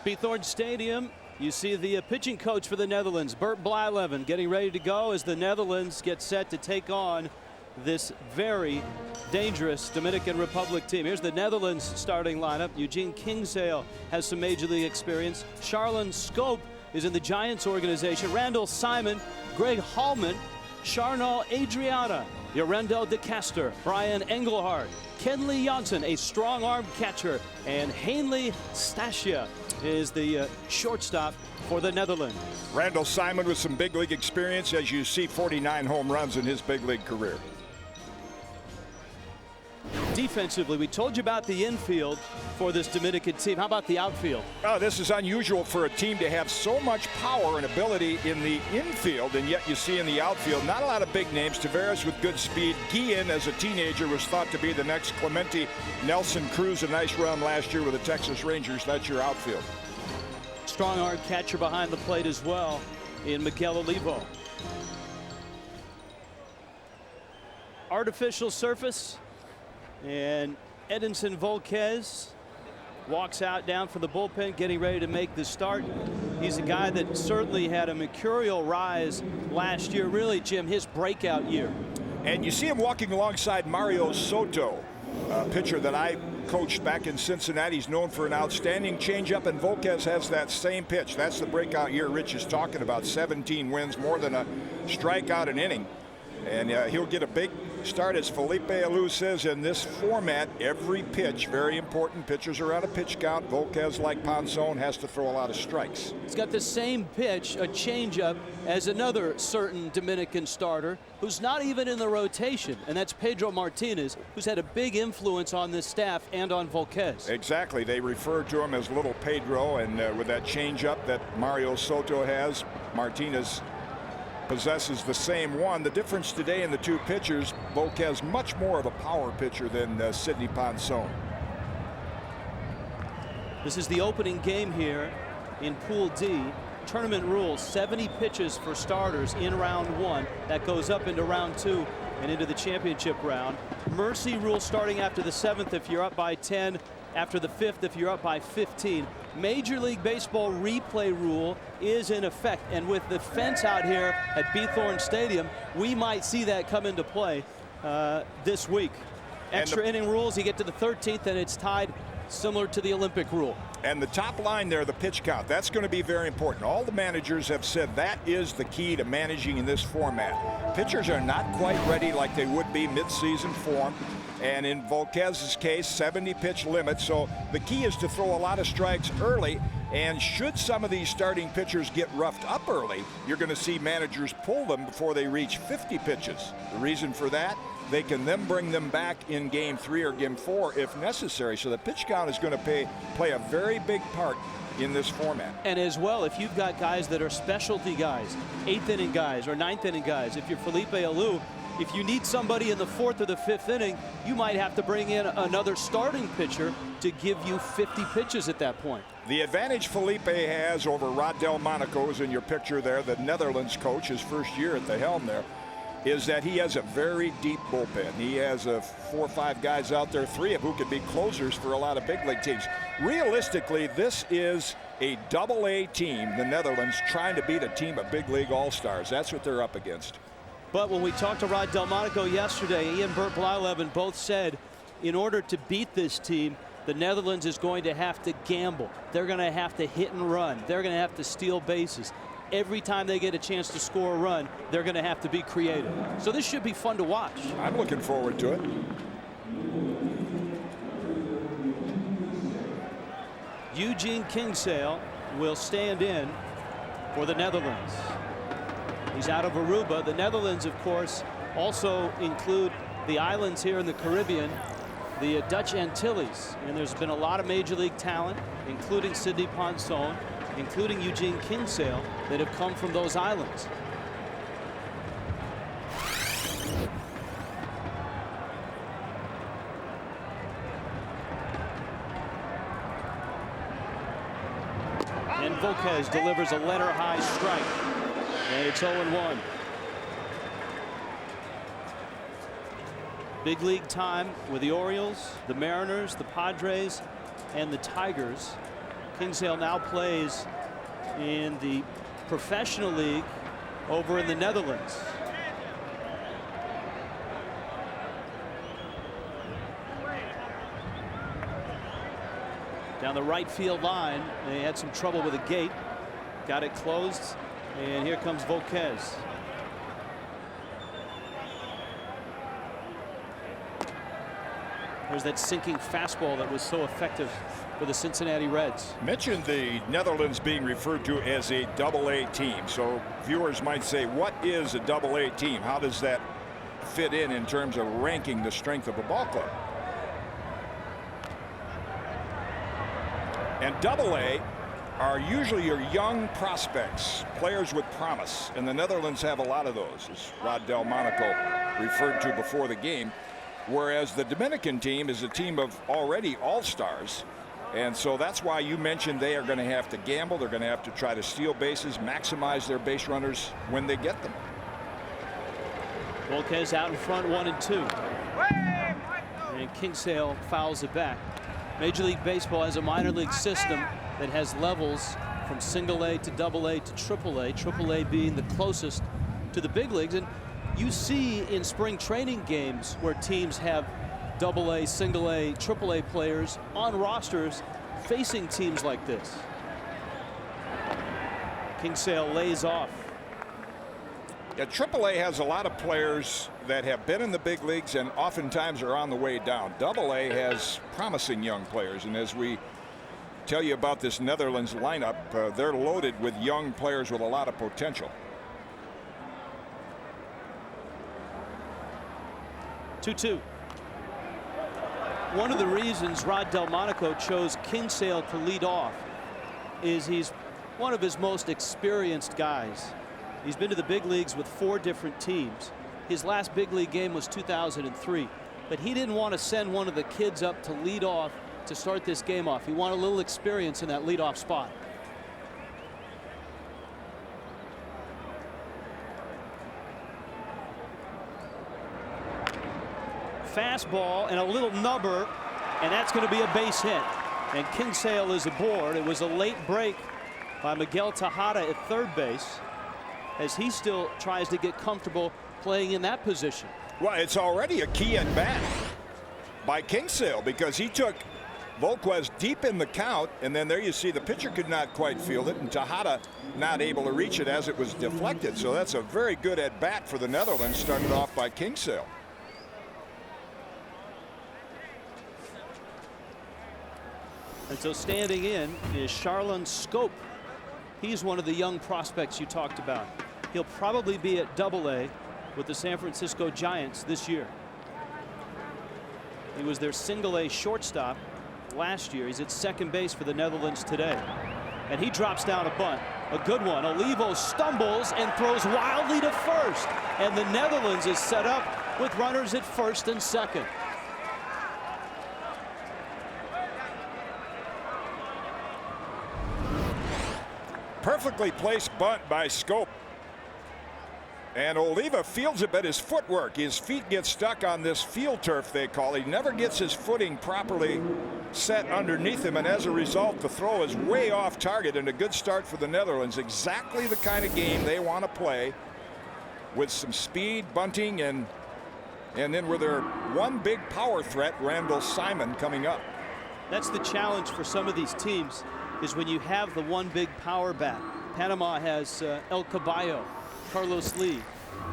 Beathorn Stadium, you see the pitching coach for the Netherlands, Bert Blijleven, getting ready to go as the Netherlands get set to take on this very dangerous Dominican Republic team. Here's the Netherlands starting lineup. Eugene Kingsale has some major league experience. Charlon Scope is in the Giants organization. Randall Simon, Greg Hallman, Charnal Adriana, Yorendel de Caster, Brian Engelhardt, Kenley Janssen, a strong-arm catcher, and Hanley Stasia is the shortstop for the Netherlands. Randall Simon with some big league experience, as you see, 49 home runs in his big league career. Defensively, we told you about the infield for this Dominican team. How about the outfield? Oh, this is unusual for a team to have so much power and ability in the infield, and yet you see in the outfield not a lot of big names. Tavares with good speed. Guillen, as a teenager, was thought to be the next Clemente. Nelson Cruz, a nice run last year with the Texas Rangers. That's your outfield. Strong arm catcher behind the plate as well in Miguel Olivo. Artificial surface, and Edinson Volquez walks out down for the bullpen, getting ready to make the start. He's a guy that certainly had a mercurial rise last year. Really, Jim, his breakout year. And you see him walking alongside Mario Soto, a pitcher that I coached back in Cincinnati. He's known for an outstanding changeup, and Volquez has that same pitch. That's the breakout year Rich is talking about. 17 wins, more than a strikeout an inning. And he'll get a big start, as Felipe Alou says, in this format. Every pitch, very important. Pitchers are out of pitch count. Volquez, like Ponzon, has to throw a lot of strikes. He's got the same pitch, a changeup, as another certain Dominican starter who's not even in the rotation, and that's Pedro Martinez, who's had a big influence on this staff and on Volquez. Exactly. They refer to him as Little Pedro, and with that changeup that Mario Soto has, Martinez possesses the same one. The difference today in the two pitchers, Volquez much more of a power pitcher than Sidney Ponzon. This is the opening game here in Pool D. Tournament rules, 70 pitches for starters in round one. That goes up into round two and into the championship round. Mercy rule starting after the 7th if you're up by 10. After the 5th if you're up by 15. Major League Baseball replay rule is in effect, and with the fence out here at Beathorn Stadium, we might see that come into play this week. Extra inning rules, you get to the 13th and it's tied, similar to the Olympic rule. And the top line there, the pitch count, that's going to be very important. All the managers have said that is the key to managing in this format. Pitchers are not quite ready like they would be mid-season form. And in Volquez's case, 70 pitch limit. So the key is to throw a lot of strikes early. And should some of these starting pitchers get roughed up early, you're going to see managers pull them before they reach 50 pitches. The reason for that, they can then bring them back in game 3 or game 4 if necessary. So the pitch count is going to play a very big part in this format. And as well, if you've got guys that are specialty guys, 8th inning guys or 9th inning guys, if you're Felipe Alou, if you need somebody in the 4th or the 5th inning, you might have to bring in another starting pitcher to give you 50 pitches at that point. The advantage Felipe has over Rod Delmonico, is in your picture there, the Netherlands coach, his first year at the helm there, is that he has a very deep bullpen. He has 4 or 5 guys out there, 3 of who could be closers for a lot of big league teams. Realistically, this is a double-A team, the Netherlands, trying to beat a team of big league all-stars. That's what they're up against. But when we talked to Rod Delmonico yesterday, he and Bert Blijleven both said in order to beat this team, the Netherlands is going to have to gamble. They're going to have to hit and run. They're going to have to steal bases. Every time they get a chance to score a run, they're going to have to be creative. So this should be fun to watch. I'm looking forward to it. Eugene Kingsale will stand in for the Netherlands. He's out of Aruba. The Netherlands, of course, also include the islands here in the Caribbean, the Dutch Antilles. And there's been a lot of major league talent, including Sidney Ponzon, including Eugene Kingsale, that have come from those islands. And Volquez delivers a letter-high strike. And it's 0-1. Big league time with the Orioles, the Mariners, the Padres, and the Tigers. Kingsale now plays in the professional league over in the Netherlands. Down the right field line, they had some trouble with a gate. Got it closed, and here comes Volquez. There's that sinking fastball that was so effective for the Cincinnati Reds. Mentioned the Netherlands being referred to as a double-A team. So viewers might say, what is a double-A team? How does that fit in terms of ranking the strength of a ball club? And double-A are usually your young prospects, players with promise. And the Netherlands have a lot of those, as Rod Delmonico referred to before the game. Whereas the Dominican team is a team of already all-stars. And so that's why you mentioned they are going to have to gamble. They're going to have to try to steal bases, maximize their base runners when they get them. Volquez out in front, 1-2. And Kingsale fouls it back. Major League Baseball has a minor league system that has levels from single-A to double-A to triple-A. Triple-A being the closest to the big leagues. And you see in spring training games where teams have double-A, single-A, triple-A players on rosters facing teams like this. Kingsale lays off. Yeah, AAA has a lot of players that have been in the big leagues and oftentimes are on the way down. AA has promising young players, and as we tell you about this Netherlands lineup, they're loaded with young players with a lot of potential. 2-2. One of the reasons Rod Delmonico chose Kingsale to lead off is he's one of his most experienced guys. He's been to the big leagues with 4 different teams. His last big league game was 2003, but he didn't want to send one of the kids up to lead off to start this game off. He wanted a little experience in that leadoff spot. Fastball and a little nubber, and that's going to be a base hit. And Kingsale is aboard. It was a late break by Miguel Tejada at third base, as he still tries to get comfortable playing in that position. Well, it's already a key at bat by Kingsale, because he took Volquez deep in the count, and then there you see the pitcher could not quite field it, and Tejada not able to reach it as it was deflected. So that's a very good at bat for the Netherlands, started off by Kingsale. And so standing in is Charlon Scope. He's one of the young prospects you talked about. He'll probably be at Double-A with the San Francisco Giants this year. He was their single-A shortstop last year. He's at second base for the Netherlands today. And he drops down a bunt. A good one. Olivo stumbles and throws wildly to first. And the Netherlands is set up with runners at first and second. Perfectly placed bunt by Scope. And Oliva fields it, but his footwork, his feet get stuck on this field turf, they call. He never gets his footing properly set underneath him, and as a result, the throw is way off target, and a good start for the Netherlands. Exactly the kind of game they want to play, with some speed, bunting, and then with their one big power threat, Randall Simon, coming up. That's the challenge for some of these teams, is when you have the one big power bat. Panama has El Caballo, Carlos Lee.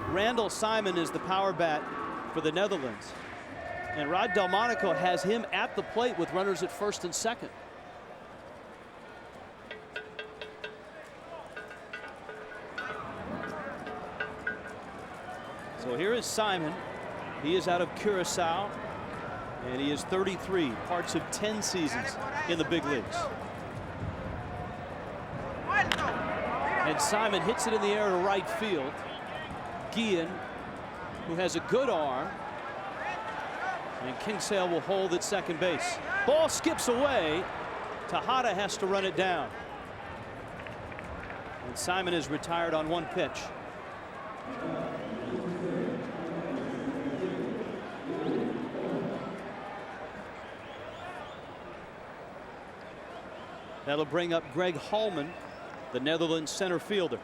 Randall Simon is the power bat for the Netherlands. And Rod Delmonico has him at the plate with runners at first and second. So here is Simon. He is out of Curacao, and he is 33, parts of 10 seasons in the big leagues. And Simon hits it in the air to right field. Guillen, who has a good arm, and Kingsale will hold at second base. Ball skips away. Tejada has to run it down. And Simon is retired on one pitch. That'll bring up Greg Hallman, the Netherlands center fielder.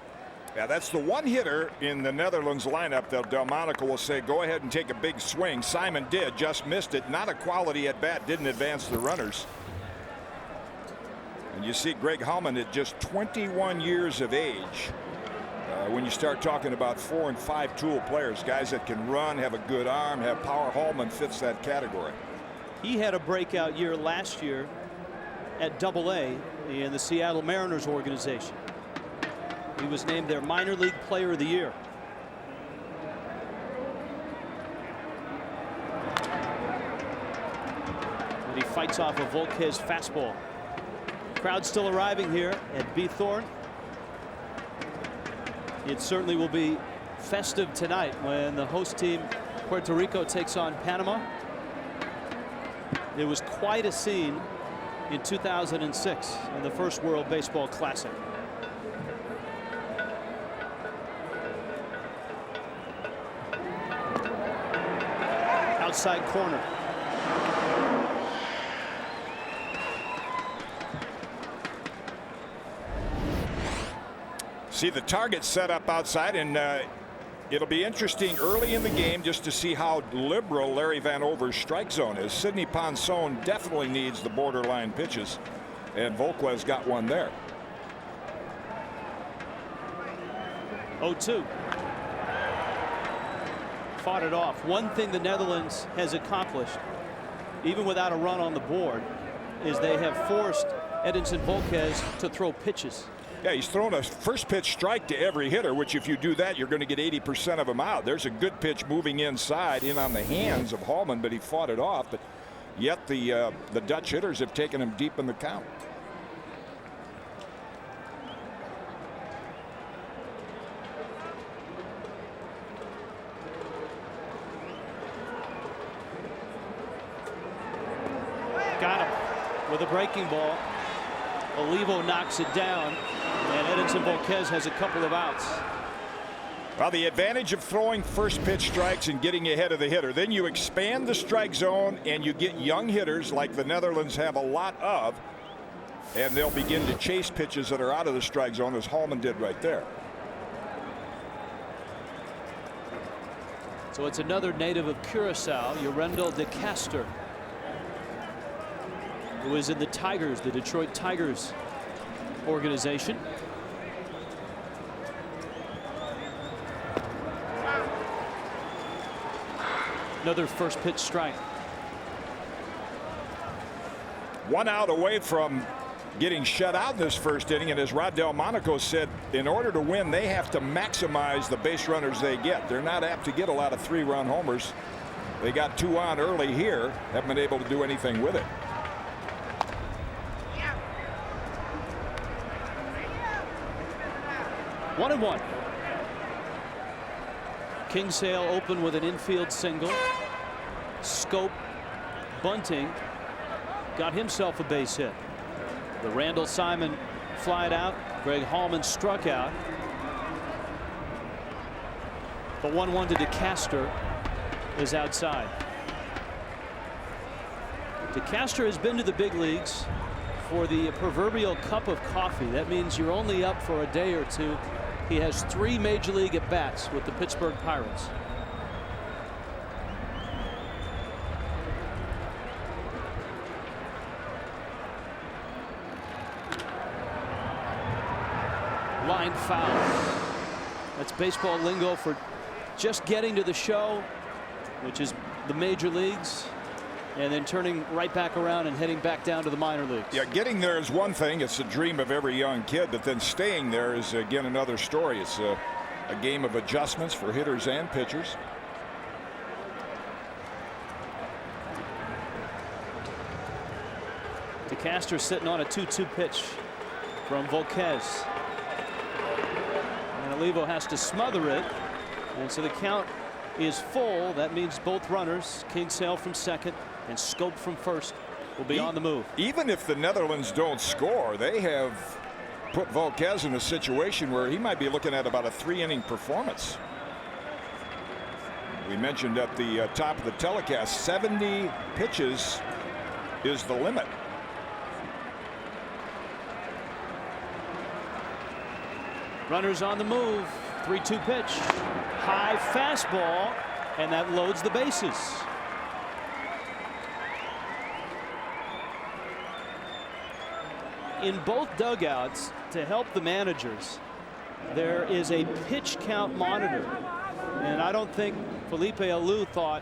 Yeah, that's the one hitter in the Netherlands lineup that Delmonico will say, go ahead and take a big swing. Simon did, just missed it. Not a quality at bat, didn't advance the runners. And you see Greg Hallman at just 21 years of age. When you start talking about 4- and 5-tool players, guys that can run, have a good arm, have power, Hallman fits that category. He had a breakout year last year at AA in the Seattle Mariners organization. He was named their minor league player of the year. And he fights off a Volquez fastball. Crowd still arriving here at Bithorn. It certainly will be festive tonight when the host team Puerto Rico takes on Panama. It was quite a scene in 2006 in the first World Baseball Classic. Outside corner. See the target set up outside, and it'll be interesting early in the game just to see how liberal Larry Vanover's strike zone is. Sidney Ponson definitely needs the borderline pitches, and Volquez got one there. 0-2. Fought it off. One thing the Netherlands has accomplished, even without a run on the board, is they have forced Edinson Volquez to throw pitches. Yeah, he's thrown a first pitch strike to every hitter, which if you do that, you're going to get 80% of them out. There's a good pitch moving inside in on the hands of Hallman, but he fought it off. But yet the Dutch hitters have taken him deep in the count. Got him with a breaking ball. Olivo knocks it down, and Edinson Volquez has a couple of outs. Well, the advantage of throwing first pitch strikes and getting ahead of the hitter, then you expand the strike zone and you get young hitters like the Netherlands have a lot of, and they'll begin to chase pitches that are out of the strike zone, as Hallman did right there. So it's another native of Curacao, Yorendel de Castro, who is in the Tigers, the Detroit Tigers organization. Another first pitch strike. One out away from getting shut out in this first inning, and as Rod Delmonico said, in order to win, they have to maximize the base runners they get. They're not apt to get a lot of 3-run homers. They got 2 on early here, haven't been able to do anything with it. One and one. Kingsale open with an infield single. Scope bunting got himself a base hit. The Randall Simon flied out. Greg Hallman struck out. The 1-1 to DeCaster is outside. DeCaster has been to the big leagues for the proverbial cup of coffee. That means you're only up for a day or two. He has 3 major league at bats with the Pittsburgh Pirates. Line foul. That's baseball lingo for just getting to the show, which is the major leagues, and then turning right back around and heading back down to the minor leagues. Yeah, getting there is one thing. It's a dream of every young kid, but then staying there is again another story. It's a game of adjustments for hitters and pitchers. DeCaster sitting on a 2-2 pitch from Volquez. And Olivo has to smother it, and so the count is full. That means both runners, Kingsale from second and Scope from first, will be on the move. Even if the Netherlands don't score, they have put Volquez in a situation where he might be looking at about a 3-inning performance. We mentioned at the top of the telecast, 70 pitches is the limit. Runners on the move. 3-2 pitch. High fastball, and that loads the bases. In both dugouts, to help the managers, there is a pitch count monitor. And I don't think Felipe Alou thought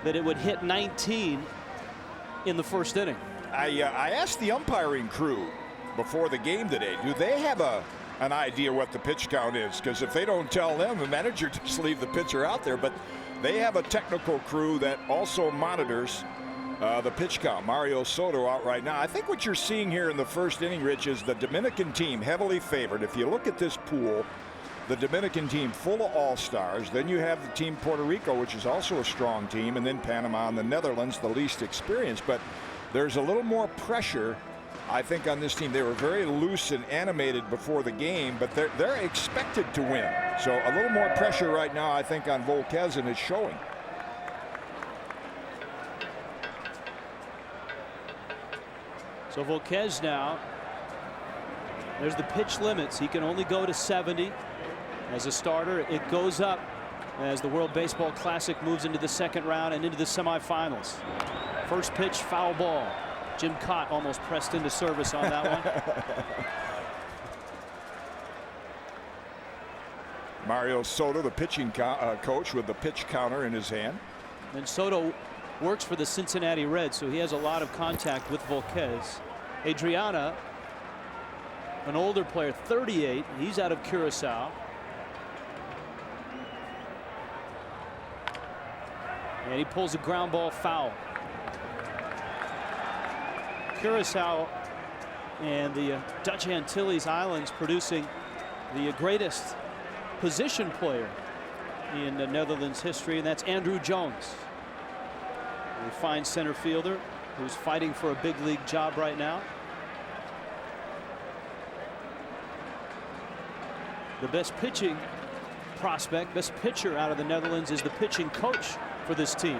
that it would hit 19 in the first inning. I asked the umpiring crew before the game today, do they have an idea what the pitch count is? Because if they don't tell them, the manager just leave the pitcher out there. But they have a technical crew that also monitors the pitch count. Mario Soto out right now. I think what you're seeing here in the first inning, Rich, is the Dominican team heavily favored. If you look at this pool, the Dominican team full of all-stars. Then you have the team Puerto Rico, which is also a strong team, and then Panama and the Netherlands, the least experienced. But there's a little more pressure, I think, on this team. They were very loose and animated before the game, but they're expected to win. So a little more pressure right now, I think, on Volquez, and it's showing. So Volquez now, there's the pitch limits. He can only go to 70 as a starter. It goes up as the World Baseball Classic moves into the second round and into the semifinals. First pitch, foul ball. Jim Cott almost pressed into service on that one. Mario Soto, the pitching coach, with the pitch counter in his hand. And Soto works for the Cincinnati Reds, so he has a lot of contact with Volquez. Adriana, an older player, 38. He's out of Curacao. And he pulls a ground ball foul. Curacao and the Dutch Antilles Islands producing the greatest position player in the Netherlands history, and that's Andrew Jones. A fine center fielder who's fighting for a big league job right now. The best pitching prospect, best pitcher out of the Netherlands is the pitching coach for this team.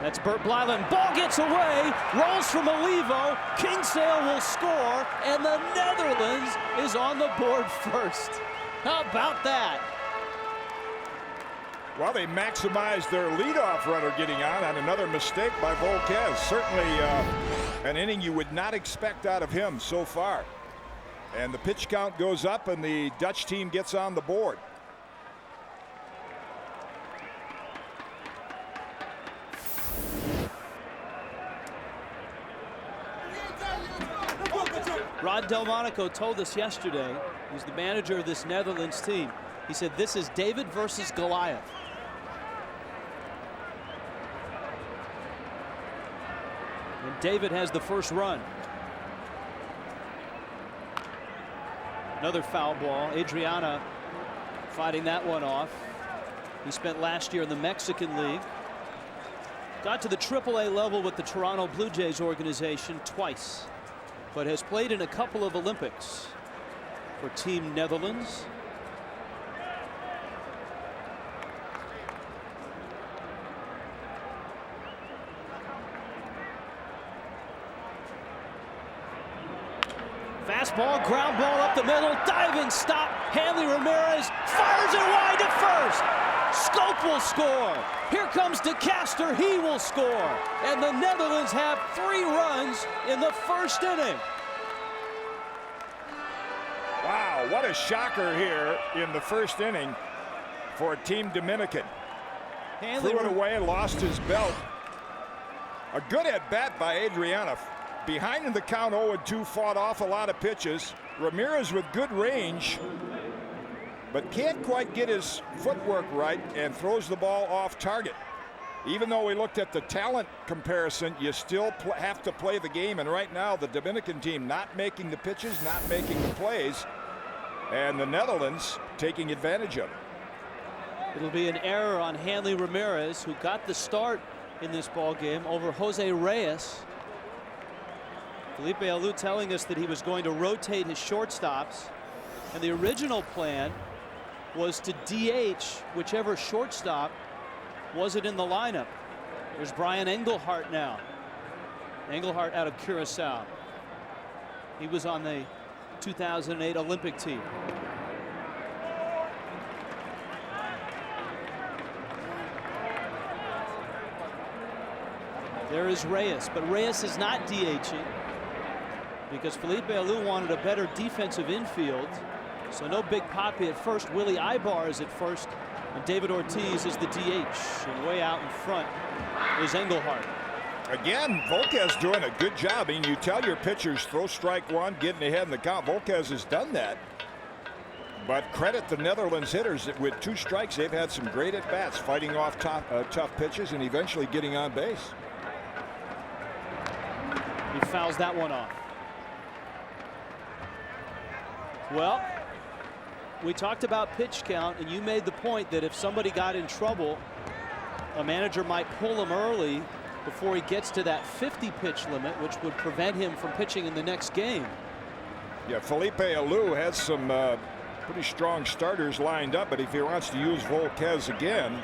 That's Bert Blyland. Ball gets away, rolls from Olivo. Kingsale will score, and the Netherlands is on the board first. How about that? Well, they maximized their leadoff runner getting on another mistake by Volquez. Certainly an inning you would not expect out of him so far. And the pitch count goes up, and the Dutch team gets on the board. Rod Delmonico told us yesterday, he's the manager of this Netherlands team. He said this is David versus Goliath. And David has the first run. Another foul ball. Adriana fighting that one off. He spent last year in the Mexican League. Got to the AAA level with the Toronto Blue Jays organization twice, but has played in a couple of Olympics for Team Netherlands. Fastball, ground ball up the middle, diving stop. Hanley Ramirez fires it wide to first. Scope will score. Here comes DeCaster. He will score. And the Netherlands have 3 runs in the first inning. Wow, what a shocker here in the first inning for Team Dominican. Threw it away, lost his belt. A good at-bat by Adriana. Behind in the count, 0-2, fought off a lot of pitches. Ramirez with good range, but can't quite get his footwork right and throws the ball off target. Even though we looked at the talent comparison, you still have to play the game. And right now, the Dominican team not making the pitches, not making the plays, and the Netherlands taking advantage of it. It'll be an error on Hanley Ramirez, who got the start in this ball game over Jose Reyes. Felipe Alou telling us that he was going to rotate his shortstops, and the original plan was to DH whichever shortstop wasn't in the lineup. There's Brian Engelhart now. Engelhart out of Curacao. He was on the 2008 Olympic team. There is Reyes, but Reyes is not DHing because Felipe Alou wanted a better defensive infield. So no Big Papi at first. Willie Ibar is at first, and David Ortiz is the DH. And way out in front is Engelhardt. Again, Volquez doing a good job. I mean, you tell your pitchers throw strike one, getting ahead in the count. Volquez has done that. But credit the Netherlands hitters that with 2 strikes, they've had some great at-bats, fighting off tough pitches and eventually getting on base. He fouls that one off. Well, we talked about pitch count, and you made the point that if somebody got in trouble, a manager might pull him early before he gets to that 50 pitch limit, which would prevent him from pitching in the next game. Yeah, Felipe Alou has some pretty strong starters lined up, but if he wants to use Volquez again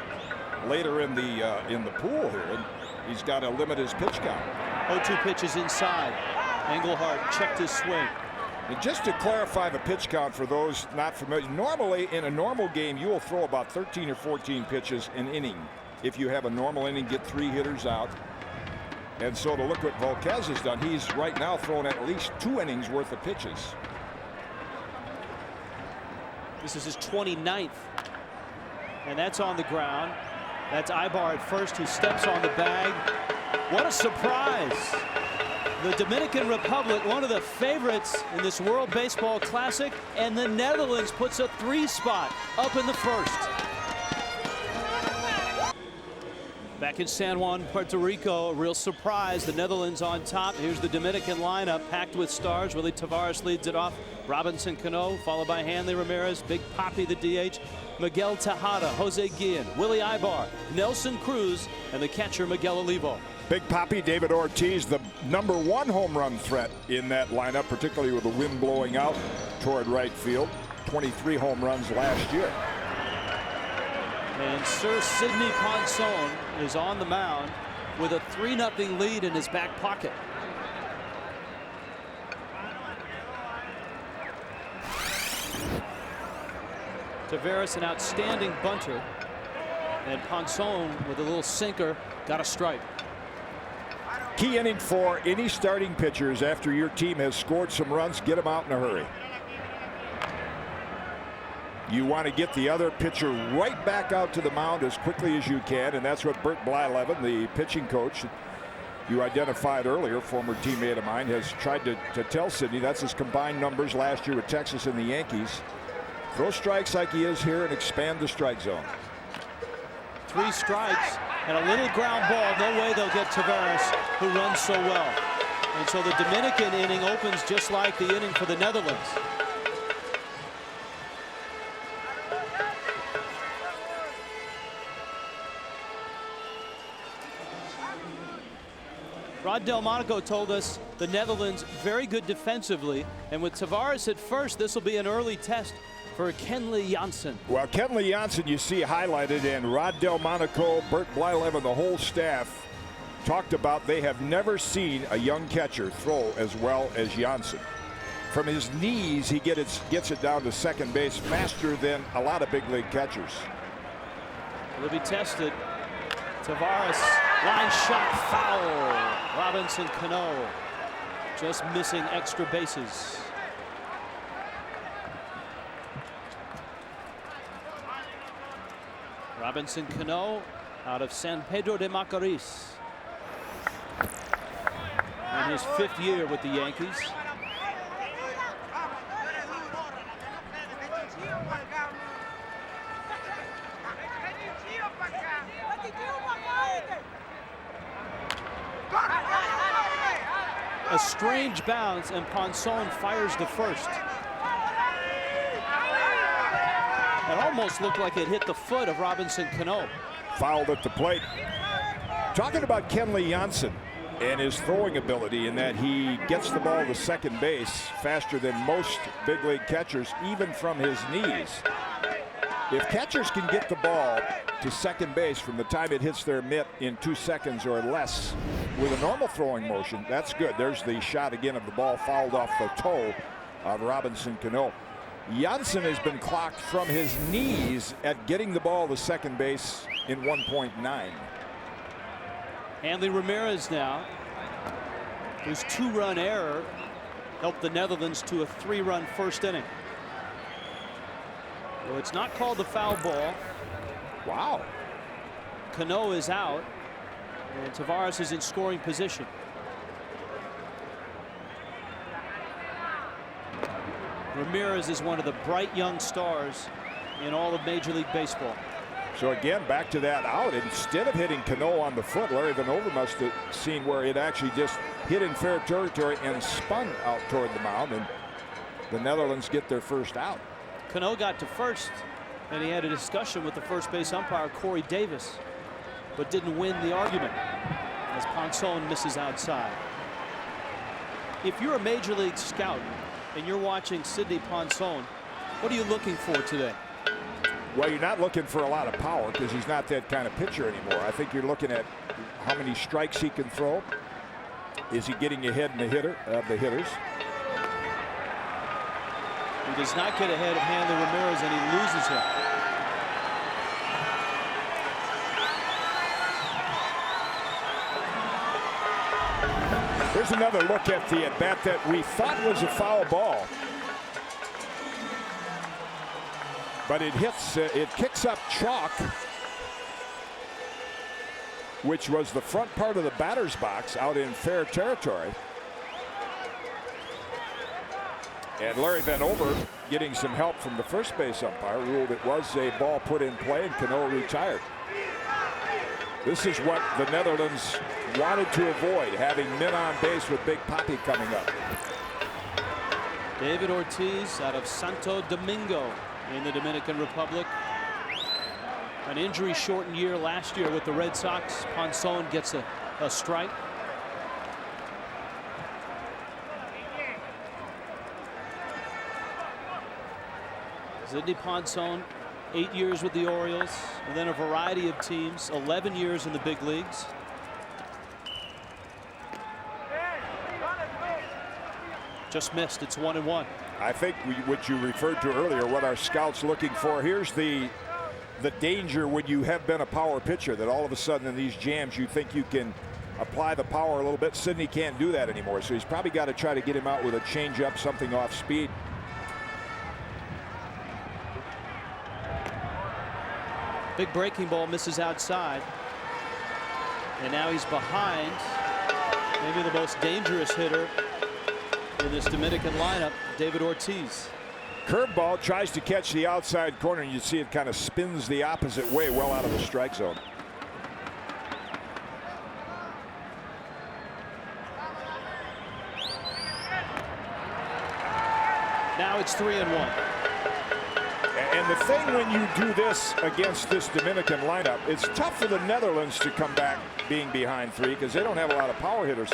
later in the pool here, he's got to limit his pitch count. 0-2 pitches inside. Engelhardt checked his swing. And just to clarify the pitch count for those not familiar, normally in a normal game you will throw about 13 or 14 pitches an inning. If you have a normal inning, get 3 hitters out. And so to look what Volquez has done, he's right now throwing at least 2 innings worth of pitches. This is his 29th, and that's on the ground. That's Ibar at first, who steps on the bag. What a surprise. The Dominican Republic, one of the favorites in this World Baseball Classic, and the Netherlands puts a 3 spot up in the first. Back in San Juan, Puerto Rico, a real surprise. The Netherlands on top. Here's the Dominican lineup, packed with stars. Willie Tavares leads it off. Robinson Cano, followed by Hanley Ramirez, Big Papi, the DH, Miguel Tejada, Jose Guillen, Willie Ibar, Nelson Cruz, and the catcher Miguel Olivo. Big Papi, David Ortiz, the #1 home run threat in that lineup, particularly with the wind blowing out toward right field. 23 home runs last year. And Sir Sidney Ponson is on the mound with a 3-0 lead in his back pocket. Tavares, an outstanding bunter, and Ponson with a little sinker got a strike. Key inning for any starting pitchers after your team has scored some runs, get them out in a hurry. You want to get the other pitcher right back out to the mound as quickly as you can, and that's what Bert Blyleven, the pitching coach you identified earlier, former teammate of mine, has tried to tell Sidney. That's his combined numbers last year with Texas and the Yankees. Throw strikes like he is here and expand the strike zone. 3 strikes and a little ground ball. No way they'll get Tavares, who runs so well. And so the Dominican inning opens just like the inning for the Netherlands. Rod Delmonico told us the Netherlands very good defensively, and with Tavares at first, this will be an early test for Kenley Jansen. Well, Kenley Jansen you see highlighted, and Rod Delmonico, Bert Blyleven, the whole staff talked about they have never seen a young catcher throw as well as Jansen. From his knees, he gets it down to second base faster than a lot of big league catchers. Will be tested. Tavares, line shot, foul. Robinson Cano just missing extra bases. Robinson Cano out of San Pedro de Macorís. In his 5th year with the Yankees. A strange bounce, and Ponson fires the first. It almost looked like it hit the foot of Robinson Cano. Fouled at the plate. Talking about Kenley Jansen and his throwing ability, in that he gets the ball to second base faster than most big league catchers, even from his knees. If catchers can get the ball to second base from the time it hits their mitt in 2 seconds or less with a normal throwing motion, that's good. There's the shot again of the ball fouled off the toe of Robinson Cano. Jansen has been clocked from his knees at getting the ball to second base in 1.9. Hanley Ramirez now, whose 2-run error helped the Netherlands to a 3-run first inning. So it's not called the foul ball. Wow. Cano is out, and Tavares is in scoring position. Ramirez is one of the bright young stars in all of Major League Baseball. So again, back to that out. Instead of hitting Cano on the foot, Larry Vanover must have seen where it actually just hit in fair territory and spun out toward the mound, and the Netherlands get their first out. Cano got to first, and he had a discussion with the first base umpire, Corey Davis, but didn't win the argument as Ponson misses outside. If you're a Major League scout and you're watching Sidney Ponson, what are you looking for today? Well, you're not looking for a lot of power because he's not that kind of pitcher anymore. I think you're looking at how many strikes he can throw. Is he getting ahead in the hitters? He does not get ahead of Hanley Ramirez, and he loses him. There's another look at the at-bat that we thought was a foul ball. But it hits, it kicks up chalk, which was the front part of the batter's box out in fair territory. And Larry Vanover, getting some help from the first base umpire, ruled it was a ball put in play, and Cano retired. This is what the Netherlands wanted to avoid, having men on base with Big Papi coming up. David Ortiz out of Santo Domingo in the Dominican Republic. An injury-shortened year last year with the Red Sox. Ponson gets a strike. Sidney Ponson, 8 years with the Orioles, and then a variety of teams, 11 years in the big leagues. Just missed. It's 1-1. I think what you referred to earlier, what our scouts looking for. Here's the danger when you have been a power pitcher, that all of a sudden in these jams you think you can apply the power a little bit. Sidney can't do that anymore, so he's probably got to try to get him out with a changeup, something off speed. Big breaking ball misses outside, and now he's behind maybe the most dangerous hitter in this Dominican lineup, David Ortiz. Curveball tries to catch the outside corner, and you see it kind of spins the opposite way, well out of the strike zone. Now it's 3-1. And the thing when you do this against this Dominican lineup, it's tough for the Netherlands to come back being behind 3 because they don't have a lot of power hitters.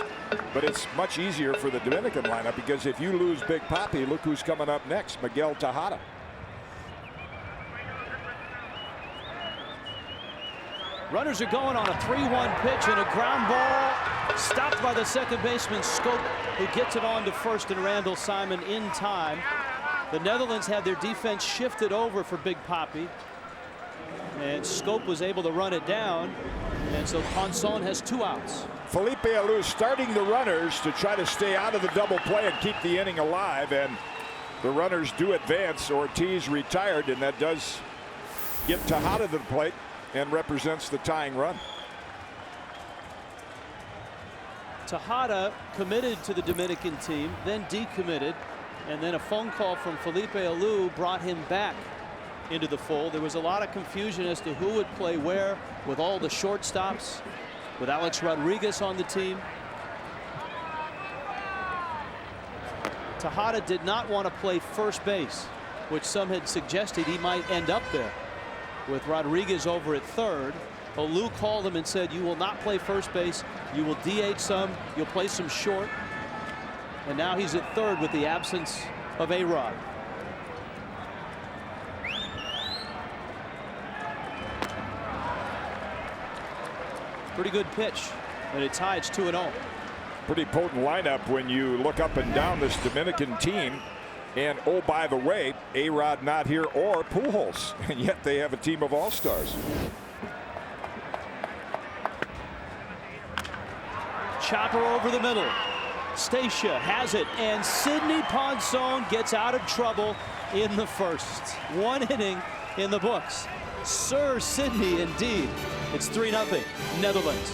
But it's much easier for the Dominican lineup because if you lose Big Papi, look who's coming up next, Miguel Tejada. Runners are going on a 3-1 pitch, and a ground ball stopped by the second baseman Scope, who gets it on to first and Randall Simon in time. The Netherlands had their defense shifted over for Big Papi, and Scope was able to run it down, and so Ponson has 2 outs. Felipe Alou starting the runners to try to stay out of the double play and keep the inning alive, and the runners do advance. Ortiz retired, and that does get Tejada to the plate and represents the tying run. Tejada committed to the Dominican team, then decommitted, and then a phone call from Felipe Alou brought him back into the fold. There was a lot of confusion as to who would play where with all the shortstops, with Alex Rodriguez on the team. Tejada did not want to play first base, which some had suggested he might end up there with Rodriguez over at third. Alou called him and said, you will not play first base. You will DH some. You'll play some short. And now he's at third with the absence of A-Rod. Pretty good pitch, and it's tied. It's 2-0. Pretty potent lineup when you look up and down this Dominican team. And oh, by the way, A-Rod not here, or Pujols, and yet they have a team of all-stars. chopper over the middle. Stacia has it, and Sidney Ponson gets out of trouble in the first. 1 inning in the books. Sir Sidney, indeed. It's 3-0 Netherlands.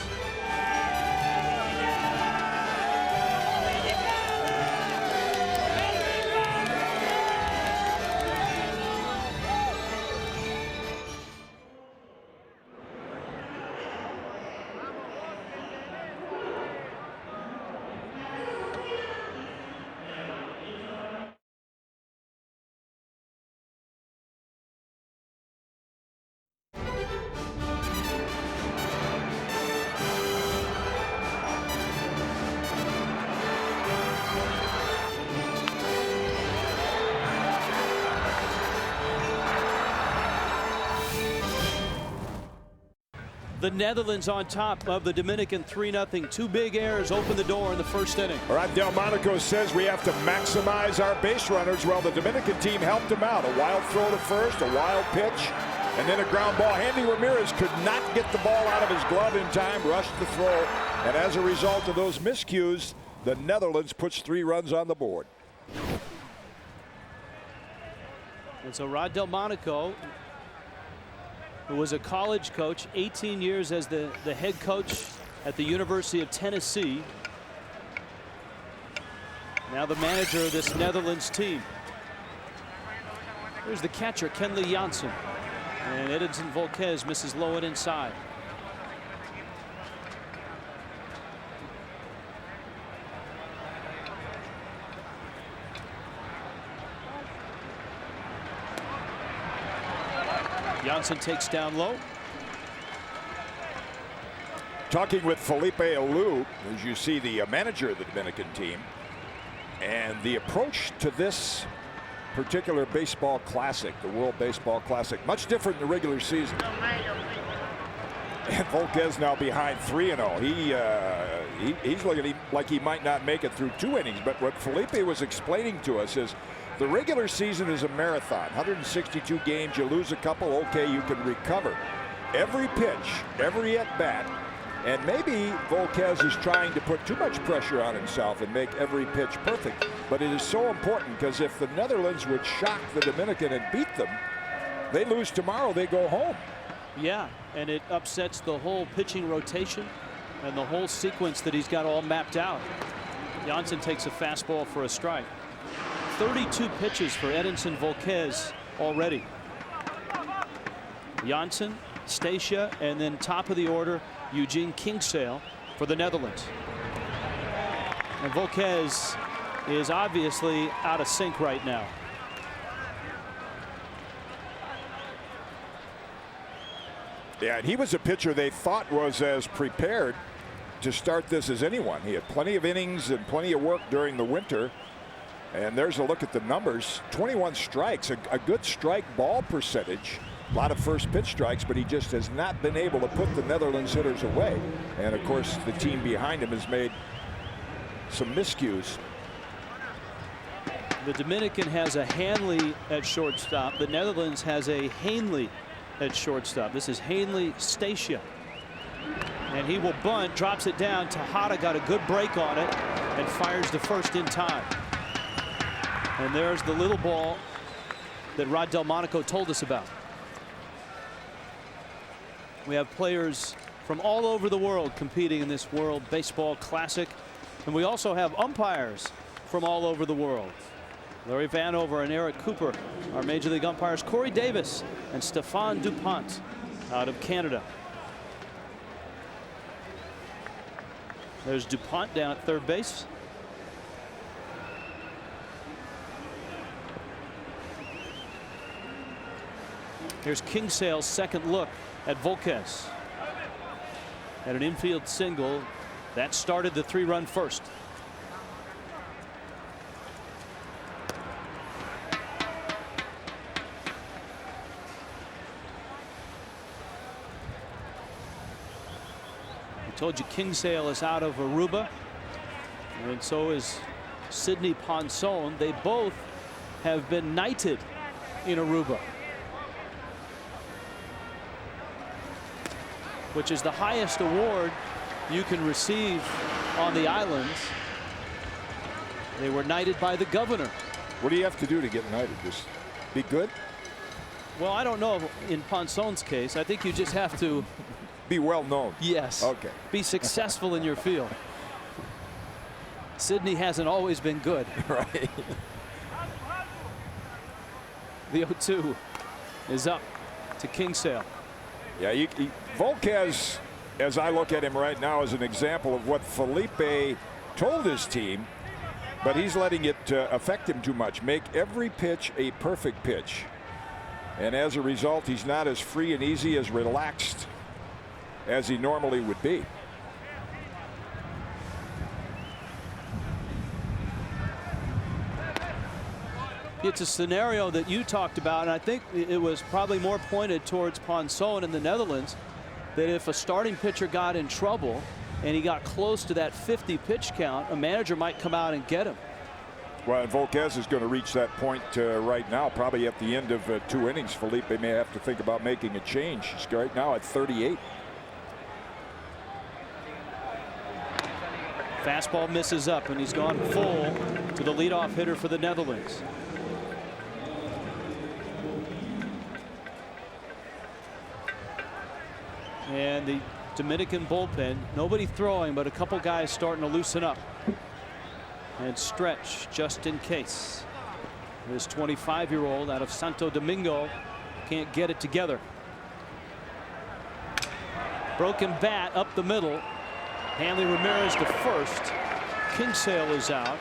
The Netherlands on top of the Dominican 3-0. 2 big errors open the door in the first inning. All right, Delmonico says we have to maximize our base runners. Well, the Dominican team helped him out. A wild throw to first, a wild pitch, and then a ground ball. Handy Ramirez could not get the ball out of his glove in time, rushed the throw, and as a result of those miscues, the Netherlands puts 3 runs on the board. And so Rod Delmonico, who was a college coach, 18 years as the head coach at the University of Tennessee. Now the manager of this Netherlands team. Here's the catcher, Kenley Jansen. And Edinson Volquez misses low and inside. Jansen takes down low. Talking with Felipe Alou, as you see, the manager of the Dominican team, and the approach to this particular baseball classic, the World Baseball Classic, much different in the regular season. And Volquez now behind 3-0. He's looking like he might not make it through 2 innings. But what Felipe was explaining to us is the regular season is a marathon. 162 games, you lose a couple, okay, you can recover. Every pitch, every at-bat, and maybe Volquez is trying to put too much pressure on himself and make every pitch perfect. But it is so important, because if the Netherlands would shock the Dominican and beat them, they lose tomorrow, they go home. Yeah, and it upsets the whole pitching rotation and the whole sequence that he's got all mapped out. Jansen takes a fastball for a strike. 32 pitches for Edinson Volquez already. Jansen, Stacia, and then top of the order, Eugene Kingsale for the Netherlands. And Volquez is obviously out of sync right now. Yeah, and he was a pitcher they thought was as prepared to start this as anyone. He had plenty of innings and plenty of work during the winter. And there's a look at the numbers. 21 strikes, a good strike ball percentage. A lot of first pitch strikes, but he just has not been able to put the Netherlands hitters away. And of course, the team behind him has made some miscues. The Dominican has a Hanley at shortstop. The Netherlands has a Hanley at shortstop. This is Hanley Stacia. And he will bunt, drops it down. Tejada got a good break on it and fires to first in time. And there's the little ball that Rod Delmonico told us about. We have players from all over the world competing in this World Baseball Classic. And we also have umpires from all over the world. Larry Vanover and Eric Cooper, our Major League umpires. Corey Davis and Stéphane Dupont out of Canada. There's Dupont down at third base. Here's Kingsale's second look at Volquez. At an infield single that started the 3-run first. I told you Kingsale is out of Aruba, and so is Sidney Ponson. They both have been knighted in Aruba, which is the highest award you can receive on the islands. They were knighted by the governor. What do you have to do to get knighted? Just be good? Well, I don't know in Ponsone's case. I think you just have to be well known. Yes. Okay. Be successful in your field. Sydney hasn't always been good. Right. The 0-2 is up to Kingsale. Yeah, Volquez, as I look at him right now, is an example of what Felipe told his team, but he's letting it affect him too much. Make every pitch a perfect pitch. And as a result, he's not as free and easy, as relaxed as he normally would be. It's a scenario that you talked about, and I think it was probably more pointed towards Ponson in the Netherlands, that if a starting pitcher got in trouble and he got close to that 50 pitch count, a manager might come out and get him. Well, and Volquez is going to reach that point right now, probably at the end of 2 innings. Felipe may have to think about making a change. He's right now at 38. Fastball misses up, and he's gone full to the leadoff hitter for the Netherlands. And the Dominican bullpen, nobody throwing, but a couple guys starting to loosen up and stretch just in case. This 25-year-old out of Santo Domingo can't get it together. Broken bat up the middle. Hanley Ramirez to first. Kingsale is out.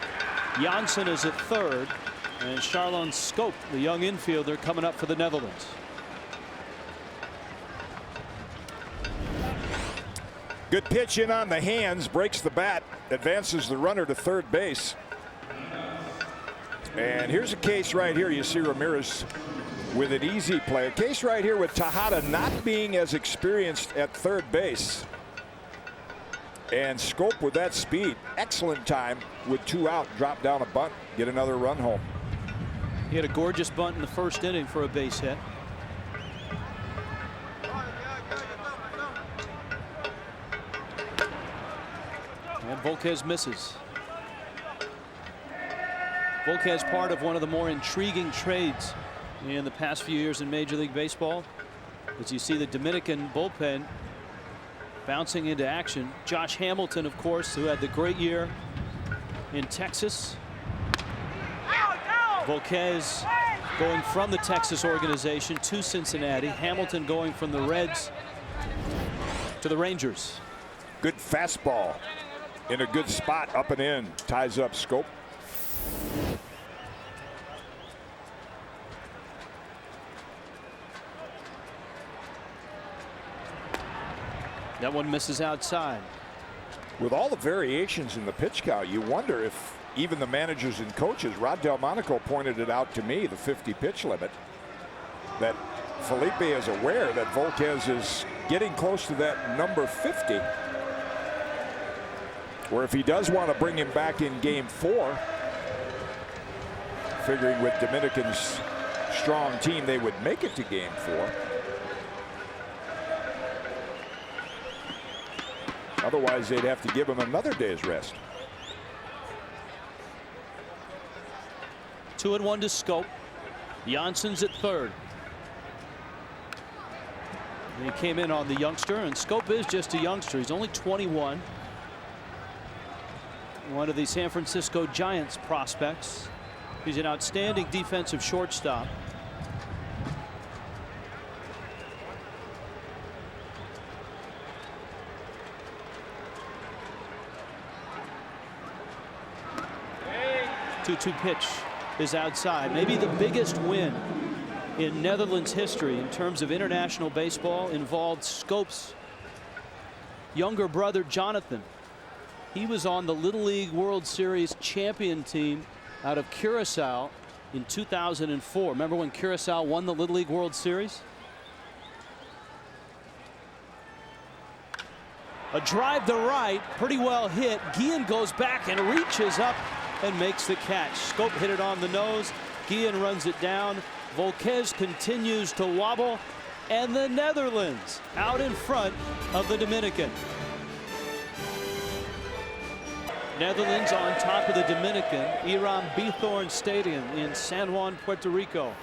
Janssen is at third. And Charlon Scope, the young infielder, coming up for the Netherlands. Good pitch in on the hands, breaks the bat, advances the runner to third base. And here's a case right here. You see Ramirez with an easy play. A case right here with Tejada not being as experienced at third base. And Scope with that speed. Excellent time with 2 out. Drop down a bunt, get another run home. He had a gorgeous bunt in the first inning for a base hit. And Volquez misses. Volquez part of one of the more intriguing trades in the past few years in Major League Baseball. As you see the Dominican bullpen bouncing into action. Josh Hamilton, of course, who had the great year in Texas. Volquez going from the Texas organization to Cincinnati. Hamilton going from the Reds to the Rangers. Good fastball in a good spot, up and in, ties up Scope. That one misses outside. With all the variations in the pitch count, you wonder if even the managers and coaches, Rod Delmonico pointed it out to me, the 50 pitch limit, that Felipe is aware that Volquez is getting close to that number 50. Or if he does want to bring him back in game 4, figuring with Dominican's strong team they would make it to game 4. Otherwise they'd have to give him another day's rest. 2-1 to Scope. Janssen's at third. And he came in on the youngster, and Scope is just a youngster. He's only 21. One of the San Francisco Giants prospects. He's an outstanding defensive shortstop. The 2-2 pitch is outside. Maybe the biggest win in Netherlands history in terms of international baseball involved Scope's younger brother Jonathan. He was on the Little League World Series champion team out of Curacao in 2004. Remember when Curacao won the Little League World Series? A drive to right, pretty well hit. Guillen goes back and reaches up and makes the catch. Scope hit it on the nose. Guillen runs it down. Volquez continues to wobble, and the Netherlands out in front of the Dominican. Netherlands on top of the Dominican. Iram Bithorn Stadium in San Juan, Puerto Rico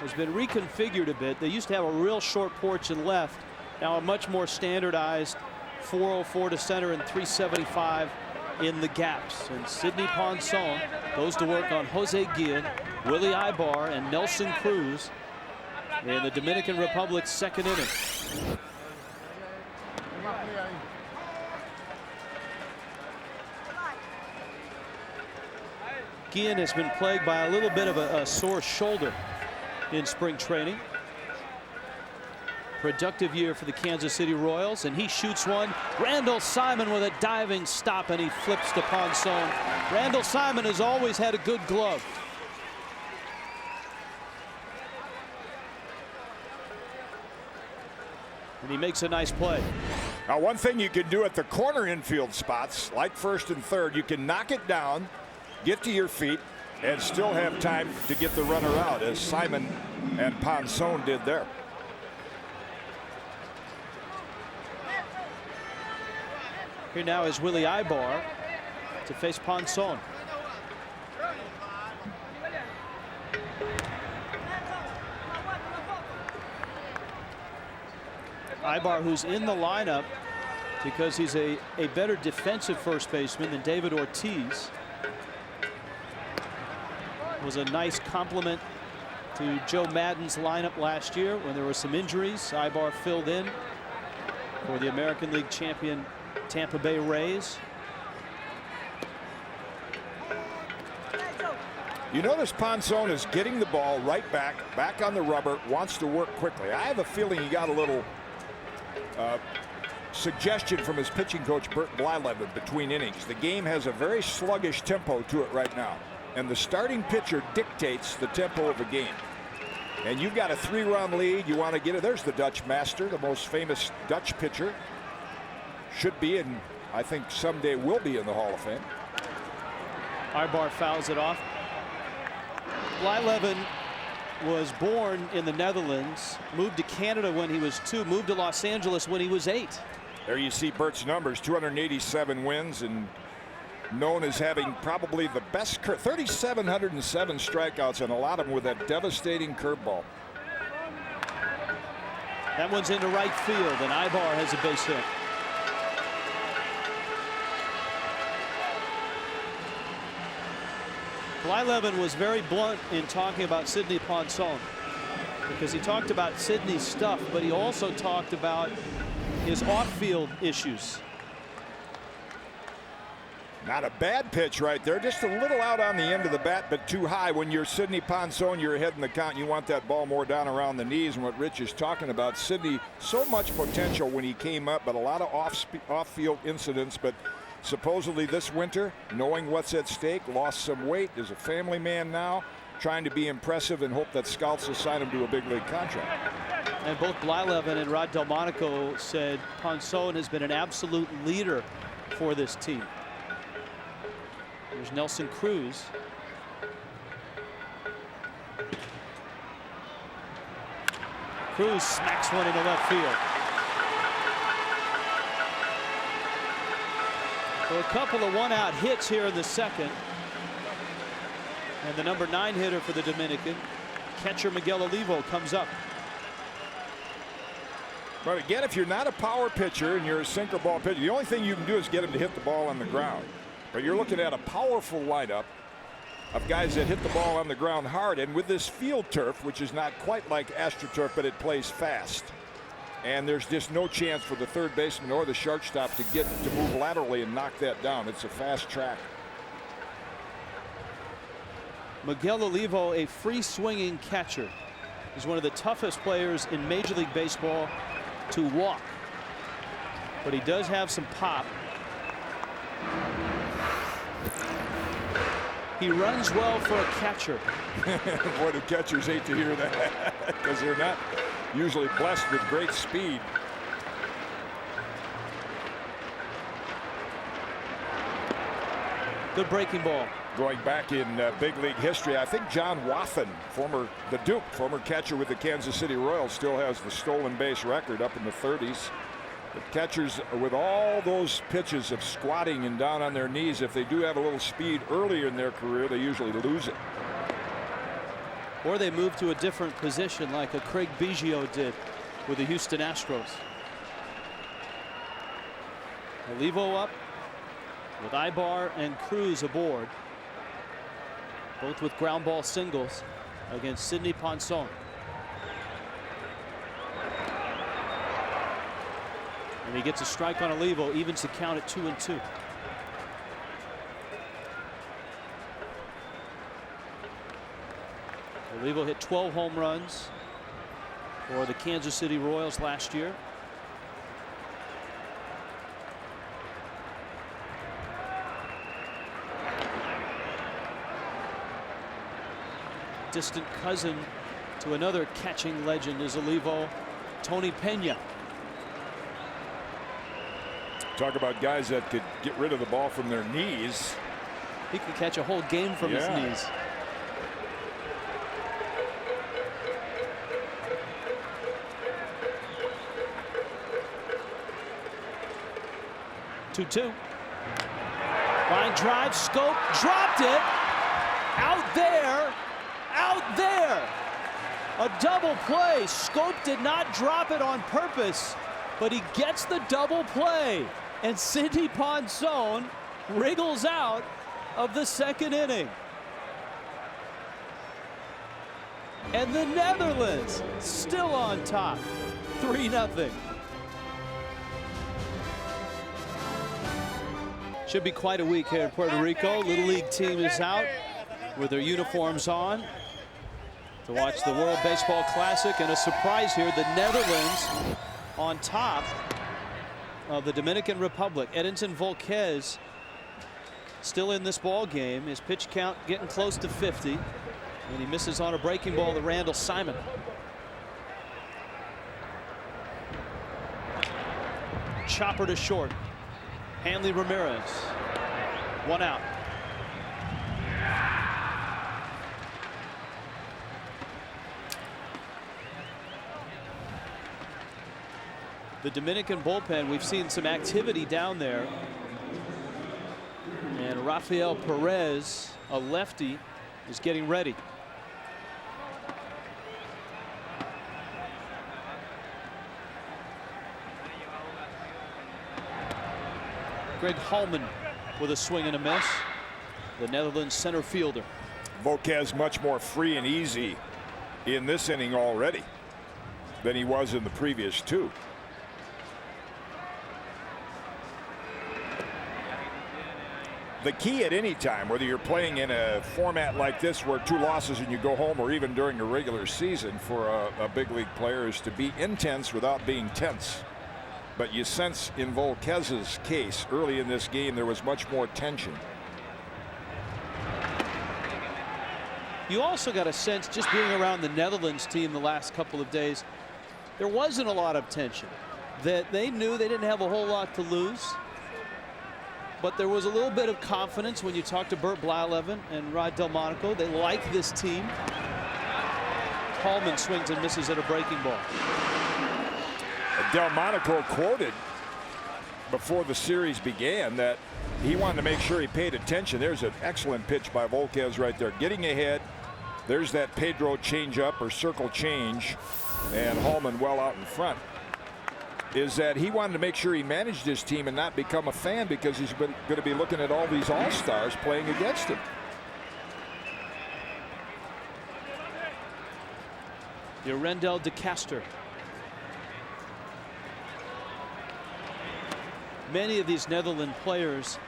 has been reconfigured a bit. They used to have a real short porch and left. Now a much more standardized 404 to center and 375 in the gaps. And Sidney Ponson goes to work on Jose Guillen, Willie Ibar, and Nelson Cruz in the Dominican Republic's second inning. Guillen has been plagued by a little bit of a sore shoulder in spring training. Productive year for the Kansas City Royals, and he shoots one. Randall Simon with a diving stop, and he flips to Ponson. Randall Simon has always had a good glove. And he makes a nice play. Now, one thing you can do at the corner infield spots, like first and third, you can knock it down, get to your feet, and still have time to get the runner out, as Simon and Ponson did there. Here now is Willie Ibar to face Ponson. Ibar, who's in the lineup because he's a better defensive first baseman than David Ortiz, was a nice compliment to Joe Maddon's lineup last year when there were some injuries. Ibar filled in for the American League champion Tampa Bay Rays. You notice Ponson is getting the ball right back on the rubber, wants to work quickly. I have a feeling he got a little suggestion from his pitching coach Bert Blyleven between innings. The game has a very sluggish tempo to it right now, and the starting pitcher dictates the tempo of a game. And you've got a 3-run lead. You want to get it. There's the Dutch master, the most famous Dutch pitcher. Should be, and I think someday will be, in the Hall of Fame. Ibar fouls it off. Blyleven was born in the Netherlands, moved to Canada when he was 2, moved to Los Angeles when he was 8. There you see Bert's numbers, 287 wins, and known as having probably the best 3,707 strikeouts, and a lot of them with that devastating curveball. That one's into right field, and Ibar has a base hit. Blyleven was very blunt in talking about Sidney Ponson, because he talked about Sidney's stuff, but he also talked about his off-field issues. Not a bad pitch right there, just a little out on the end of the bat, but too high. When you're Sidney Ponson, you're ahead in the count. You want that ball more down around the knees. And what Rich is talking about, Sidney, so much potential when he came up, but a lot of off-field incidents. But supposedly this winter, knowing what's at stake, lost some weight, is a family man now, trying to be impressive and hope that scouts will sign him to a big league contract. And both Blyleven and Rod Delmonico said Ponson has been an absolute leader for this team. There's Nelson Cruz. Cruz smacks one into left field. So a couple of one-out hits here in the second. And the number 9 hitter for the Dominican, catcher Miguel Olivo, comes up. But again, if you're not a power pitcher and you're a sinker ball pitcher, the only thing you can do is get him to hit the ball on the ground. But you're looking at a powerful lineup of guys that hit the ball on the ground hard, and with this field turf, which is not quite like AstroTurf, but it plays fast, and there's just no chance for the third baseman or the shortstop to move laterally and knock that down. It's a fast track. Miguel Olivo, a free swinging catcher, is one of the toughest players in Major League Baseball to walk, but he does have some pop. He runs well for a catcher. Boy, the catchers hate to hear that, because they're not usually blessed with great speed. Good breaking ball. Going back in big league history, I think John Wathen, the Duke, former catcher with the Kansas City Royals, still has the stolen base record up in the 30s. The catchers, with all those pitches of squatting and down on their knees, if they do have a little speed earlier in their career, they usually lose it. Or they move to a different position like a Craig Biggio did with the Houston Astros. Olivo up with Ibar and Cruz aboard, both with ground ball singles against Sidney Ponson. And he gets a strike on Olivo, evens the count at 2-2. Olivo hit 12 home runs for the Kansas City Royals last year. Distant cousin to another catching legend is Olivo, Tony Pena. Talk about guys that could get rid of the ball from their knees. He could catch a whole game from his knees. Two. Line drive, Scope dropped it. Out there. A double play. Scope did not drop it on purpose, but he gets the double play. And Sidney Ponson wriggles out of the second inning. And the Netherlands still on top, 3-0. Should be quite a week here in Puerto Rico. Little League team is out with their uniforms on to watch the World Baseball Classic, and a surprise here, the Netherlands on top of the Dominican Republic. Edinson Volquez still in this ball game. His pitch count getting close to 50, and he misses on a breaking ball to Randall Simon. Chopper to short. Hanley Ramirez, 1 out. The Dominican bullpen, we've seen some activity down there. And Rafael Perez, a lefty, is getting ready. Greg Hallman with a swing and a miss. The Netherlands center fielder. Volquez much more free and easy in this inning already than he was in the previous two. The key at any time, whether you're playing in a format like this where 2 losses and you go home, or even during the regular season for a big league player, is to be intense without being tense. But you sense in Volquez's case early in this game there was much more tension. You also got a sense, just being around the Netherlands team the last couple of days, there wasn't a lot of tension. That they knew they didn't have a whole lot to lose. But there was a little bit of confidence when you talk to Bert Blyleven and Rod Delmonico. They like this team. Hallman swings and misses at a breaking ball. Delmonico quoted before the series began that he wanted to make sure he paid attention. There's an excellent pitch by Volquez right there, getting ahead. There's that Pedro changeup or circle change, and Hallman well out in front. Is that he wanted to make sure he managed his team and not become a fan, because he's going to be looking at all these all-stars playing against him. Yorendel de Caster. Many of these Netherlands players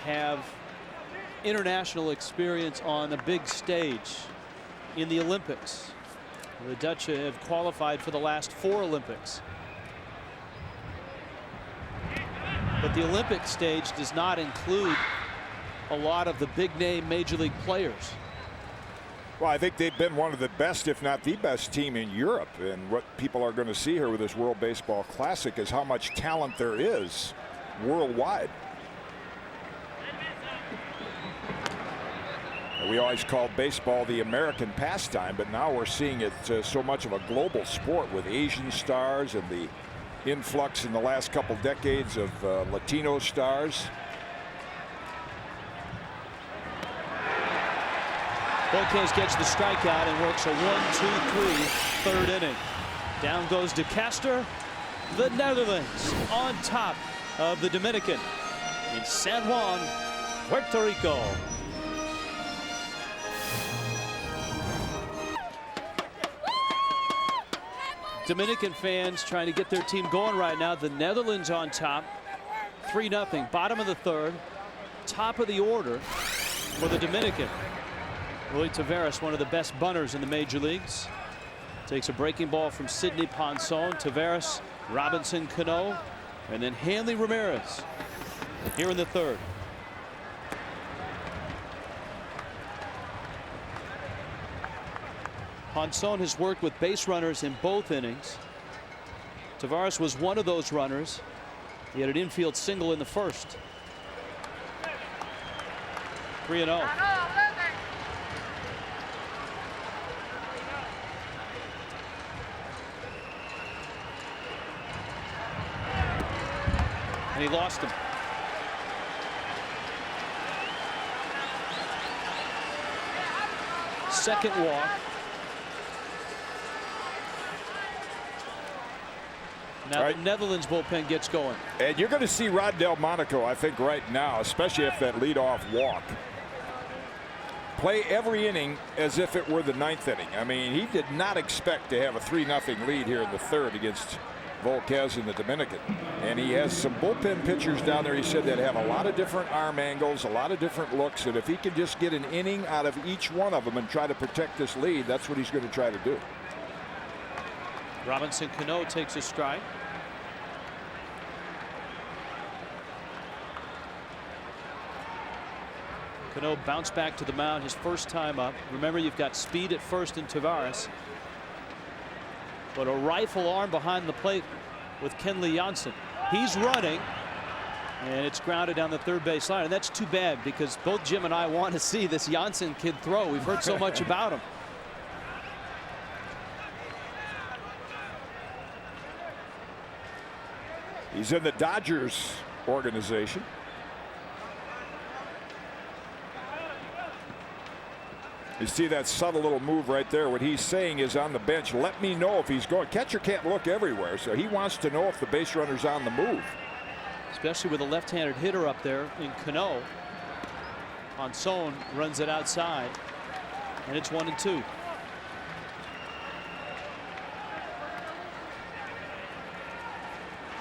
have international experience on a big stage in the Olympics. The Dutch have qualified for the last 4 Olympics. But the Olympic stage does not include a lot of the big name major league players. Well, I think they've been one of the best, if not the best team in Europe. And what people are going to see here with this World Baseball Classic is how much talent there is worldwide. We always called baseball the American pastime, but now we're seeing it so much of a global sport with Asian stars and the influx in the last couple decades of Latino stars. Volquez gets the strikeout and works a 1-2-3 third inning. Down goes DeCaster. The Netherlands on top of the Dominican in San Juan, Puerto Rico. Dominican fans trying to get their team going right now. The Netherlands on top, 3-0, bottom of the third, top of the order for the Dominican. Willie Taveras, one of the best bunters in the major leagues, takes a breaking ball from Sidney Ponson. Taveras, Robinson Cano, and then Hanley Ramirez here in the third. Ponson has worked with base runners in both innings. Taveras was one of those runners. He had an infield single in the first. 3-0. And he lost him. Second walk. Now the Netherlands bullpen gets going. And you're going to see Rod Delmonico, I think, right now, especially if that leadoff walk, play every inning as if it were the 9th inning. I mean, he did not expect to have a 3-0 lead here in the third against Volquez in the Dominican. And he has some bullpen pitchers down there, he said, that have a lot of different arm angles, a lot of different looks. And if he can just get an inning out of each one of them and try to protect this lead, that's what he's going to try to do. Robinson Cano takes a strike. Cano bounced back to the mound his first time up. Remember, you've got speed at first in Taveras, but a rifle arm behind the plate with Kenley Jansen. He's running, and it's grounded down the third base line. And that's too bad, because both Jim and I want to see this Jansen kid throw. We've heard so much about him. He's in the Dodgers organization. You see that subtle little move right there. What he's saying is, on the bench, let me know if he's going. Catcher can't look everywhere, so he wants to know if the base runner's on the move. Especially with a left-handed hitter up there in Cano. Ponson runs it outside, and it's 1-2.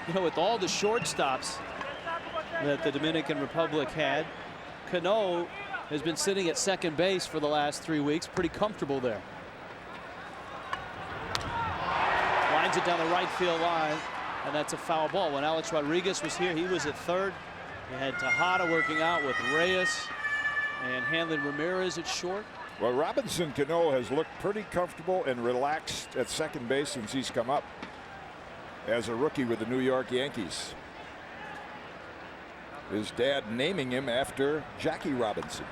You know, with all the shortstops that the Dominican Republic had, Cano has been sitting at second base for the last 3 weeks, pretty comfortable there. Lines it down the right field line, and that's a foul ball. When Alex Rodriguez was here, he was at third. You had Tejada working out with Reyes and Hanley Ramirez at short. Well, Robinson Cano has looked pretty comfortable and relaxed at second base since he's come up as a rookie with the New York Yankees. His dad naming him after Jackie Robinson.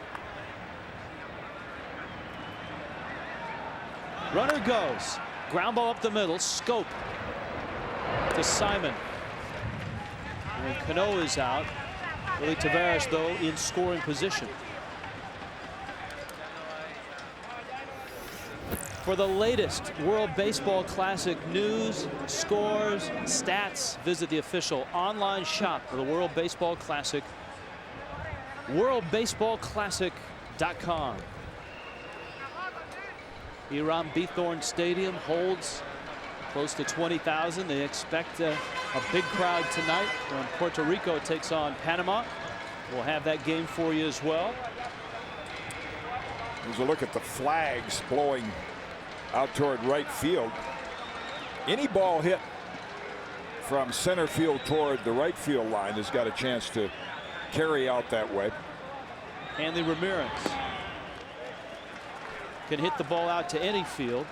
Runner goes. Ground ball up the middle. Scope to Simon. And Cano is out. Willie Taveras, though, in scoring position. For the latest World Baseball Classic news, scores, stats, visit the official online shop for the World Baseball Classic, worldbaseballclassic.com. Iram Bithorn Stadium holds close to 20,000. They expect a big crowd tonight when Puerto Rico takes on Panama. We'll have that game for you as well. Here's a look at the flags blowing out toward right field. Any ball hit from center field toward the right field line has got a chance to carry out that way. Hanley Ramirez can hit the ball out to any field,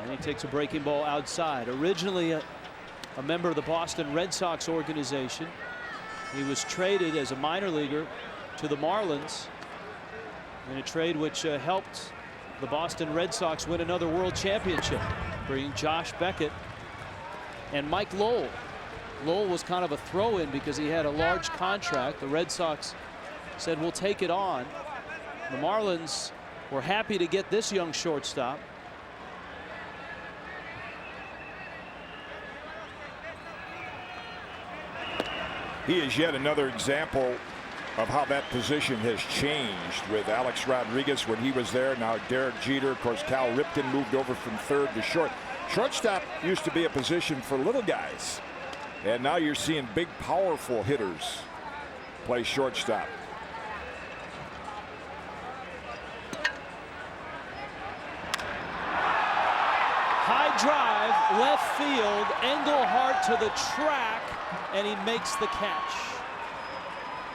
and he takes a breaking ball outside. Originally a member of the Boston Red Sox organization, he was traded as a minor leaguer to the Marlins in a trade which helped the Boston Red Sox win another world championship, bringing Josh Beckett and Mike Lowell. Lowell was kind of a throw-in because he had a large contract. The Red Sox said, we'll take it on. The Marlins were happy to get this young shortstop. He is yet another example of how that position has changed with Alex Rodriguez when he was there. Now Derek Jeter, of course, Cal Ripken moved over from third to short. Shortstop used to be a position for little guys, and now you're seeing big, powerful hitters play shortstop. High drive, left field, Engelhart to the track, and he makes the catch.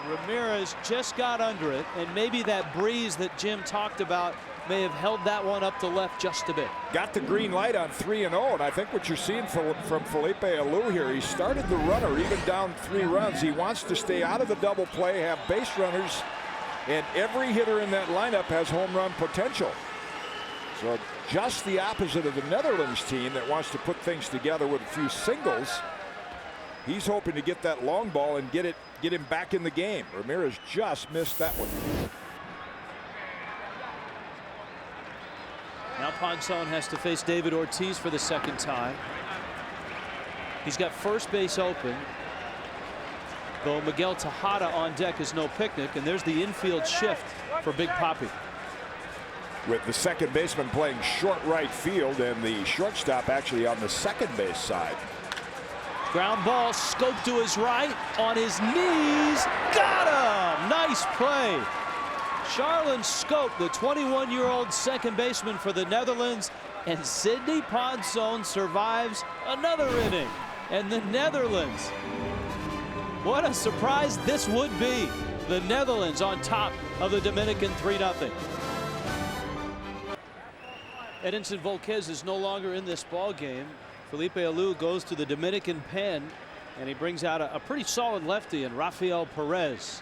Ramirez just got under it, and maybe that breeze that Jim talked about may have held that one up to left just a bit. Got the green light on 3-0, and I think what you're seeing from Felipe Alou here, he started the runner even down 3 runs. He wants to stay out of the double play, have base runners, and every hitter in that lineup has home run potential. So just the opposite of the Netherlands team that wants to put things together with a few singles. He's hoping to get that long ball and get him back in the game. Ramirez just missed that one. Now Ponzon has to face David Ortiz for the second time. He's got first base open, though Miguel Tejada on deck is no picnic, and there's the infield shift for Big Papi. With the second baseman playing short right field and the shortstop actually on the second base side. Ground ball, Scope to his right, on his knees, got him! Nice play. Charlon Scope, the 21-year-old second baseman for the Netherlands, and Sidney Ponzon survives another inning. And the Netherlands, what a surprise this would be. The Netherlands on top of the Dominican 3-0. Edinson Volquez is no longer in this ball game. Felipe Alou goes to the Dominican pen, and he brings out a pretty solid lefty in Rafael Perez.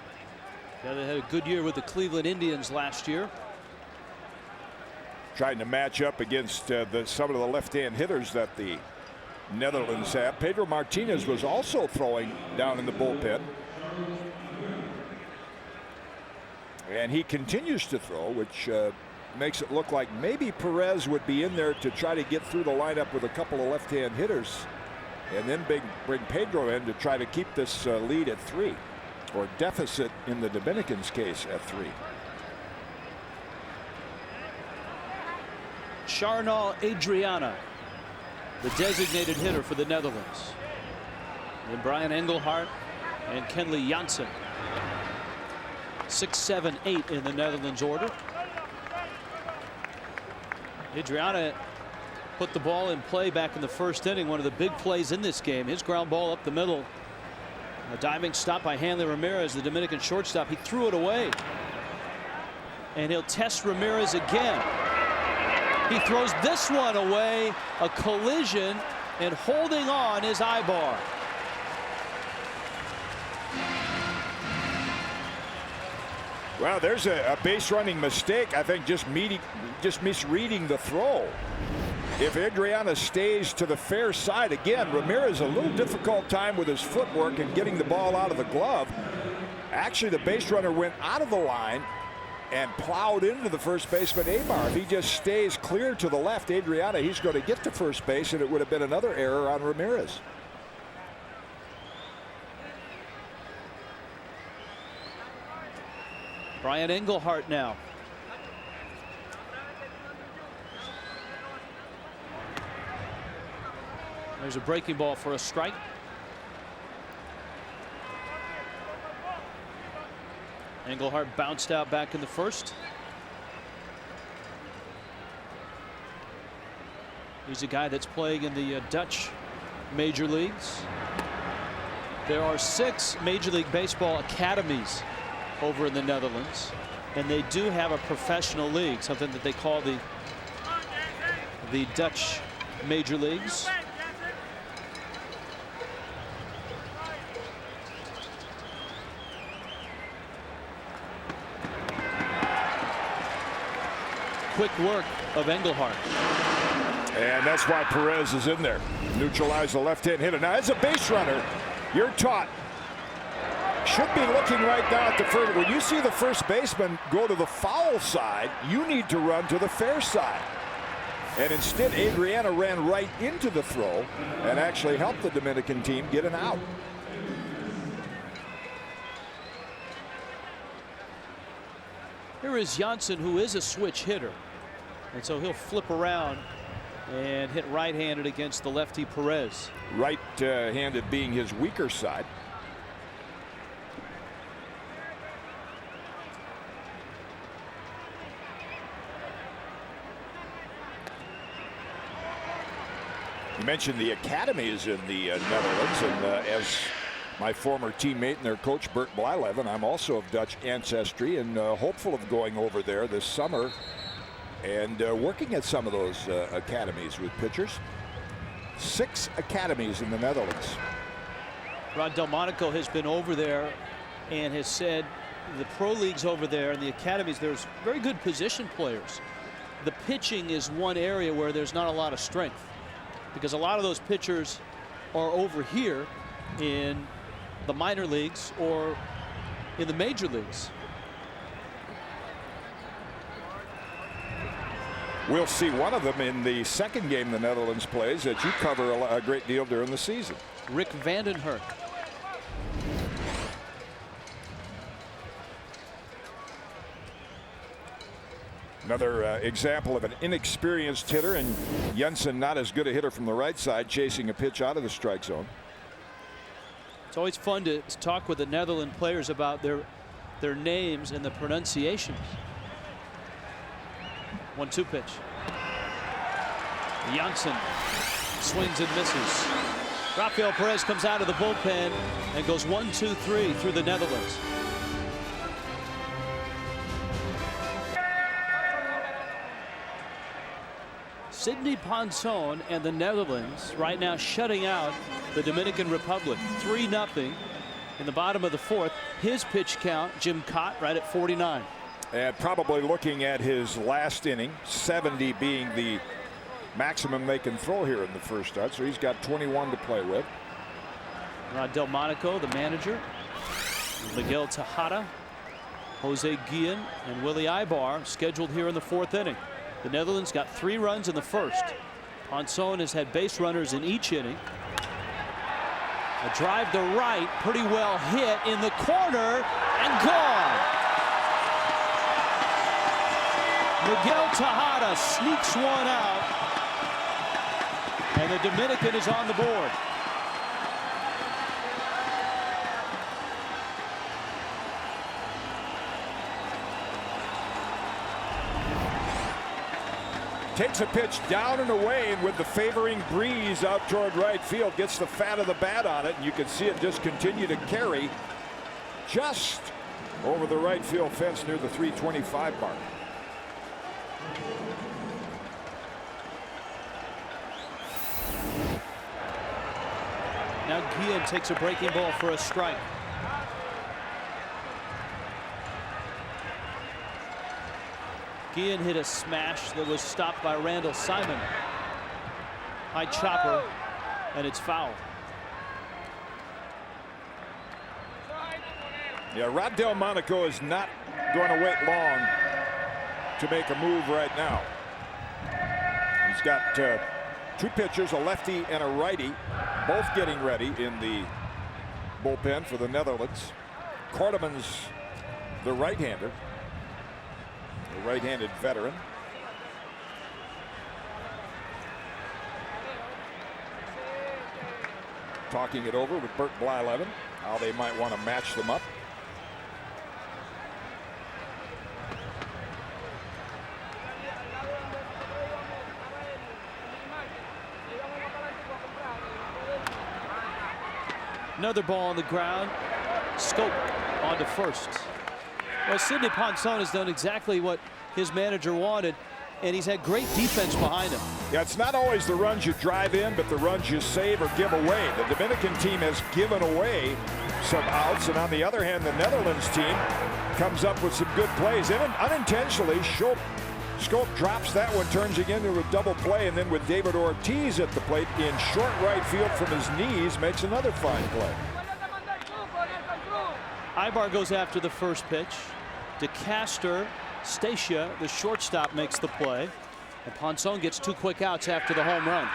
Yeah, they had a good year with the Cleveland Indians last year. Trying to match up against some of the left-hand hitters that the Netherlands have. Pedro Martinez was also throwing down in the bullpen. And he continues to throw, which makes it look like maybe Perez would be in there to try to get through the lineup with a couple of left-hand hitters, and then bring Pedro in to try to keep this lead at 3, or deficit in the Dominicans' case at 3. Charnal Adriana, the designated hitter for the Netherlands. And Brian Engelhart and Kenley Jansen. 6, 7, 8 in the Netherlands order. Adriana put the ball in play back in the first inning. One of the big plays in this game. His ground ball up the middle. A diving stop by Hanley Ramirez, the Dominican shortstop. He threw it away. And he'll test Ramirez again. He throws this one away. A collision, and holding on is Ibar. Well, there's a base running mistake. I think just misreading the throw. If Adriana stays to the fair side again, Ramirez a little difficult time with his footwork and getting the ball out of the glove. Actually, the base runner went out of the line and plowed into the first baseman Abar. If he just stays clear to the left, Adriana, he's going to get to first base, and it would have been another error on Ramirez. Brian Engelhart now. There's a breaking ball for a strike. Engelhart bounced out back in the first. He's a guy that's playing in the Dutch major leagues. There are 6 Major League Baseball academies over in the Netherlands, and they do have a professional league, something that they call the Dutch major leagues. Quick work of Engelhart. And that's why Perez is in there. Neutralize the left-hand hitter. Now, as a base runner, you're taught, should be looking right now at the first. When you see the first baseman go to the foul side, you need to run to the fair side. And instead, Adriana ran right into the throw and actually helped the Dominican team get an out. Here is Janssen, who is a switch hitter. And so he'll flip around and hit right-handed against the lefty Perez. Right-handed being his weaker side. You mentioned the academies in the Netherlands, and as my former teammate and their coach Bert Blyleven, I'm also of Dutch ancestry and hopeful of going over there this summer and working at some of those academies with pitchers. 6 academies in the Netherlands. Rod Delmonico has been over there and has said the pro leagues over there and the academies, there's very good position players. The pitching is one area where there's not a lot of strength, because a lot of those pitchers are over here in the minor leagues or in the major leagues. We'll see one of them in the second game the Netherlands plays that you cover a great deal during the season. Rick Vandenherk. Another example of an inexperienced hitter, and Janssen not as good a hitter from the right side, chasing a pitch out of the strike zone. It's always fun to talk with the Netherlands players about their names and the pronunciations. 1-2 pitch. Janssen swings and misses. Rafael Perez comes out of the bullpen and goes 1-2-3 through the Netherlands. Sidney Ponson and the Netherlands right now shutting out the Dominican Republic 3-0 in the bottom of the 4th. His pitch count, Jim Cott, right at 49. And probably looking at his last inning, 70 being the maximum they can throw here in the first start. So he's got 21 to play with. Rod Delmonico, the manager, Miguel Tejada, Jose Guillen, and Willie Ibar scheduled here in the 4th inning. The Netherlands got 3 runs in the first. Ponson has had base runners in each inning. A drive to right, pretty well hit in the corner and gone. Miguel Tejada sneaks one out, and the Dominican is on the board. Takes a pitch down and away, and with the favoring breeze out toward right field, gets the fat of the bat on it, and you can see it just continue to carry just over the right field fence near the 325 mark. Now Guillen takes a breaking ball for a strike. Guillen hit a smash that was stopped by Randall Simon. High chopper, and it's foul. Yeah, Rod Delmonico is not going to wait long to make a move right now. He's got 2 pitchers, a lefty and a righty, both getting ready in the bullpen for the Netherlands. Korteman's the right-hander, the right-handed veteran. Talking it over with Bert Blyleven, how they might want to match them up. Another ball on the ground. Scope on to first. Well, Sidney Ponson has done exactly what his manager wanted, and he's had great defense behind him. Yeah, it's not always the runs you drive in, but the runs you save or give away. The Dominican team has given away some outs, and on the other hand, the Netherlands team comes up with some good plays. And unintentionally, Schoop Scope drops that one, turns again into a double play, and then with David Ortiz at the plate in short right field from his knees, makes another fine play. Ibar goes after the first pitch. DeCaster, Stacia, the shortstop, makes the play. And Ponson gets 2 quick outs after the home run.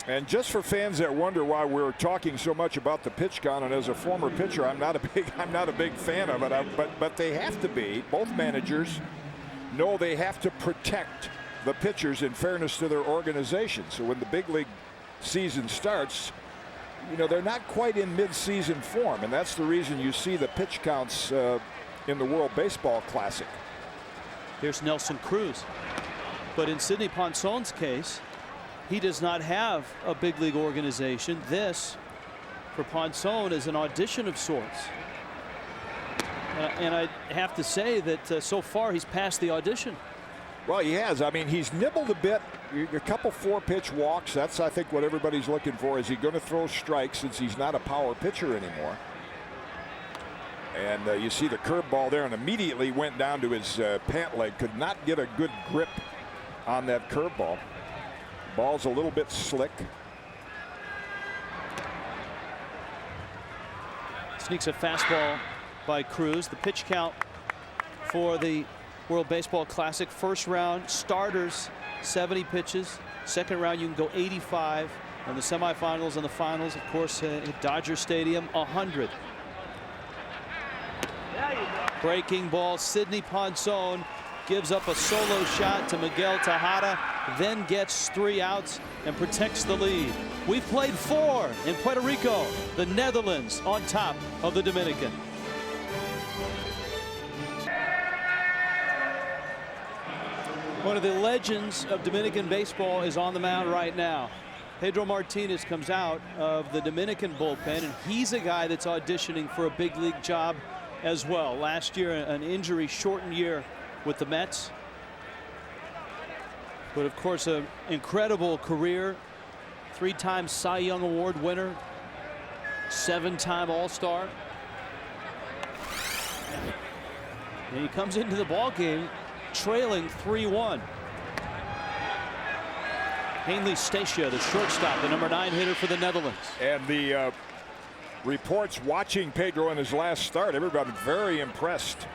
And just for fans that wonder why we're talking so much about the pitch count, and as a former pitcher, I'm not a big fan of it. But they have to be. Both managers know they have to protect the pitchers in fairness to their organization. So when the big league season starts, you know, they're not quite in mid-season form, and that's the reason you see the pitch counts in the World Baseball Classic. Here's Nelson Cruz. But in Sidney Ponson's case, he does not have a big league organization. This, for Ponson, is an audition of sorts. And I have to say that so far he's passed the audition. Well, he has. I mean, he's nibbled a bit. A couple 4-pitch walks. That's, I think, what everybody's looking for. Is he going to throw strikes since he's not a power pitcher anymore? And you see the curveball there, and immediately went down to his pant leg. Could not get a good grip on that curveball. Ball's a little bit slick. Sneaks a fastball by Cruz. The pitch count for the World Baseball Classic. First round starters 70 pitches. Second round you can go 85. And the semifinals and the finals, of course, at Dodger Stadium, 100. Breaking ball. Sidney Ponson gives up a solo shot to Miguel Tejada, then gets 3 outs and protects the lead. We've played 4 in Puerto Rico. The Netherlands on top of the Dominican. One of the legends of Dominican baseball is on the mound right now. Pedro Martinez comes out of the Dominican bullpen, and he's a guy that's auditioning for a big league job as well. Last year, an injury-shortened year with the Mets. But of course, an incredible career. 3-time Cy Young Award winner. 7-time All-Star. And he comes into the ball game trailing 3-1. Hanley Stacia, the shortstop, the number 9 hitter for the Netherlands. And the reports watching Pedro in his last start, everybody very impressed.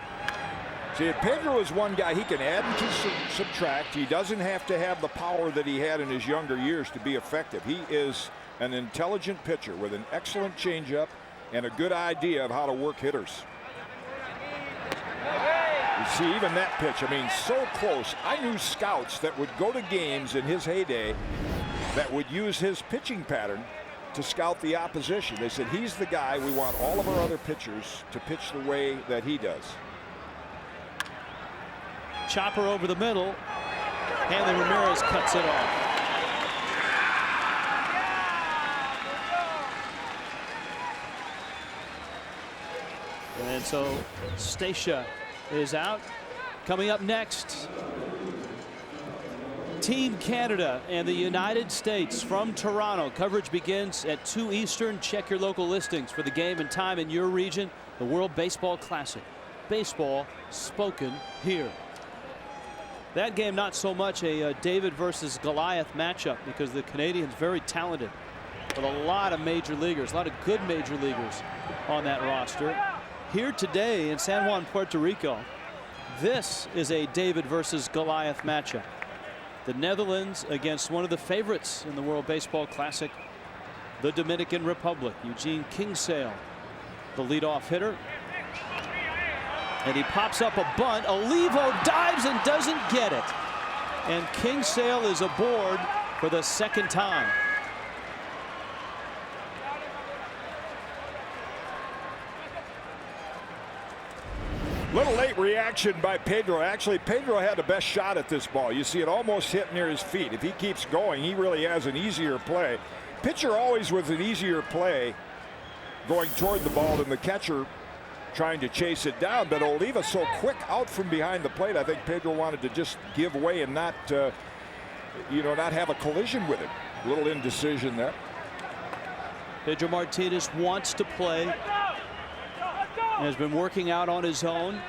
See, Pedro is one guy, he can add and subtract. He doesn't have to have the power that he had in his younger years to be effective. He is an intelligent pitcher with an excellent changeup and a good idea of how to work hitters. You see, even that pitch, I mean, so close. I knew scouts that would go to games in his heyday that would use his pitching pattern to scout the opposition. They said, he's the guy, we want all of our other pitchers to pitch the way that he does. Chopper over the middle. Hanley Ramirez cuts it off. And so Stacia is out. Coming up next, Team Canada and the United States from Toronto. Coverage begins at 2 Eastern. Check your local listings for the game and time in your region. The World Baseball Classic. Baseball spoken here. That game not so much a David versus Goliath matchup because the Canadians very talented, but a lot of major leaguers, a lot of good major leaguers on that roster. Here today in San Juan, Puerto Rico, this is a David versus Goliath matchup. The Netherlands against one of the favorites in the World Baseball Classic, the Dominican Republic. Eugene Kingsale, the leadoff hitter. And he pops up a bunt. Olivo dives and doesn't get it. And Kingsale is aboard for the 2nd time. Little late reaction by Pedro. Actually, Pedro had the best shot at this ball. You see it almost hit near his feet. If he keeps going, he really has an easier play. Pitcher always with an easier play going toward the ball than the catcher trying to chase it down. But Oliva so quick out from behind the plate, I think Pedro wanted to just give way and not not have a collision with him. A little indecision there. Pedro Martinez wants to play. Has been working out on his own.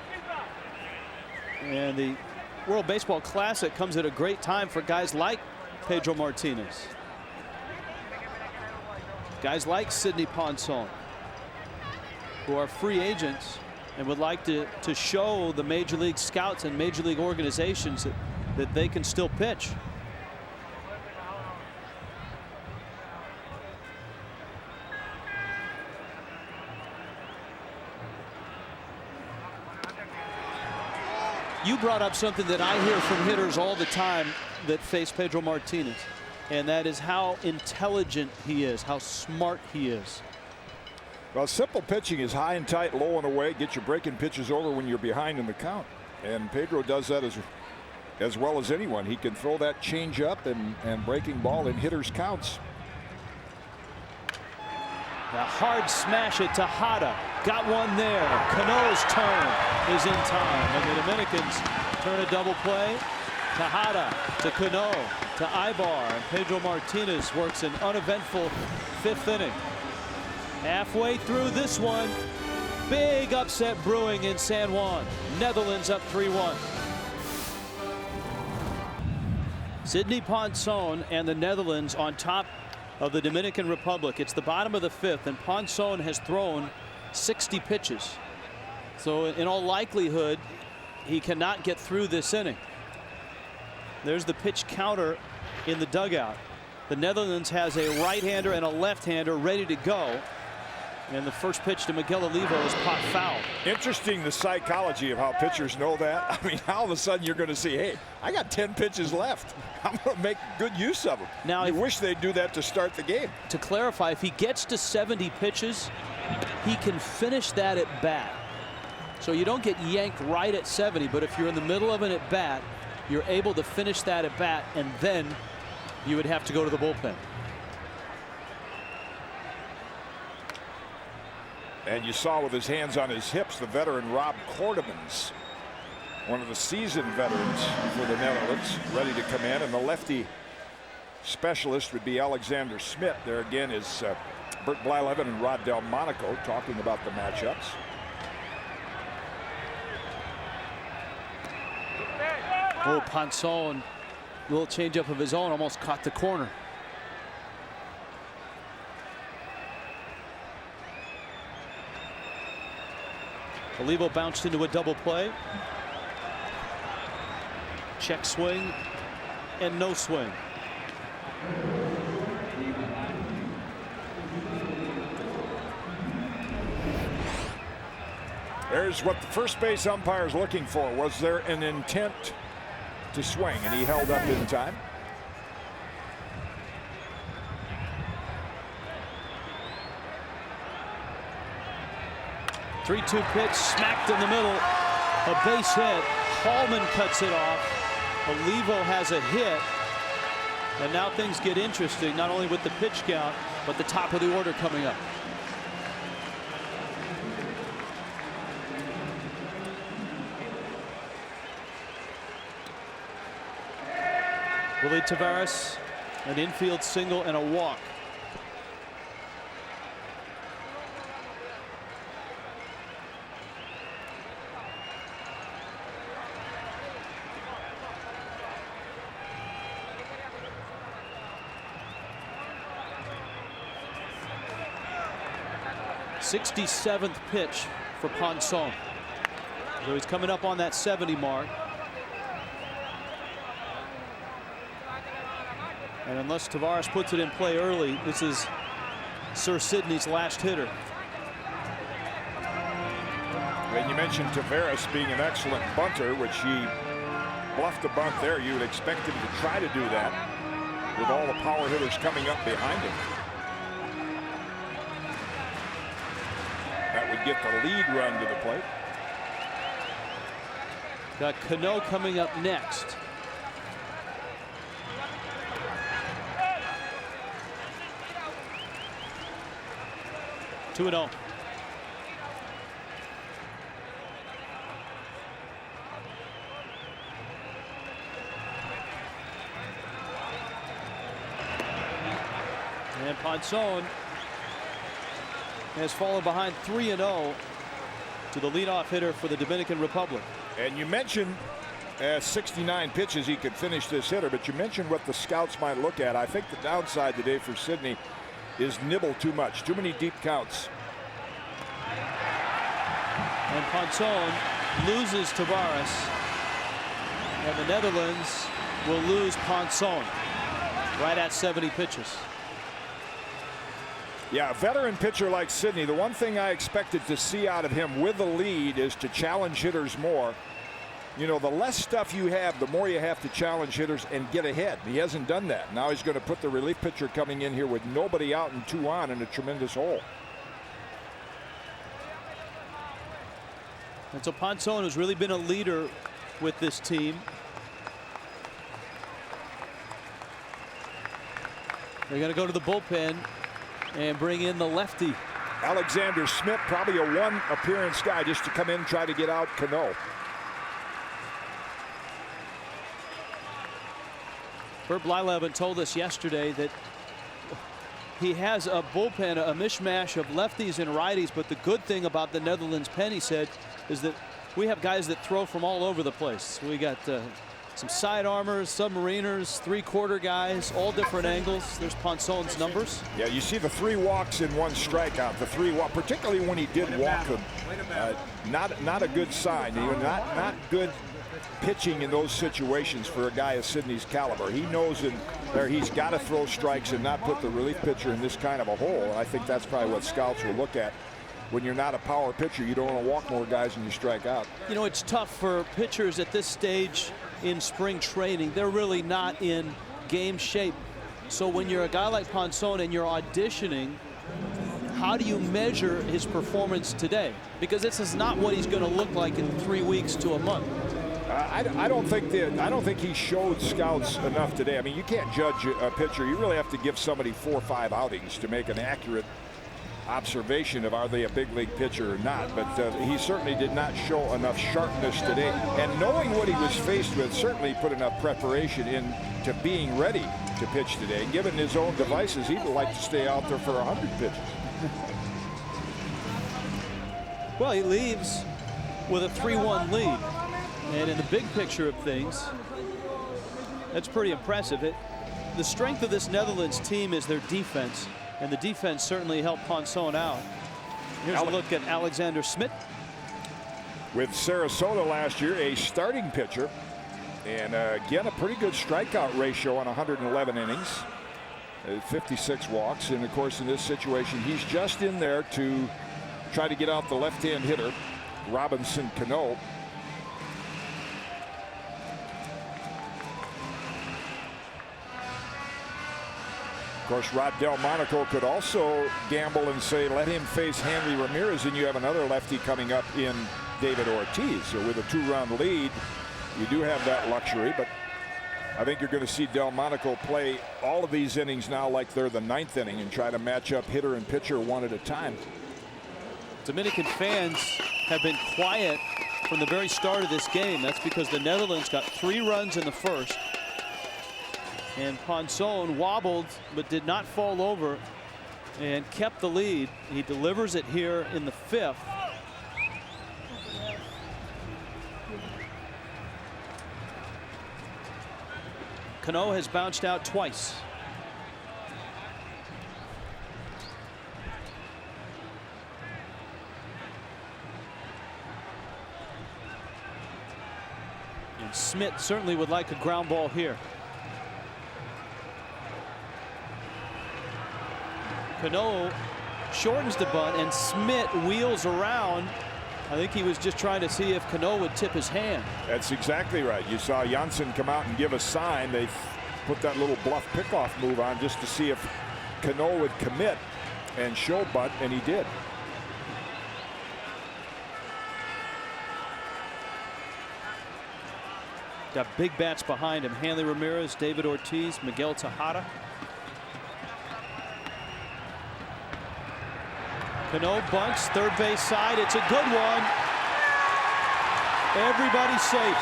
And the World Baseball Classic comes at a great time for guys like Pedro Martinez. Guys like Sidney Ponson, who are free agents and would like to show the major league scouts and major league organizations that they can still pitch. You brought up something that I hear from hitters all the time that face Pedro Martinez, and that is how intelligent he is, how smart he is. Well, simple pitching is high and tight, low and away. Get your breaking pitches over when you're behind in the count. And Pedro does that as well as anyone. He can throw that change up and breaking ball in hitters' counts. A hard smash at Tejada. Got one there. Cano's turn is in time. And the Dominicans turn a double play. Tejada to Cano to Ibar. And Pedro Martinez works an uneventful fifth inning. Halfway through this one, big upset brewing in San Juan. Netherlands up 3-1. Sidney Ponson and the Netherlands on top of the Dominican Republic. It's the bottom of the fifth, and Ponson has thrown 60 pitches. So in all likelihood, he cannot get through this inning. There's the pitch counter in the dugout. The Netherlands has a right-hander and a left-hander ready to go. And the first pitch to Miguel Olivo is popped foul. Interesting, the psychology of how pitchers know that. I mean, all of a sudden you're going to see, hey, I got 10 pitches left. I'm going to make good use of them. Now, I wish they'd do that to start the game. To clarify, if he gets to 70 pitches, he can finish that at bat. So you don't get yanked right at 70, but if you're in the middle of an at bat, you're able to finish that at bat, and then you would have to go to the bullpen. And you saw with his hands on his hips the veteran Rob Cordemans, one of the seasoned veterans for the Netherlands, ready to come in. And the lefty specialist would be Alexander Smith. There again is Bert Blyleven and Rod Delmonico talking about the matchups. Oh, Ponson, a little changeup of his own, almost caught the corner. Olivo bounced into a double play. Check swing and no swing. There's what the first base umpire is looking for. Was there an intent to swing? And he held up in time. Three-two pitch smacked in the middle. A base hit. Hallman cuts it off. Olivo has a hit. And now things get interesting, not only with the pitch count, but the top of the order coming up. Willie Tavares, an infield single and a walk. '67th pitch for Ponson. So he's coming up on that 70 mark. And unless Tavares puts it in play early, this is Sir Sidney's last hitter. When you mentioned Tavares being an excellent bunter, which he bluffed a bunt there, you would expect him to try to do that with all the power hitters coming up behind him. That would get the lead run to the plate. Got Cano coming up next. Two and 0. And Ponson has fallen behind 3-0 to the leadoff hitter for the Dominican Republic. And you mentioned 69 pitches he could finish this hitter, but you mentioned what the scouts might look at. I think the downside today for Sidney is nibble too much, too many deep counts. And Ponson loses Tavares, and the Netherlands will lose Ponson right at 70 pitches. Yeah, a veteran pitcher like Sidney, the one thing I expected to see out of him with the lead is to challenge hitters more. You know, the less stuff you have, the more you have to challenge hitters and get ahead. He hasn't done that. Now he's going to put the relief pitcher coming in here with nobody out and 2 on in a tremendous hole. And so Ponson has really been a leader with this team. They're going to go to the bullpen and bring in the lefty. Alexander Smith, probably a 1 appearance guy, just to come in and try to get out Cano. Bert Blyleven told us yesterday that he has a bullpen, a mishmash of lefties and righties, but the good thing about the Netherlands pen, he said, is that we have guys that throw from all over the place. We got some side armors, submariners, 3/4 guys, all different angles. There's Ponson's numbers. Yeah, you see the 3 walks in 1 strikeout. The 3 walk, particularly when he did walk him, not a good sign. Not good pitching in those situations for a guy of Sidney's caliber. He knows in there he's got to throw strikes and not put the relief pitcher in this kind of a hole. And I think that's probably what scouts will look at. When you're not a power pitcher, you don't want to walk more guys and you strike out. You know, it's tough for pitchers at this stage in spring training. They're really not in game shape. So when you're a guy like Ponson and you're auditioning, how do you measure his performance today? Because this is not what he's going to look like in 3 weeks to a month. I don't think he showed scouts enough today. I mean, you can't judge a pitcher. You really have to give somebody 4 or 5 outings to make an accurate observation of are they a big league pitcher or not. But he certainly did not show enough sharpness today. And knowing what he was faced with certainly put enough preparation into being ready to pitch today. Given his own devices, he would like to stay out there for 100 pitches. Well, he leaves with a 3-1 lead. And in the big picture of things, that's pretty impressive. The strength of this Netherlands team is their defense, and the defense certainly helped Ponson out. Here's a look at Alexander Smith. With Sarasota last year, a starting pitcher, and again, a pretty good strikeout ratio on 111 innings, 56 walks. And of course, in this situation, he's just in there to try to get out the left-hand hitter, Robinson Cano. Of course, Rod Delmonico could also gamble and say, let him face Hanley Ramirez, and you have another lefty coming up in David Ortiz. So with a 2-run lead, you do have that luxury, but I think you're going to see Delmonico play all of these innings now like they're the 9th inning and try to match up hitter and pitcher 1 at a time. Dominican fans have been quiet from the very start of this game. That's because the Netherlands got 3 runs in the first. And Ponson wobbled but did not fall over and kept the lead. He delivers it here in the 5th. Cano has bounced out twice. And Smith certainly would like a ground ball here. Cano shortens the bunt, and Smith wheels around. I think he was just trying to see if Cano would tip his hand. That's exactly right. You saw Janssen come out and give a sign. They put that little bluff pickoff move on just to see if Cano would commit and show bunt, and he did. Got big bats behind him. Hanley Ramirez, David Ortiz, Miguel Tejada. Cano bunts, third base side. It's a good one. Everybody's safe.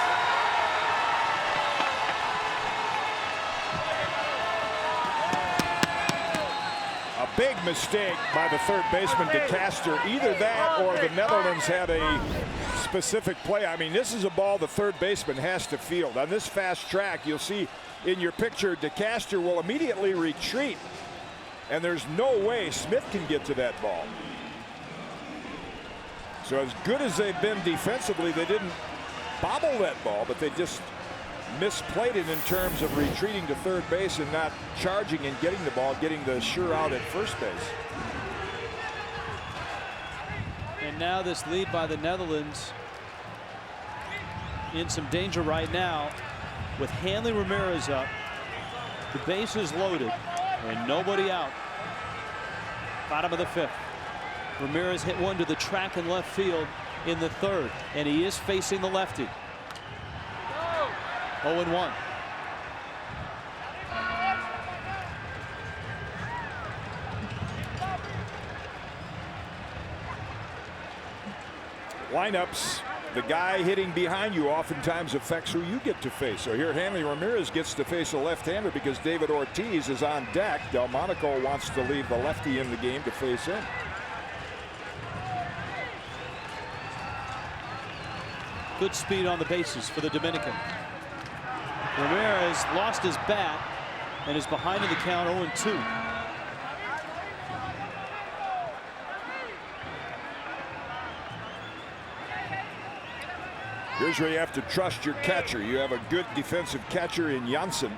A big mistake by the third baseman DeCaster. Either that or the Netherlands had a specific play. I mean, this is a ball the third baseman has to field. On this fast track, you'll see in your picture, DeCaster will immediately retreat, and there's no way Smith can get to that ball. So as good as they've been defensively, they didn't bobble that ball, but they just misplayed it in terms of retreating to third base and not charging and getting the ball, getting the sure out at first base. And now this lead by the Netherlands in some danger right now with Hanley Ramirez up. The base is loaded and nobody out. Bottom of the fifth. Ramirez hit one to the track in left field in the third, and he is facing the lefty. 0-1. Lineups, the guy hitting behind you oftentimes affects who you get to face. So here Hanley Ramirez gets to face a left-hander because David Ortiz is on deck. Delmonico wants to leave the lefty in the game to face him. Good speed on the bases for the Dominican. Ramirez lost his bat and is behind in the count 0-2. Here's where you have to trust your catcher. You have a good defensive catcher in Janssen.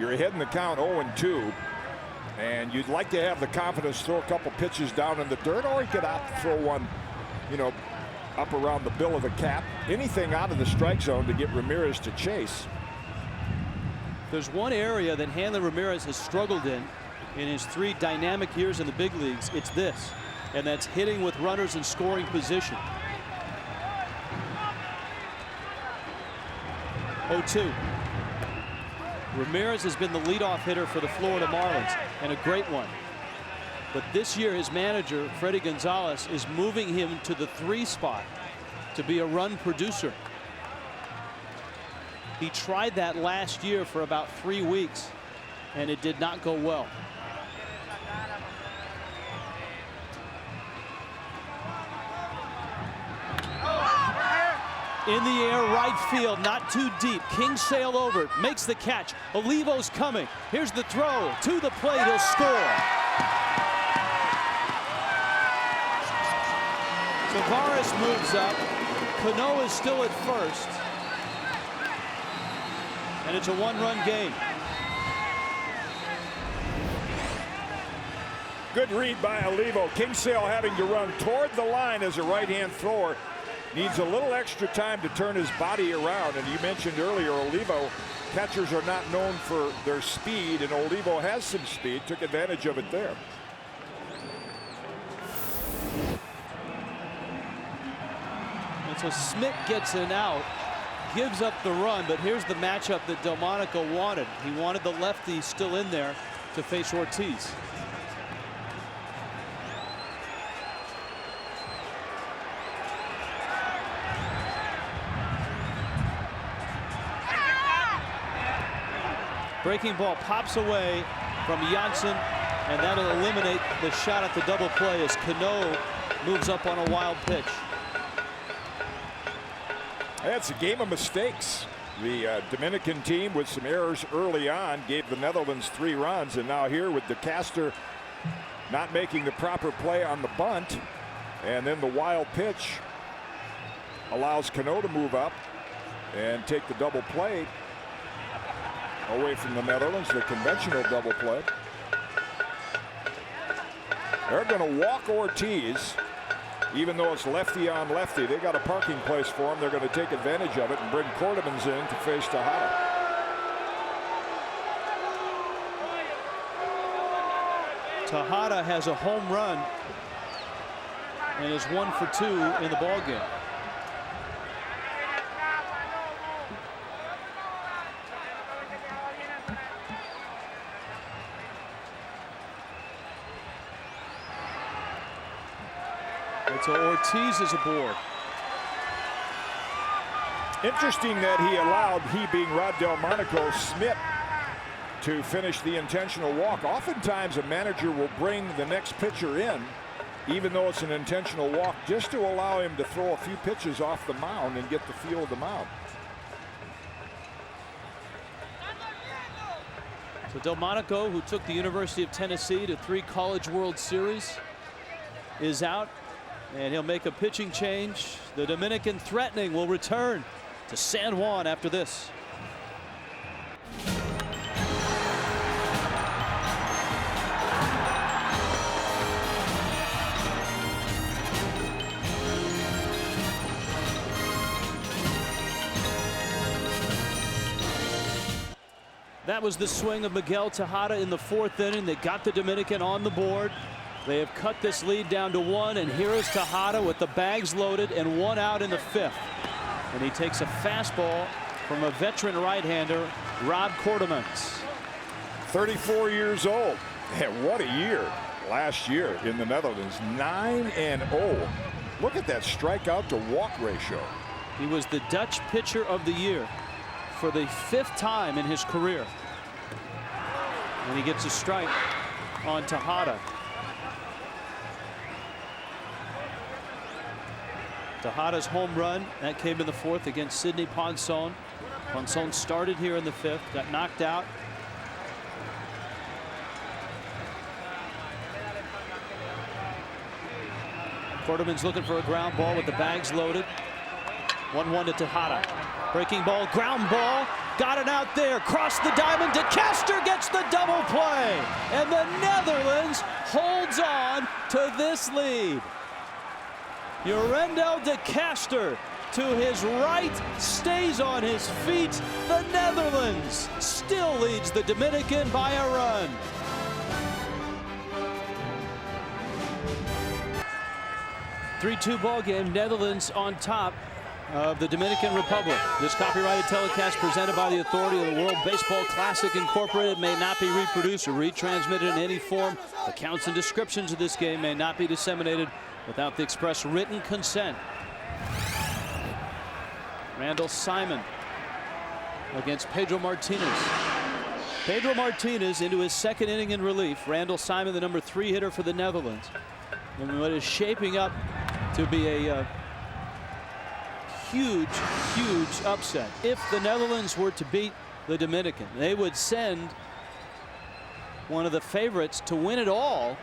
You're ahead in the count 0-2. And you'd like to have the confidence to throw a couple pitches down in the dirt, or you could opt to throw one, you know, up around the bill of the cap. Anything out of the strike zone to get Ramirez to chase. There's one area that Hanley Ramirez has struggled in his 3 dynamic years in the big leagues. It's this, and that's hitting with runners in scoring position. 0-2. Ramirez has been the leadoff hitter for the Florida Marlins, and a great one. But this year, his manager, Freddie Gonzalez, is moving him to the 3 spot to be a run producer. He tried that last year for about 3 weeks, and it did not go well. In the air, right field, not too deep. King sailed over, makes the catch. Olivo's coming. Here's the throw to the plate. He'll score. Tavares moves up. Cano is still at first. And it's a 1-run game. Good read by Olivo. Kingsale having to run toward the line as a right-hand thrower. Needs a little extra time to turn his body around. And you mentioned earlier, Olivo, catchers are not known for their speed, and Olivo has some speed. Took advantage of it there. And so Smith gets an out, gives up the run, but here's the matchup that Delmonico wanted. He wanted the lefty still in there to face Ortiz. Breaking ball pops away from Janssen, and that'll eliminate the shot at the double play as Cano moves up on a wild pitch. It's a game of mistakes. The Dominican team with some errors early on gave the Netherlands 3 runs, and now here with DeCaster not making the proper play on the bunt, and then the wild pitch allows Cano to move up and take the double play away from the Netherlands, the conventional double play. They're going to walk Ortiz, even though it's lefty on lefty. They got a parking place for him. They're going to take advantage of it and bring Cordemans in to face Tejada. Tejada has a home run and is 1 for 2 in the ball game. So Ortiz is aboard. Interesting that he allowed, he being Rod Delmonico, Smith to finish the intentional walk. Oftentimes a manager will bring the next pitcher in even though it's an intentional walk, just to allow him to throw a few pitches off the mound and get the feel of the mound. So Delmonico, who took the University of Tennessee to 3 College World Series, is out, and he'll make a pitching change. The Dominican threatening will return to San Juan after this. That was the swing of Miguel Tejada in the 4th inning that got the Dominican on the board. They have cut this lead down to 1, and here is Tejada with the bags loaded and 1 out in the 5th. And he takes a fastball from a veteran right-hander, Rob Quartermans. 34 years old, and what a year last year in the Netherlands. 9-0. Look at that strikeout to walk ratio. He was the Dutch pitcher of the year for the 5th time in his career. And he gets a strike on Tejada. Tejada's home run, that came in the 4th against Sidney Ponson. Ponson started here in the 5th, got knocked out. Quarterman's looking for a ground ball with the bags loaded. 1-1 to Tejada. Breaking ball, ground ball, got it out there, crossed the diamond. De Castro gets the double play, and the Netherlands holds on to this lead. Yorendel De Castro to his right, stays on his feet. The Netherlands still leads the Dominican by a run. (3-2) ball game. Netherlands on top of the Dominican Republic. This copyrighted telecast presented by the authority of the World Baseball Classic Incorporated may not be reproduced or retransmitted in any form. Accounts and descriptions of this game may not be disseminated without the express written consent. Randall Simon against Pedro Martinez. Pedro Martinez into his 2nd inning in relief. Randall Simon, the number 3 hitter for the Netherlands. And what is shaping up to be a huge upset. If the Netherlands were to beat the Dominican, they would send one of the favorites to win it all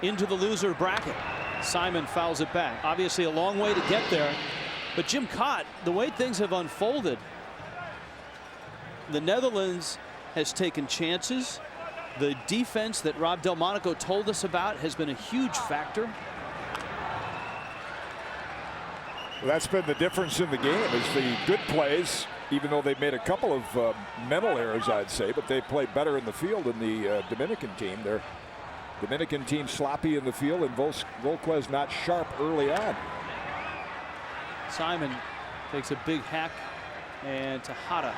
into the loser bracket. Simon fouls it back. Obviously a long way to get there. But Jim Cott, the way things have unfolded, the Netherlands has taken chances. The defense that Rob Delmonico told us about has been a huge factor. Well, that's been the difference in the game, is the good plays, even though they've made a couple of mental errors, I'd say, but they play better in the field than the Dominican team. Their Dominican team sloppy in the field, and Volquez not sharp early on. Simon takes a big hack, and Tejada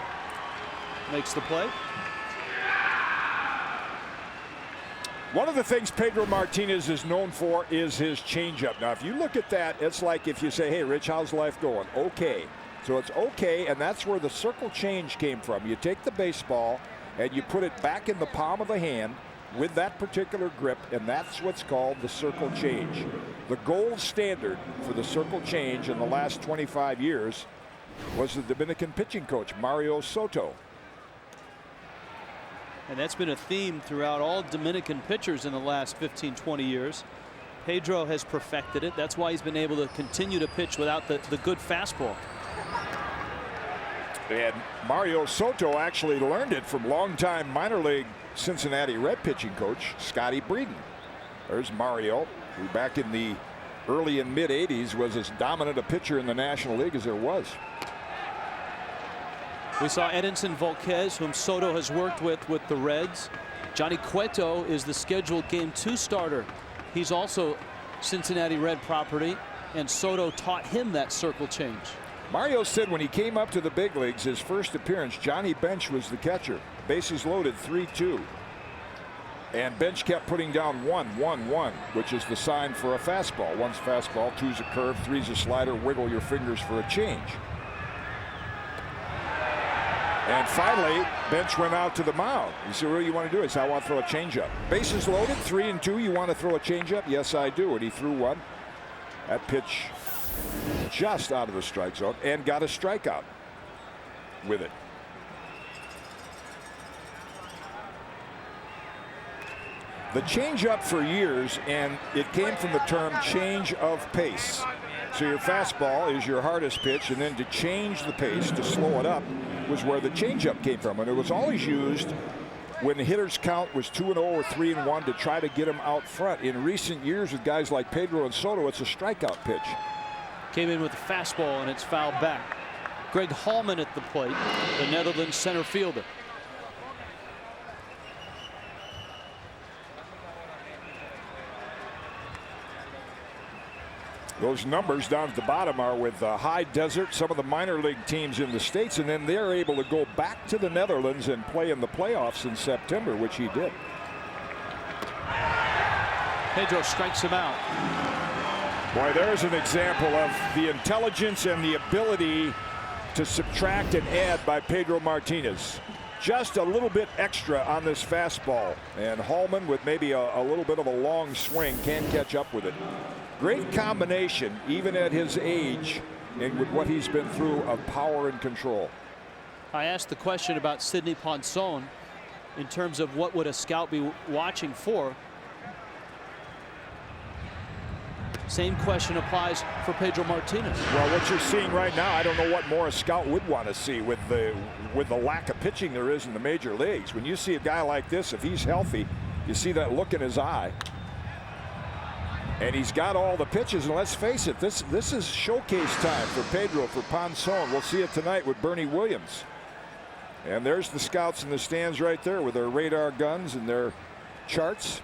makes the play. One of the things Pedro Martinez is known for is his changeup. Now, if you look at that, it's like if you say, hey, Rich, how's life going? Okay. So it's okay, and that's where the circle change came from. You take the baseball, and you put it back in the palm of the hand with that particular grip, and that's what's called the circle change. The gold standard for the circle change in the last 25 years was the Dominican pitching coach, Mario Soto. And that's been a theme throughout all Dominican pitchers in the last 15-20 years. Pedro has perfected it. That's why he's been able to continue to pitch without the good fastball. And Mario Soto actually learned it from longtime minor league Cincinnati Red pitching coach Scotty Breeden. There's Mario, who back in the early and mid 80s was as dominant a pitcher in the National League as there was. We saw Edinson Volquez, whom Soto has worked with the Reds. Johnny Cueto is the scheduled Game 2 starter. He's also Cincinnati Red property, and Soto taught him that circle change. Mario said when he came up to the big leagues, his first appearance, Johnny Bench was the catcher. Bases loaded, 3-2. And Bench kept putting down 1-1-1, which is the sign for a fastball. 1's fastball, 2's a curve, 3's a slider. Wiggle your fingers for a change. And finally, Bench went out to the mound. He said, what do you want to do? He said, I want to throw a changeup. Bases loaded, 3-2. You want to throw a changeup? Yes, I do. And he threw one. That pitch just out of the strike zone and got a strikeout with it. The changeup for years, and it came from the term change of pace. So your fastball is your hardest pitch, and then to change the pace, to slow it up, was where the changeup came from. And it was always used when the hitter's count was 2-0 or 3-1 to try to get him out front. In recent years with guys like Pedro and Soto, it's a strikeout pitch. Came in with a fastball, and it's fouled back. Greg Hallman at the plate, the Netherlands center fielder. Those numbers down at the bottom are with High Desert, some of the minor league teams in the States, and then they're able to go back to the Netherlands and play in the playoffs in September, which he did. Pedro strikes him out. Boy, there's an example of the intelligence and the ability to subtract and add by Pedro Martinez. Just a little bit extra on this fastball, and Hallman, with maybe a little bit of a long swing, can't catch up with it. Great combination, even at his age, and with what he's been through, of power and control. I asked the question about Sidney Ponson in terms of what would a scout be watching for. Same question applies for Pedro Martinez. Well, what you're seeing right now, I don't know what more a scout would want to see with the lack of pitching there is in the major leagues. When you see a guy like this, if he's healthy, you see that look in his eye. And he's got all the pitches, and let's face it, this is showcase time for Pedro, for Ponson. We'll see it tonight with Bernie Williams. And there's the scouts in the stands right there with their radar guns and their charts.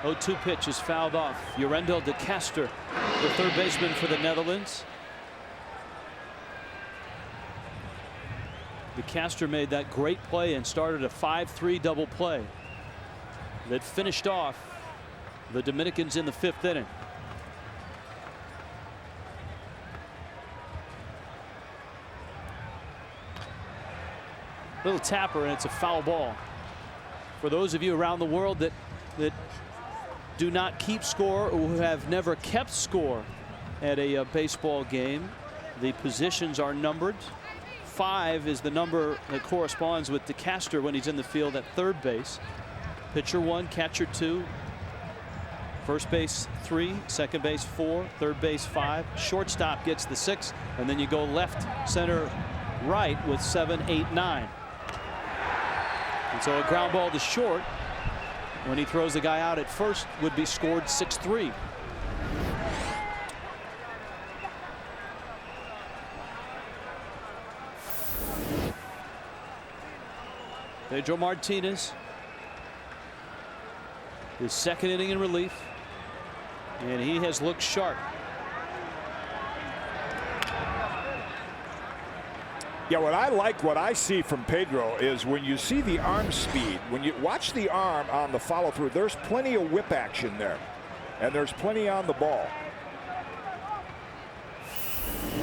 Oh, 2 pitch is fouled off. Yorendel de Castro, the third baseman for the Netherlands. De Castro made that great play and started a 5-3 double play that finished off the Dominicans in the 5th inning. Little tapper, and it's a foul ball. For those of you around the world that do not keep score, or who have never kept score at a baseball game, the positions are numbered. 5 is the number that corresponds with DeCaster when he's in the field at third base. Pitcher 1, catcher 2, first base 3, second base 4, third base 5, shortstop gets the 6, and then you go left, center, right with 7, 8, 9. And so a ground ball to short, when he throws the guy out at first, would be scored 6-3. Pedro Martinez, his second inning in relief, and he has looked sharp. Yeah, what I see from Pedro is when you see the arm speed, when you watch the arm on the follow through, there's plenty of whip action there, and there's plenty on the ball.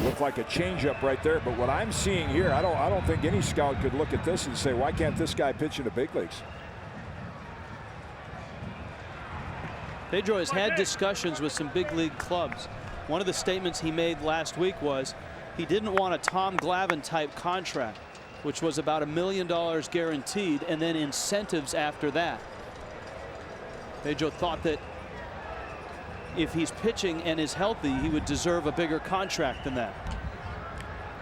Looked like a changeup right there, but what I'm seeing here, I don't think any scout could look at this and say, why can't this guy pitch in the big leagues? Pedro has had discussions with some big league clubs. One of the statements he made last week was he didn't want a Tom Glavine type contract, which was about $1 million guaranteed and then incentives after that. Pedro thought that if he's pitching and is healthy, he would deserve a bigger contract than that.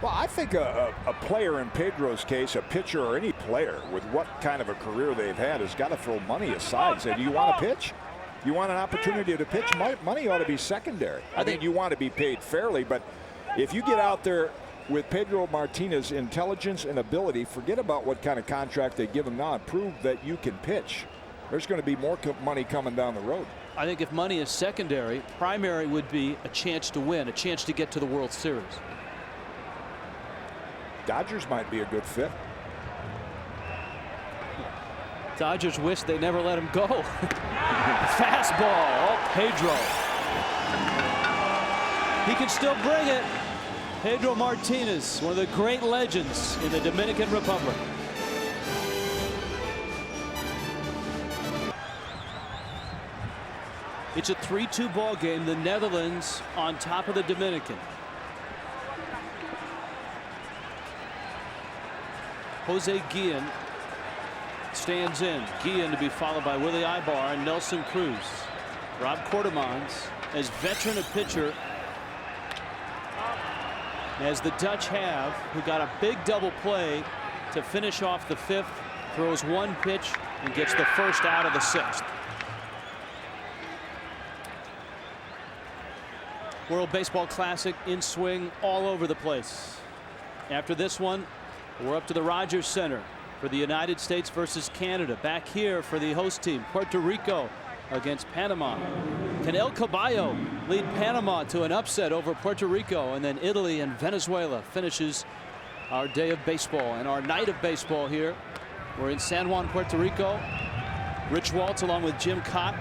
Well, I think a player in Pedro's case, a pitcher or any player with what kind of a career they've had, has got to throw money aside. Say, do you want to pitch? You want an opportunity to pitch? Money ought to be secondary. I think you want to be paid fairly, but if you get out there with Pedro Martinez's intelligence and ability, forget about what kind of contract they give him now and prove that you can pitch. There's going to be more money coming down the road. I think if money is secondary, primary would be a chance to win, a chance to get to the World Series. Dodgers might be a good fit. Dodgers wish they never let him go. Fastball. Oh, Pedro. He can still bring it. Pedro Martinez, one of the great legends in the Dominican Republic. It's a 3-2 ball game. The Netherlands on top of the Dominican. Jose Guillen stands in. Guillen to be followed by Willie Ibar and Nelson Cruz. Rob Quartermans, as veteran a pitcher as the Dutch have, who got a big double play to finish off the 5th, throws one pitch and gets the first out of the 6th. World Baseball Classic in swing all over the place. After this one, we're up to the Rogers Center for the United States versus Canada. Back here for the host team, Puerto Rico against Panama. Can El Caballo lead Panama to an upset over Puerto Rico? And then Italy and Venezuela finishes our day of baseball and our night of baseball here. We're in San Juan, Puerto Rico. Rich Waltz along with Jim Cott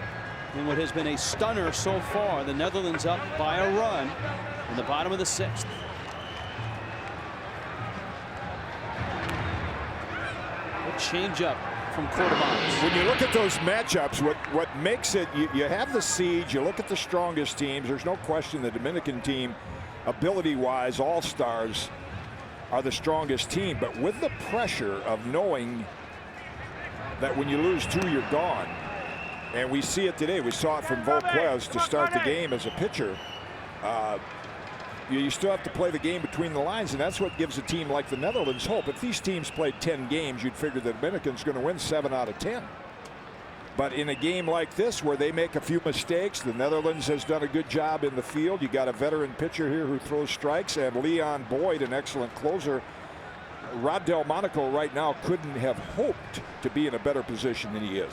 in what has been a stunner so far. The Netherlands up by a run in the bottom of the 6th. A change up from Quartermans. When you look at those matchups, what makes it, you have the siege, you look at the strongest teams. There's no question the Dominican team, ability-wise, all-stars, are the strongest team. But with the pressure of knowing that when you lose 2, you're gone. And we see it today. We saw it from Volquez to start the game as a pitcher. You still have to play the game between the lines, and that's what gives a team like the Netherlands hope. If these teams played 10 games, you'd figure the Dominican's going to win 7 out of 10. But in a game like this, where they make a few mistakes, the Netherlands has done a good job in the field. You got a veteran pitcher here who throws strikes, and Leon Boyd, an excellent closer. Rod Delmonico right now couldn't have hoped to be in a better position than he is.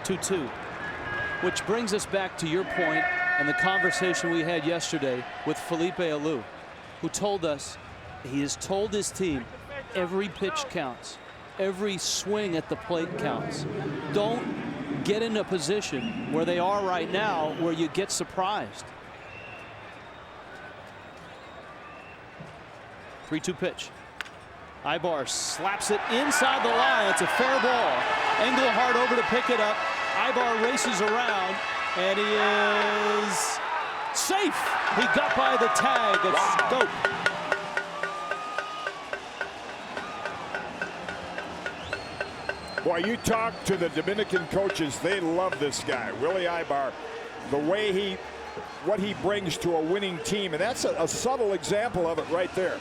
2-2, which brings us back to your point and the conversation we had yesterday with Felipe Alou, who told us he has told his team every pitch counts, every swing at the plate counts. Don't get in a position where they are right now where you get surprised. 3-2 pitch. Ibar slaps it inside the line. It's a fair ball. Engelhardt over to pick it up. Ibar races around, and he is safe. He got by the tag of Scope. Boy, you talk to the Dominican coaches, they love this guy, Willie Ibar. The way what he brings to a winning team, and that's a subtle example of it right there.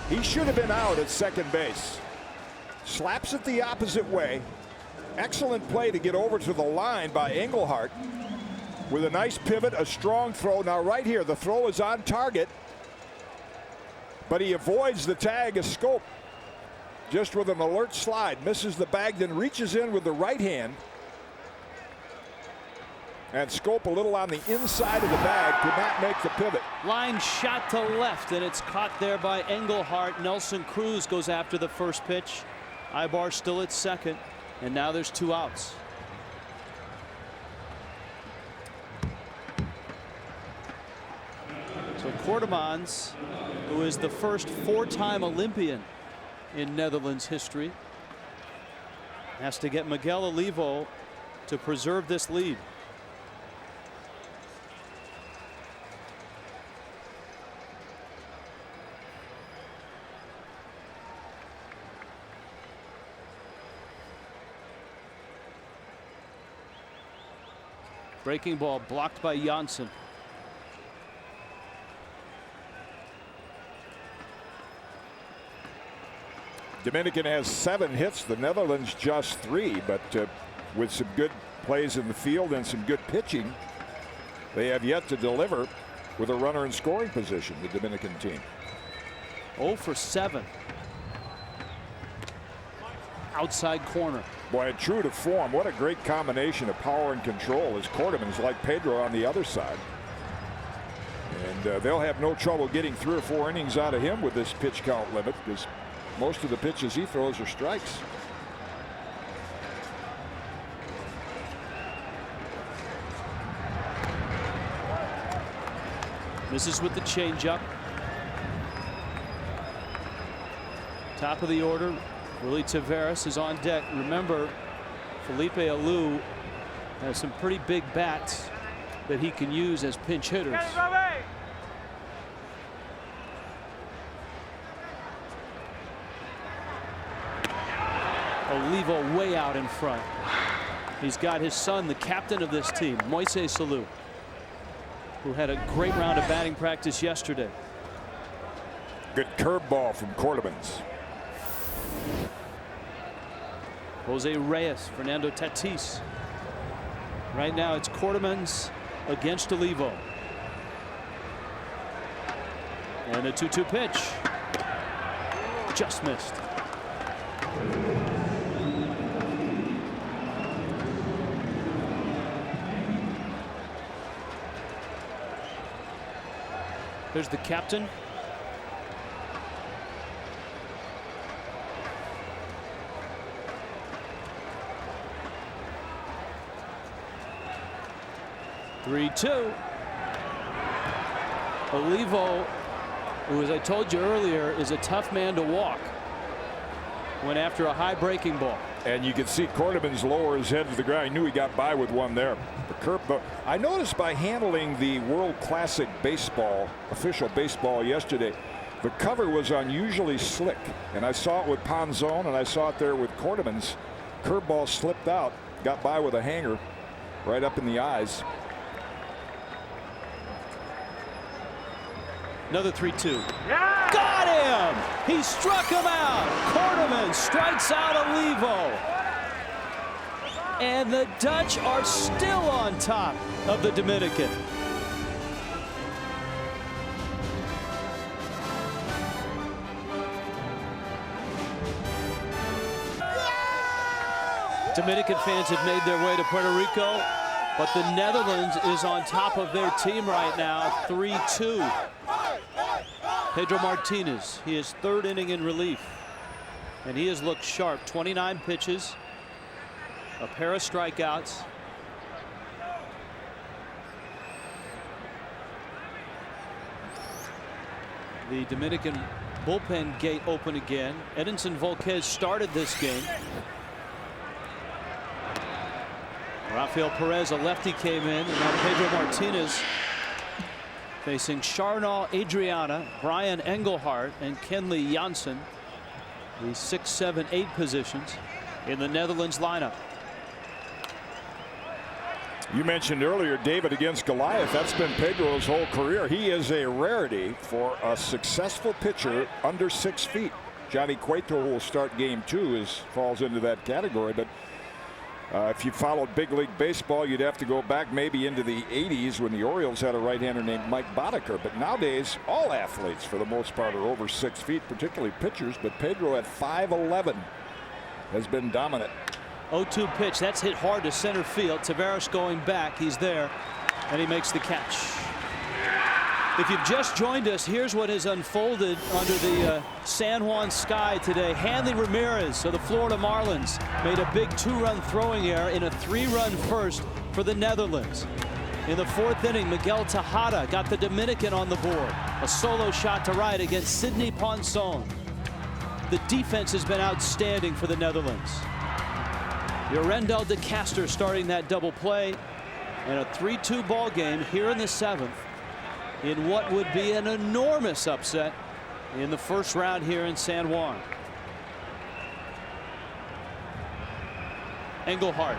He should have been out at second base. Slaps it the opposite way. Excellent play to get over to the line by Engelhardt with a nice pivot, a strong throw. Now right here, the throw is on target, but he avoids the tag of Scope just with an alert slide. Misses the bag, then reaches in with the right hand. And Scope a little on the inside of the bag, could not make the pivot. Line shot to left, and it's caught there by Engelhardt. Nelson Cruz goes after the first pitch. Ibar still at second, and now there's 2 outs. So Quartermans, who is the first 4-time Olympian in Netherlands history, has to get Miguel Olivo to preserve this lead. Breaking ball blocked by Janssen. Dominican has 7 hits, the Netherlands just 3, but with some good plays in the field and some good pitching, they have yet to deliver with a runner in scoring position, the Dominican team. 0 for 7. Outside corner. Boy, true to form, what a great combination of power and control as Quarterman's like Pedro on the other side. And they'll have no trouble getting 3 or 4 innings out of him with this pitch count limit, because most of the pitches he throws are strikes. Misses with the changeup. Top of the order, Willie Taveras is on deck. Remember, Felipe Alou has some pretty big bats that he can use as pinch hitters. Olivo way out in front. He's got his son, the captain of this team, Moises Alou, who had a great round of batting practice yesterday. Good curveball from Cordovans. Jose Reyes, Fernando Tatis. Right now it's Cordovans against Olivo. And a 2-2 pitch. Just missed. There's the captain. Three-two. Olivo, who, as I told you earlier, is a tough man to walk, went after a high breaking ball. And you can see Cordovans lower his head to the ground. He knew he got by with one there. The curve, but I noticed by handling the World Classic baseball, official baseball yesterday, the cover was unusually slick. And I saw it with Ponzon, and I saw it there with Cordovans. Curveball slipped out, got by with a hanger right up in the eyes. Another 3-2. Yeah! Got him! He struck him out. Cordovans strikes out Olivo. And the Dutch are still on top of the Dominican. Dominican fans have made their way to Puerto Rico, but the Netherlands is on top of their team right now, 3-2. Pedro Martinez, he is third inning in relief, and he has looked sharp. 29 pitches, a pair of strikeouts. The Dominican bullpen gate open again. Edinson Volquez started this game. Rafael Perez, a lefty, came in, and now Pedro Martinez facing Charnal Adriana, Brian Engelhardt, and Kenley Jansen, the 6, 7, 8 positions in the Netherlands lineup. You mentioned earlier David against Goliath. That's been Pedro's whole career. He is a rarity for a successful pitcher under 6 feet. Johnny Cueto, who will start game 2, falls into that category. But if you followed big league baseball, you'd have to go back maybe into the 80s when the Orioles had a right-hander named Mike Boddicker. But nowadays, all athletes, for the most part, are over 6 feet, particularly pitchers. But Pedro at 5'11" has been dominant. 0-2 pitch. That's hit hard to center field. Taveras going back. He's there, and he makes the catch. If you've just joined us, here's what has unfolded under the San Juan sky today. Hanley Ramirez of the Florida Marlins made a big 2-run throwing error in a 3-run first for the Netherlands. In the 4th inning, Miguel Tejada got the Dominican on the board. A solo shot to right against Sidney Ponzon. The defense has been outstanding for the Netherlands. Yorendel de Castro starting that double play, and a 3-2 ball game here in the 7th. In what would be an enormous upset in the first round here in San Juan. Engelhardt,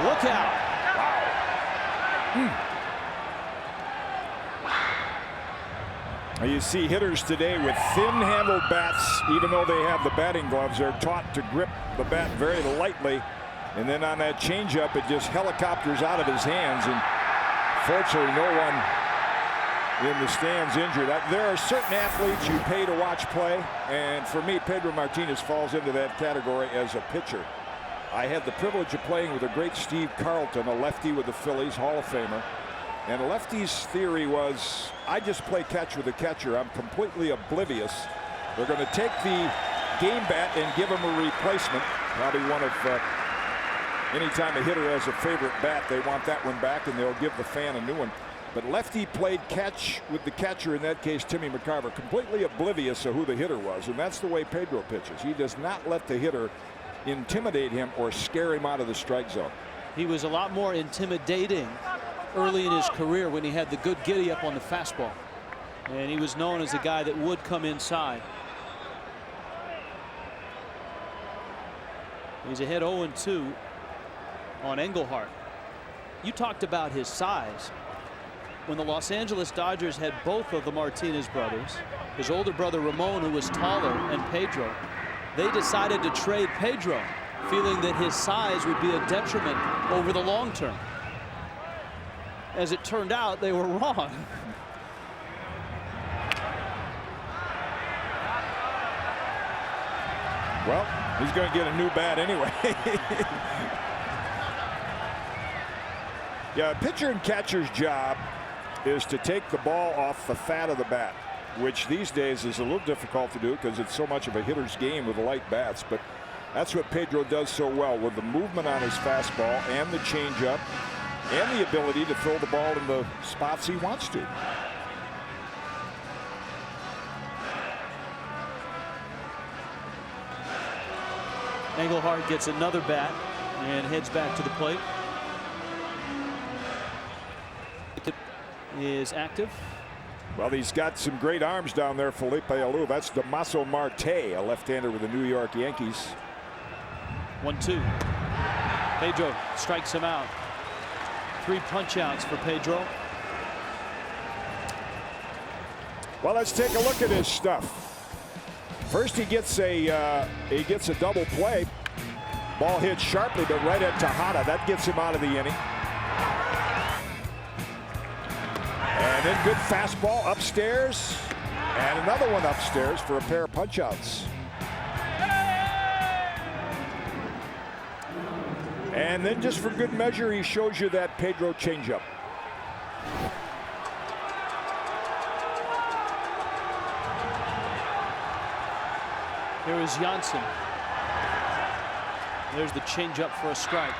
look out. Wow. You see hitters today with thin-handled bats, even though they have the batting gloves, they're taught to grip the bat very lightly, and then on that changeup it just helicopters out of his hands, and fortunately no one in the stands injured. There are certain athletes you pay to watch play, and for me, Pedro Martinez falls into that category as a pitcher. I had the privilege of playing with a great Steve Carlton, a lefty with the Phillies, Hall of Famer. And lefty's theory was, I just play catch with the catcher. I'm completely oblivious. They're going to take the game bat and give him a replacement. Probably one of, anytime a hitter has a favorite bat, they want that one back, and they'll give the fan a new one. But lefty played catch with the catcher, in that case Timmy McCarver, completely oblivious of who the hitter was, and that's the way Pedro pitches. He does not let the hitter intimidate him or scare him out of the strike zone. He was a lot more intimidating early in his career when he had the good giddy up on the fastball, and he was known as a guy that would come inside. He's ahead 0-2 on Engelhardt. You talked about his size. When the Los Angeles Dodgers had both of the Martinez brothers, his older brother Ramon, who was taller, and Pedro, they decided to trade Pedro, feeling that his size would be a detriment over the long term. As it turned out, they were wrong. Well, he's going to get a new bat anyway. Yeah, pitcher and catcher's job is to take the ball off the fat of the bat, which these days is a little difficult to do because it's so much of a hitter's game with the light bats. But that's what Pedro does so well, with the movement on his fastball and the changeup and the ability to throw the ball in the spots he wants to. Engelhardt gets another bat and heads back to the plate. Is active. Well, he's got some great arms down there, Felipe Alou. That's Damaso Marte, a left-hander with the New York Yankees. 1-2. Pedro strikes him out. 3 punch-outs for Pedro. Well, let's take a look at his stuff. First, he gets a double play. Ball hit sharply, but right at Tejada. That gets him out of the inning. And then good fastball upstairs, and another one upstairs for a pair of punch-outs. And then, just for good measure, he shows you that Pedro changeup. Here is Janssen. There's the changeup for a strike.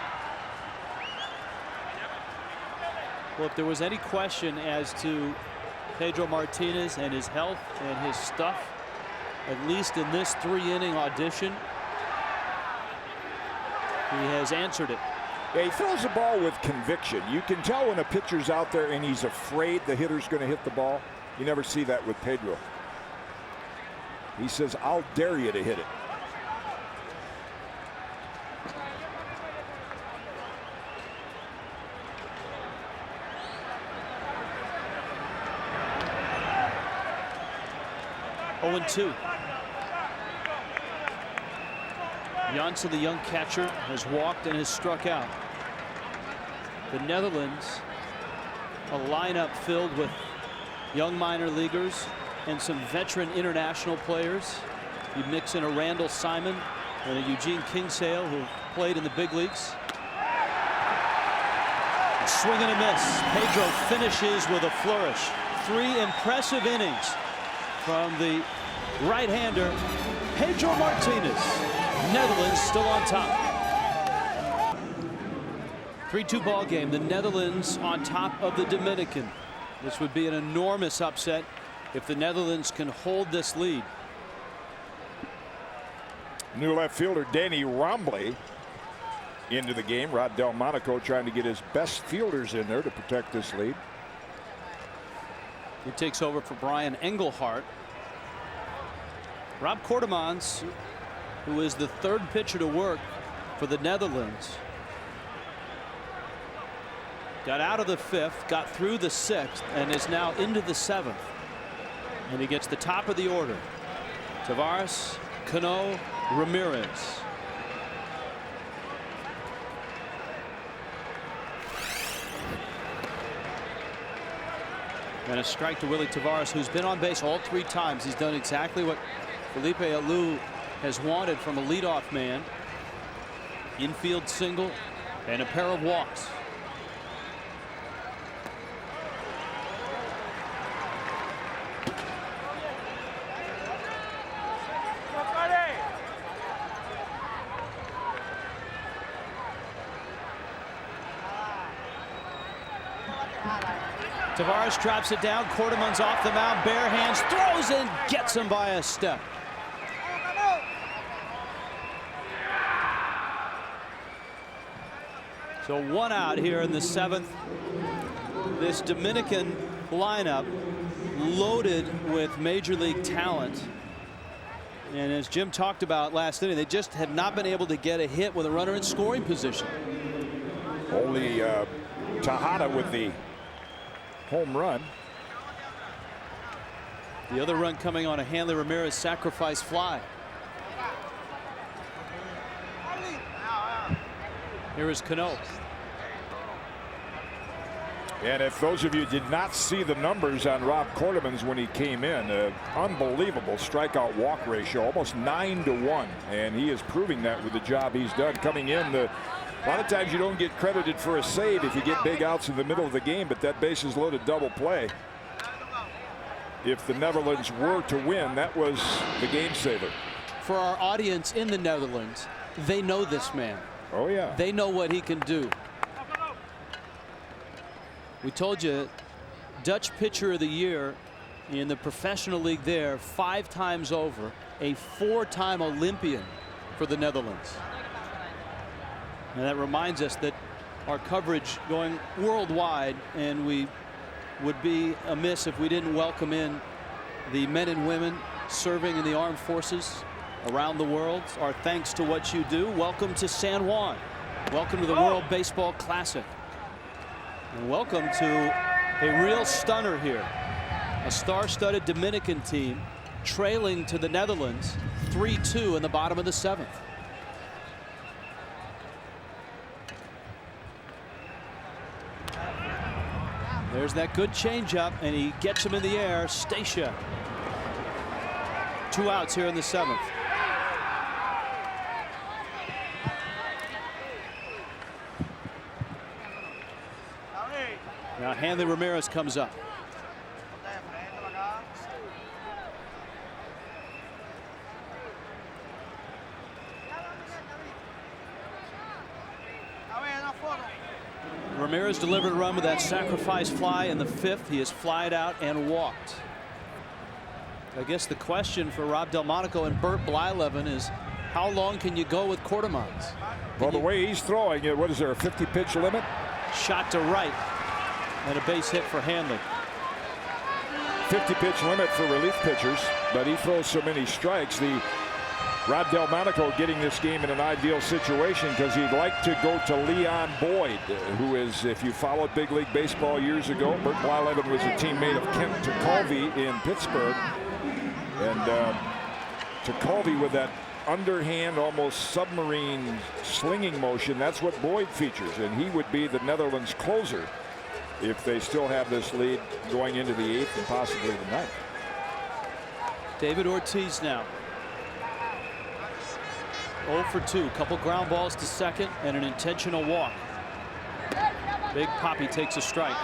Well, if there was any question as to Pedro Martinez and his health and his stuff, at least in this 3-inning audition, he has answered it. Yeah, he throws the ball with conviction. You can tell when a pitcher's out there and he's afraid the hitter's going to hit the ball. You never see that with Pedro. He says, "I'll dare you to hit it." Oh, 2. Janssen, the young catcher, has walked and has struck out. The Netherlands, a lineup filled with young minor leaguers and some veteran international players. You mix in a Randall Simon and a Eugene Kingsale, who played in the big leagues. A swing and a miss. Pedro finishes with a flourish. 3 impressive innings from the right-hander Pedro Martinez. Netherlands still on top. 3-2 ball game. The Netherlands on top of the Dominican. This would be an enormous upset if the Netherlands can hold this lead. New left fielder Danny Rombley into the game. Rod Delmonico trying to get his best fielders in there to protect this lead. He takes over for Brian Engelhardt. Rob Kortemans, who is the 3rd pitcher to work for the Netherlands, got out of the 5th, got through the 6th, and is now into the 7th. And he gets the top of the order. Tavares, Cano, Ramirez. And a strike to Willie Tavares, who's been on base all 3 times. He's done exactly what Felipe Alou has wanted from a leadoff man. Infield single and a pair of walks. Tavares drops it down. Quarterman's off the mound, bare hands, throws and gets him by a step. So 1 out here in the 7th. This Dominican lineup loaded with major league talent. And as Jim talked about last inning, they just have not been able to get a hit with a runner in scoring position. Only Tejada with the home run. The other run coming on a Hanley Ramirez sacrifice fly. Here is Cano. And if those of you did not see the numbers on Rob Quarterman's when he came in, unbelievable strikeout walk ratio, almost 9-1, and he is proving that with the job he's done coming in. A lot of times you don't get credited for a save if you get big outs in the middle of the game, but that bases loaded double play, if the Netherlands were to win, that was the game saver. For our audience in the Netherlands, they know this man. Oh yeah, they know what he can do. We told you, Dutch Pitcher of the Year in the professional league there 5 times over, a 4-time Olympian for the Netherlands. And that reminds us that our coverage going worldwide, and we would be amiss if we didn't welcome in the men and women serving in the armed forces around the world. Our thanks to what you do. Welcome to San Juan. Welcome to the World Baseball Classic. And welcome to a real stunner here. A star-studded Dominican team trailing to the Netherlands 3-2 in the bottom of the 7th. There's that good changeup, and he gets him in the air. Stacia. 2 outs here in the 7th. Now Hanley Ramirez comes up. Ramirez delivered a run with that sacrifice fly in the 5th. He has flied out and walked. I guess the question for Rob Delmonico and Bert Blyleven is, how long can you go with Quartermans? Well, the way he's throwing it, what is there, a 50-pitch limit? Shot to right. And a base hit for Hanley. 50-pitch limit for relief pitchers, but he throws so many strikes. Rob Delmonico getting this game in an ideal situation because he'd like to go to Leon Boyd, who is, if you followed big league baseball years ago, Bert Blyleven was a teammate of Kent Tekulve in Pittsburgh. And Tekulve with that underhand, almost submarine slinging motion, that's what Boyd features, and he would be the Netherlands closer if they still have this lead going into the 8th and possibly the 9th. David Ortiz now 0 for 2, couple ground balls to second and an intentional walk. Big Poppy takes a strike.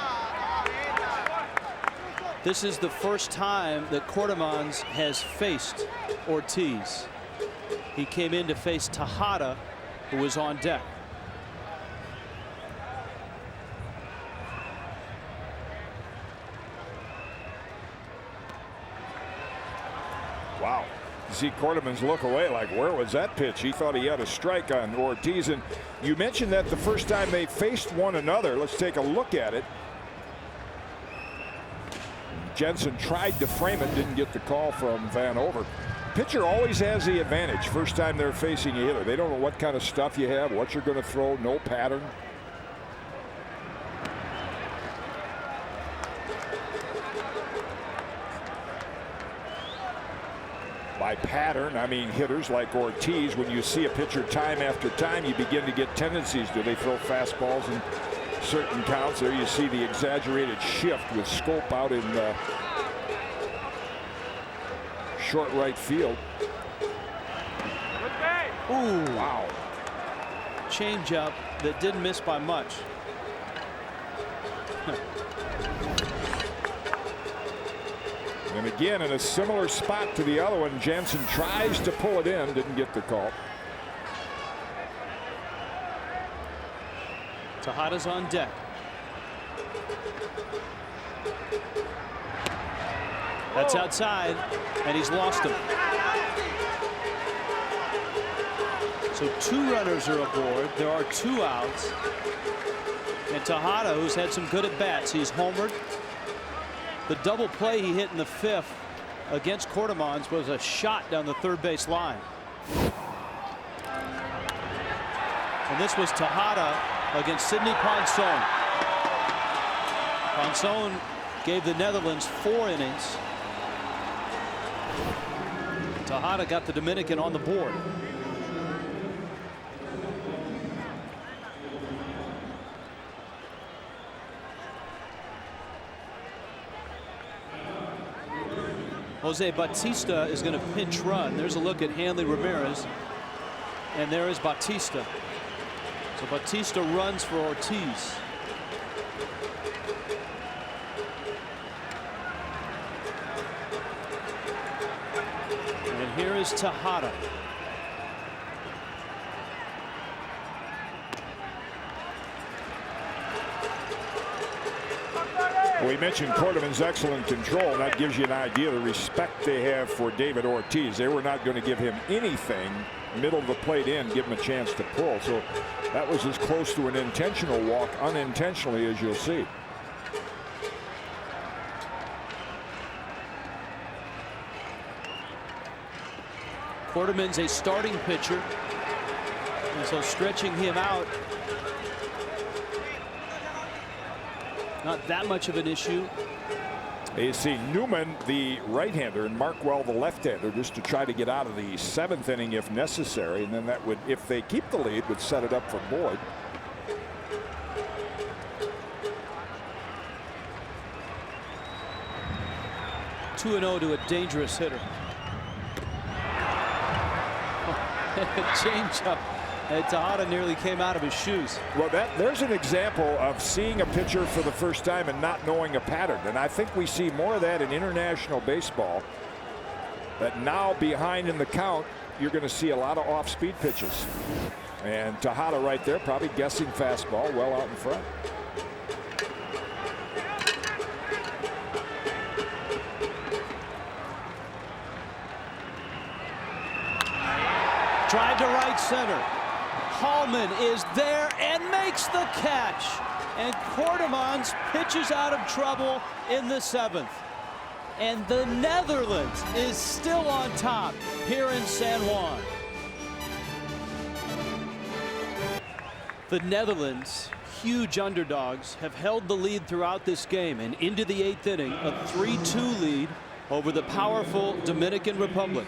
This is the first time that Quartermans has faced Ortiz. He came in to face Tejada, who was on deck. Wow. See Quarterman's look away like, where was that pitch? He thought he had a strike on Ortiz. And you mentioned that the first time they faced one another. Let's take a look at it. Jensen tried to frame it, didn't get the call from Van Over. Pitcher always has the advantage first time they're facing a hitter. They don't know what kind of stuff you have, what you're going to throw, no pattern. By pattern, I mean hitters like Ortiz. When you see a pitcher time after time, you begin to get tendencies. Do they throw fastballs in certain counts? There you see the exaggerated shift with Scope out in short right field. Ooh, wow. Changeup that didn't miss by much. And again, in a similar spot to the other one, Jensen tries to pull it in, didn't get the call. Tejada's on deck. That's outside, and he's lost him. So 2 runners are aboard. There are 2 outs. And Tejada, who's had some good at-bats, he's homered. The double play he hit in the 5th against Cordomons was a shot down the third base line. And this was Tejada against Sidney Ponson. Ponson gave the Netherlands 4 innings. Tejada got the Dominican on the board. Jose Bautista is going to pinch run. There's a look at Hanley Ramirez. And there is Bautista. So Bautista runs for Ortiz. And here is Tejada. We mentioned Cordoman's excellent control, and that gives you an idea of the respect they have for David Ortiz. They were not going to give him anything middle of the plate in, give him a chance to pull. So that was as close to an intentional walk unintentionally as you'll see. Cordoman's a starting pitcher, and so stretching him out, not that much of an issue. You see Newman, the right-hander, and Markwell, the left-hander, just to try to get out of the 7th inning if necessary, and then that would, if they keep the lead, would set it up for Boyd. Two 2-0 to a dangerous hitter. Change-up. Tejada nearly came out of his shoes. Well, there's an example of seeing a pitcher for the first time and not knowing a pattern. And I think we see more of that in international baseball. That now behind in the count, you're going to see a lot of off-speed pitches. And Tejada right there, probably guessing fastball well out in front. Tried to right center. Hallman is there and makes the catch. And Cordomons pitches out of trouble in the 7th. And the Netherlands is still on top here in San Juan. The Netherlands, huge underdogs, have held the lead throughout this game, and into the 8th inning, a 3-2 lead over the powerful Dominican Republic.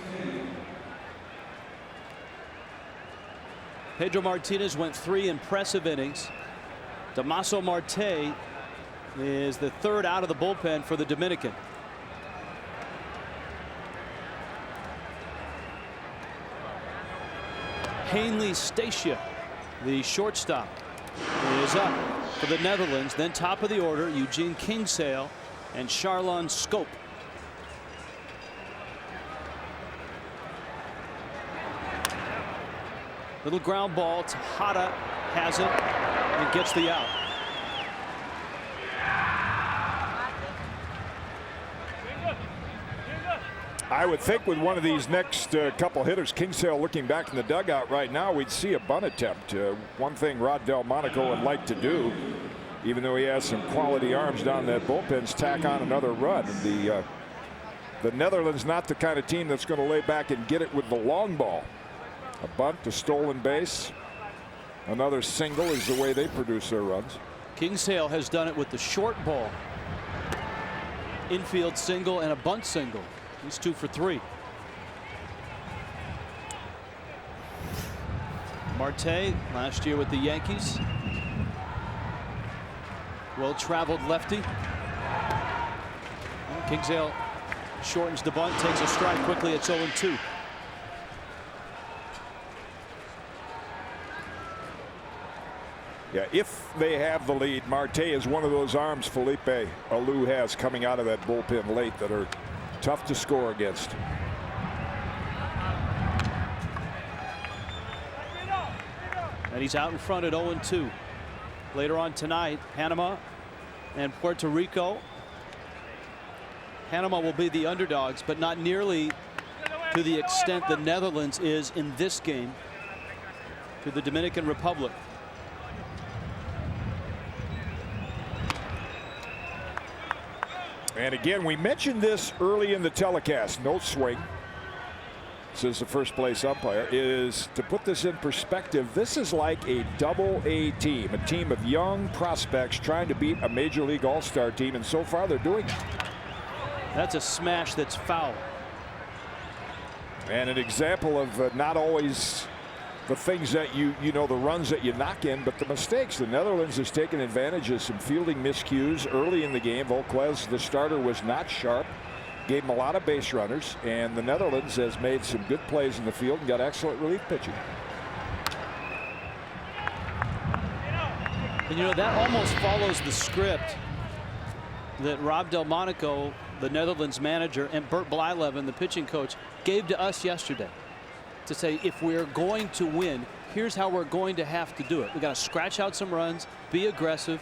Pedro Martinez went 3 impressive innings. Damaso Marte is the 3rd out of the bullpen for the Dominican. Hanley Stacia, the shortstop, is up for the Netherlands. Then top of the order, Eugene Kingsale and Charlon Scope. Little ground ball. Tejada has it and gets the out. I would think with one of these next couple hitters, Kingsale looking back in the dugout right now, we'd see a bunt attempt. One thing Rod Delmonico would like to do, even though he has some quality arms down that bullpen, is tack on another run. The Netherlands not the kind of team that's going to lay back and get it with the long ball. A bunt, a stolen base, another single is the way they produce their runs. Kingsale has done it with the short ball. Infield single and a bunt single. He's 2 for 3. Marte last year with the Yankees. Well-traveled lefty. Kingsale shortens the bunt, takes a strike quickly. It's 0-2. Yeah, if they have the lead, Marte is one of those arms Felipe Alou has coming out of that bullpen late that are tough to score against. And he's out in front at 0-2. Later on tonight, Panama and Puerto Rico Panama will be the underdogs, but not nearly to the extent the Netherlands is in this game to the Dominican Republic. And again, we mentioned this early in the telecast. No swing, says the first place umpire. Is to put this in perspective, this is like a double-A team, a team of young prospects trying to beat a Major League All-Star team, and so far they're doing it. That's a smash that's foul. And an example of not always the things that you know, the runs that you knock in, but the mistakes. The Netherlands has taken advantage of some fielding miscues early in the game. Volquez, the starter, was not sharp, gave him a lot of base runners, and the Netherlands has made some good plays in the field and got excellent relief pitching. And you know, that almost follows the script that Rob Delmonico, the Netherlands manager, and Bert Blyleven, the pitching coach, gave to us yesterday, to say, if we're going to win, here's how we're going to have to do it. We got to scratch out some runs, be aggressive,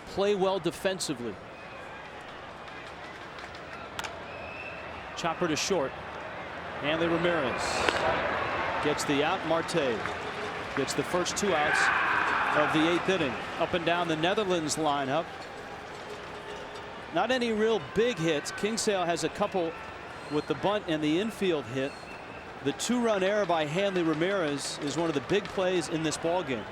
play well defensively. Chopper to short. Hanley Ramirez gets the out. Marte gets the first 2 outs of the 8th inning. Up and down the Netherlands lineup. Not any real big hits. Kingsale has a couple with the bunt and the infield hit. The 2-run error by Hanley Ramirez is one of the big plays in this ball game.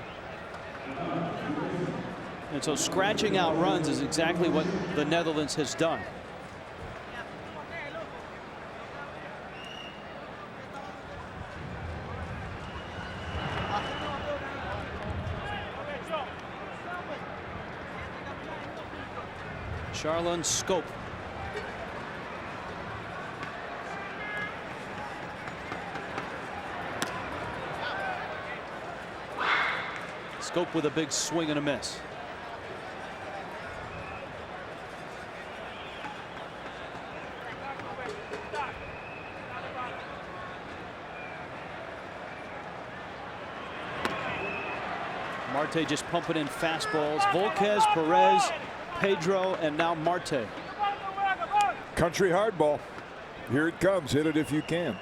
And so scratching out runs is exactly what the Netherlands has done. Charlon Scope. Scope with a big swing and a miss. Marte just pumping in fastballs. Volquez, Perez, Pedro, and now Marte. Country hardball. Here it comes. Hit it if you can.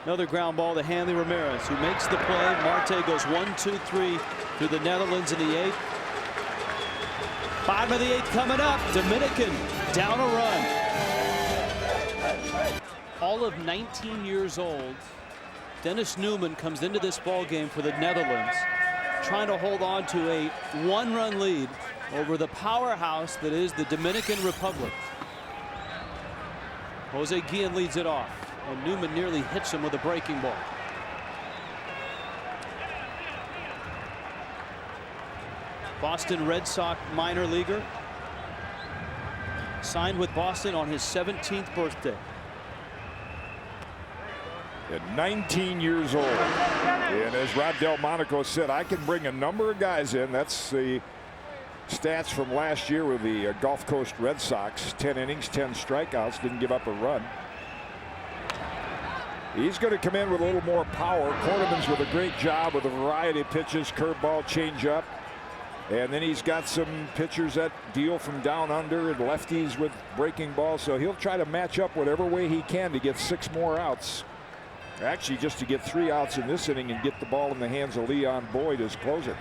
Another ground ball to Hanley Ramirez, who makes the play. Marte goes 1-2-3 through the Netherlands in the 8th. Bottom of the 8th coming up. Dominican down a run. All of 19 years old, Dennis Newman comes into this ball game for the Netherlands, trying to hold on to a 1-run lead over the powerhouse that is the Dominican Republic. Jose Guillen leads it off, and Newman nearly hits him with a breaking ball. Boston Red Sox minor leaguer, signed with Boston on his 17th birthday. At 19 years old. And as Rob Delmonico said, I can bring a number of guys in. That's the stats from last year with the Gulf Coast Red Sox. 10 innings, 10 strikeouts, didn't give up a run. He's going to come in with a little more power. Quarterman's with a great job with a variety of pitches, curveball, changeup. And then he's got some pitchers that deal from down under and lefties with breaking balls. So he'll try to match up whatever way he can to get 6 more outs. Actually, just to get 3 outs in this inning and get the ball in the hands of Leon Boyd as closer.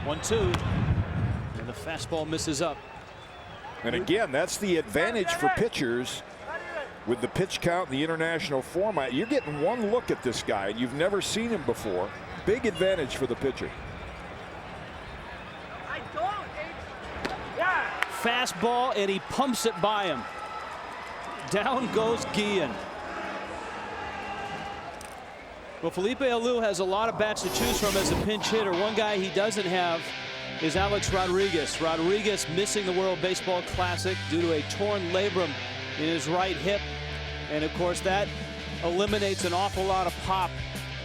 1-2, and the fastball misses up. And again, that's the advantage for pitchers with the pitch count and the international format. You're getting one look at this guy, and you've never seen him before. Big advantage for the pitcher. Fastball, and he pumps it by him. Down goes Guillen. Well, Felipe Alou has a lot of bats to choose from as a pinch hitter. One guy he doesn't have is Alex Rodriguez. Rodriguez missing the World Baseball Classic due to a torn labrum in his right hip. And of course, that eliminates an awful lot of pop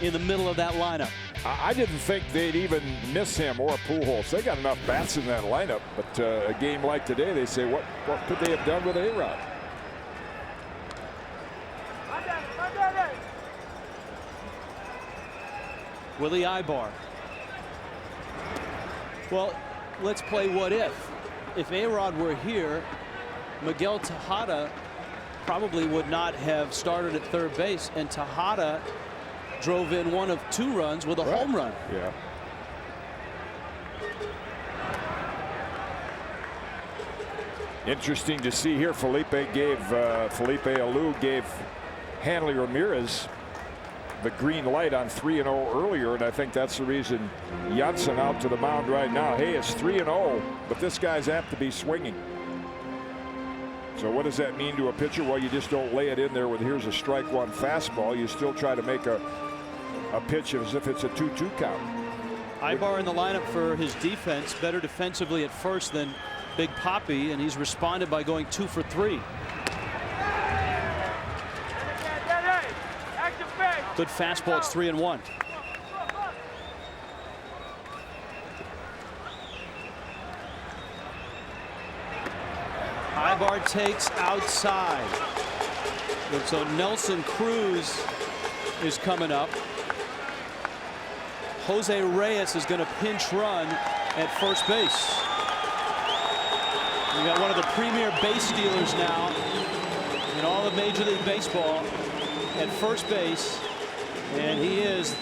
in the middle of that lineup. I didn't think they'd even miss him or Pujols. They got enough bats in that lineup. But a game like today, they say, what could they have done with A-Rod? Willie Ibar Well, let's play what if. If A-Rod were here, Miguel Tejada probably would not have started at third base, and Tejada drove in one of 2 runs with a home run. Yeah. Interesting to see here. Felipe Alou gave Hanley Ramirez the green light on 3-0 earlier, and I think that's the reason Janssen out to the mound right now. Hey, it's 3-0, but this guy's apt to be swinging. So what does that mean to a pitcher? Well, you just don't lay it in there with here's a strike one fastball. You still try to make a pitch as if it's a 2-2 count. Ibar in the lineup for his defense, better defensively at first than Big Papi, and he's responded by going 2 for 3. Good fastball. It's 3-1. Ibar takes outside. And so Nelson Cruz is coming up. Jose Reyes is going to pinch run at first base. We got one of the premier base stealers now in all of Major League Baseball at first base, and he is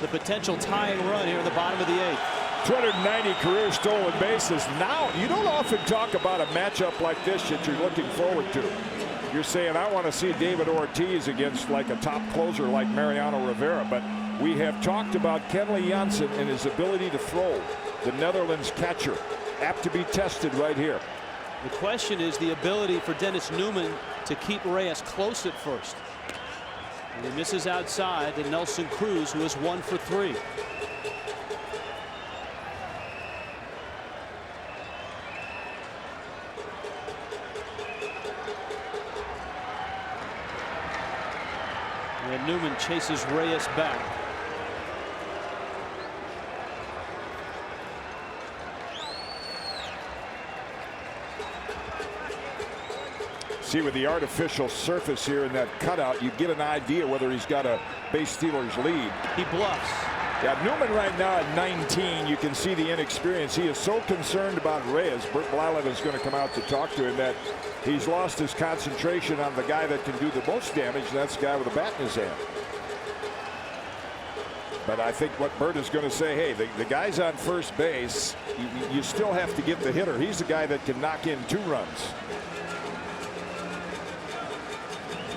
the potential tying run here in the bottom of the 8th. 290 career stolen bases. Now, you don't often talk about a matchup like this that you're looking forward to. You're saying, I want to see David Ortiz against like a top closer like Mariano Rivera, but we have talked about Kenley Jansen and his ability to throw. The Netherlands catcher, apt to be tested right here. The question is the ability for Dennis Newman to keep Reyes close at first. And he misses outside to Nelson Cruz, who is 1 for 3. And Newman chases Reyes back. See, with the artificial surface here in that cutout, you get an idea whether he's got a base stealer's lead. He bluffs. Yeah, Newman right now at 19, you can see the inexperience. He is so concerned about Reyes. Bert Blyleven is going to come out to talk to him that he's lost his concentration on the guy that can do the most damage, and that's the guy with a bat in his hand. But I think what Bert is going to say, hey, the guy's on first base. You still have to get the hitter. He's the guy that can knock in 2 runs.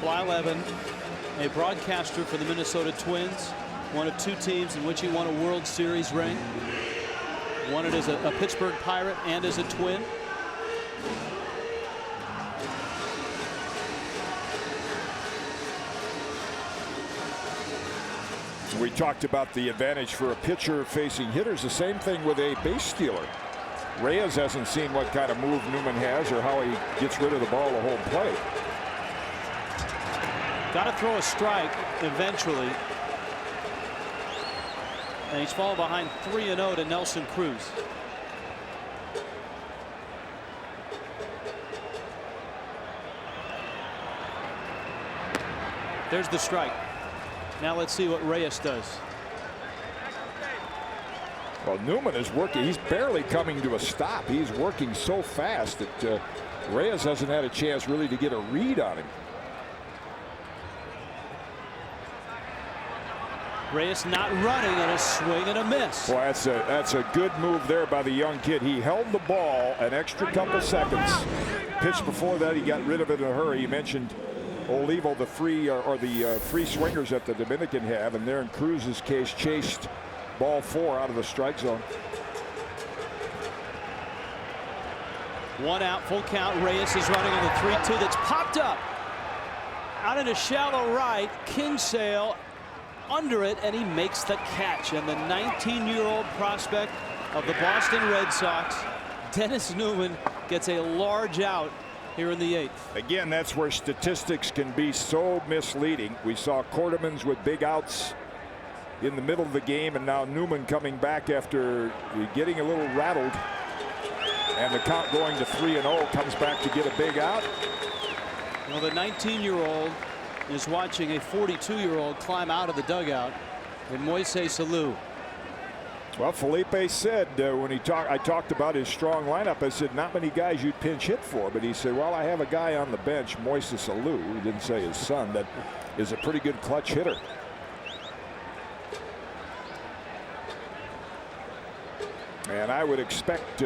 Blyleven, a broadcaster for the Minnesota Twins, one of 2 teams in which he won a World Series ring. Won it as a Pittsburgh Pirate and as a Twin. We talked about the advantage for a pitcher facing hitters. The same thing with a base stealer. Reyes hasn't seen what kind of move Newman has or how he gets rid of the ball to home plate. Got to throw a strike eventually. And he's fallen behind 3-0 to Nelson Cruz. There's the strike. Now let's see what Reyes does. Well, Newman is working. He's barely coming to a stop. He's working so fast that Reyes hasn't had a chance really to get a read on him. Reyes not running, and a swing and a miss. Well, that's a good move there by the young kid. He held the ball an extra couple seconds. Pitch before that, he got rid of it in a hurry. You mentioned Olivo, the free swingers that the Dominican have, and there in Cruz's case, chased ball 4 out of the strike zone. 1 out, full count. Reyes is running on the 3-2 that's popped up out into shallow right. Kinsale under it, and he makes the catch. And the 19-year-old prospect of the Boston Red Sox, Dennis Newman, gets a large out here in the 8th. Again, that's where statistics can be so misleading. We saw Quartermans with big outs in the middle of the game, and now Newman coming back after getting a little rattled, and the count going to 3-0, comes back to get a big out. Well, the 19-year-old is watching a 42-year-old climb out of the dugout in Moises Alou. Well, Felipe said when I talked about his strong lineup, I said not many guys you'd pinch hit for, but he said, well, I have a guy on the bench, Moises Alou, he didn't say his son, that is a pretty good clutch hitter. And I would expect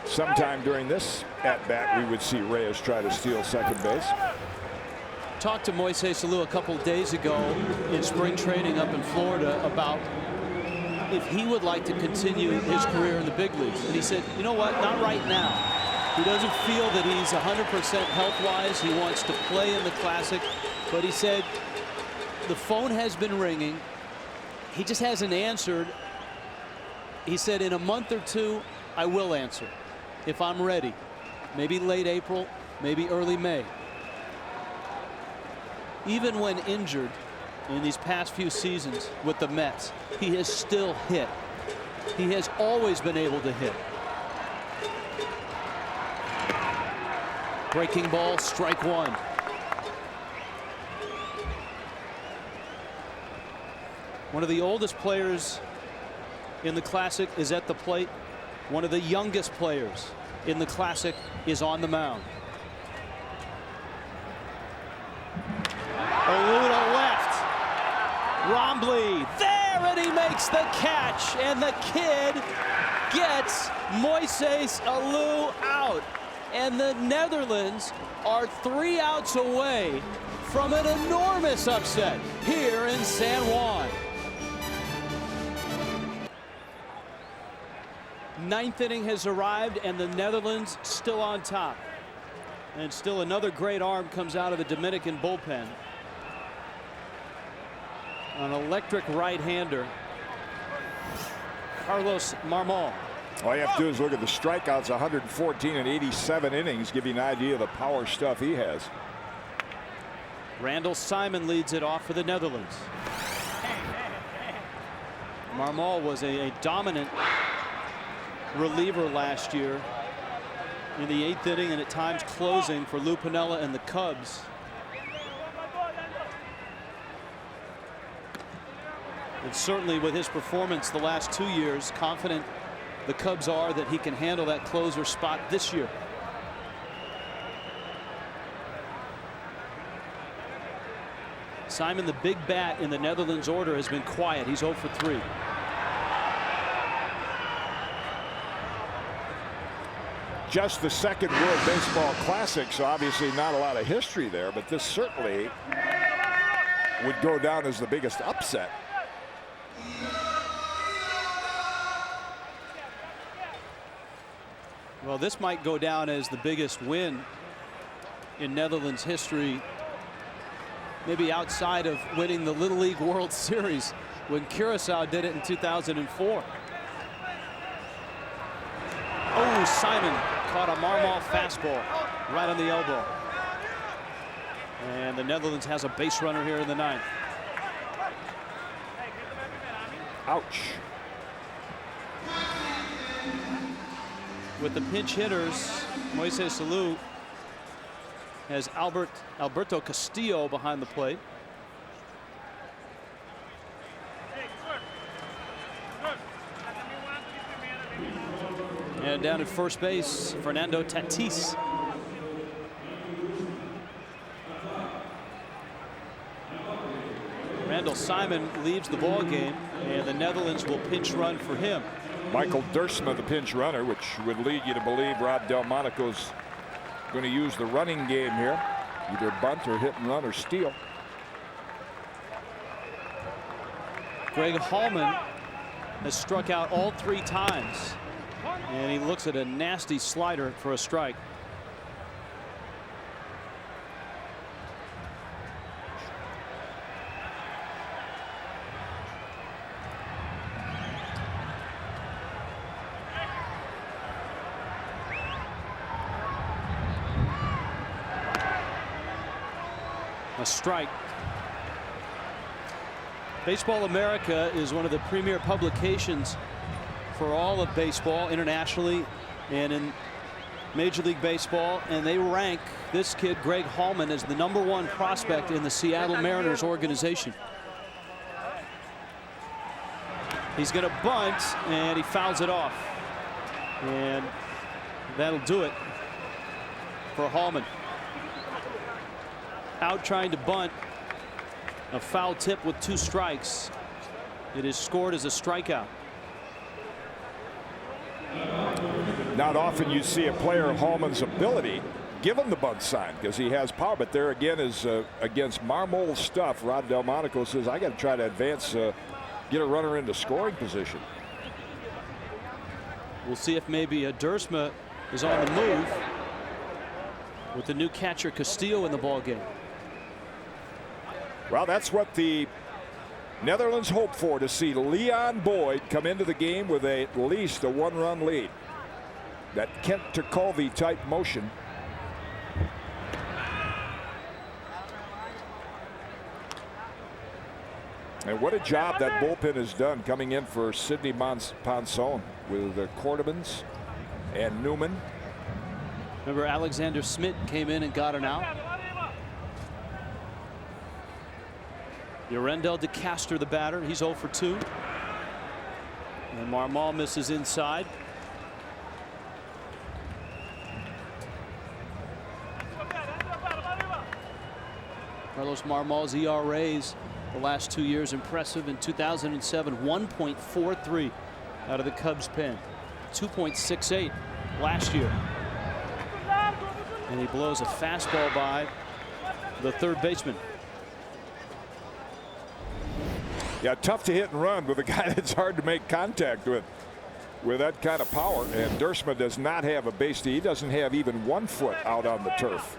sometime during this at-bat we would see Reyes try to steal second base. Talked to Moises Alou a couple days ago in spring training up in Florida about if he would like to continue his career in the big leagues. And he said, you know what, not right now. He doesn't feel that he's 100% health-wise. He wants to play in the Classic. But he said the phone has been ringing. He just hasn't answered. He said in a month or two, I will answer if I'm ready. Maybe late April, maybe early May. Even when injured in these past few seasons with the Mets, he has still hit. He has always been able to hit. Breaking ball, strike one. One of the oldest players in the Classic is at the plate. One of the youngest players in the Classic is on the mound. Alou to left. Rombley there, and he makes the catch, and the kid gets Moises Alou out, and the Netherlands are 3 outs away from an enormous upset here in San Juan. Ninth inning has arrived, and the Netherlands still on top, and still another great arm comes out of the Dominican bullpen. An electric right-hander, Carlos Marmol. All you have to do is look at the strikeouts, 114 in 87 innings, give you an idea of the power stuff he has. Randall Simon leads it off for the Netherlands. Marmol was a dominant reliever last year in the 8th inning, and at times closing for Lou Piniella and the Cubs. And certainly with his performance the last 2 years, confident the Cubs are that he can handle that closer spot this year. Simon, the big bat in the Netherlands order, has been quiet. He's 0 for 3. Just the second World Baseball Classic, so obviously not a lot of history there, but this certainly would go down as the biggest upset. Well, this might go down as the biggest win in Netherlands history, maybe outside of winning the Little League World Series when Curaçao did it in 2004. Oh, Simon caught a Marmol fastball right on the elbow. And the Netherlands has a base runner here in the 9th. Ouch. With the pinch hitters, Moises Alou has Alberto Castillo behind the plate. And down at first base, Fernando Tatis. Randall Simon leaves the ball game, and the Netherlands will pinch run for him. Michael Dersma, the pinch runner, which would lead you to believe Rob Delmonico's going to use the running game here, either bunt or hit and run or steal. Greg Hallman has struck out all 3 times, and he looks at a nasty slider for a strike. A strike. Baseball America is one of the premier publications for all of baseball internationally and in Major League Baseball, and they rank this kid Greg Hallman as the #1 prospect in the Seattle Mariners organization. He's going to bunt, and he fouls it off. And that'll do it for Hallman. Out trying to bunt. A foul tip with 2 strikes. It is scored as a strikeout. Not often you see a player of Hallman's ability give him the bunt sign because he has power, but there again is against Marmol's stuff. Rod Delmonico says, I got to try to advance, get a runner into scoring position. We'll see if maybe Dursma is on the move with the new catcher Castillo in the ball game. Well, that's what the Netherlands hope for, to see Leon Boyd come into the game with at least a 1-run lead. That Kent Tekulve type motion. And what a job that bullpen has done coming in for Sidney Ponson with the Cordovans and Newman. Remember, Alexander Smith came in and got an out. Yorendel DeCastro, the batter. He's 0 for 2. And Marmol misses inside. Carlos Marmol's ERAs the last 2 years impressive. In 2007, 1.43 out of the Cubs pen, 2.68 last year. And he blows a fastball by the third baseman. Yeah, tough to hit and run with a guy that's hard to make contact with that kind of power. And Dursma does not have a base. He doesn't have even 1 foot out on the turf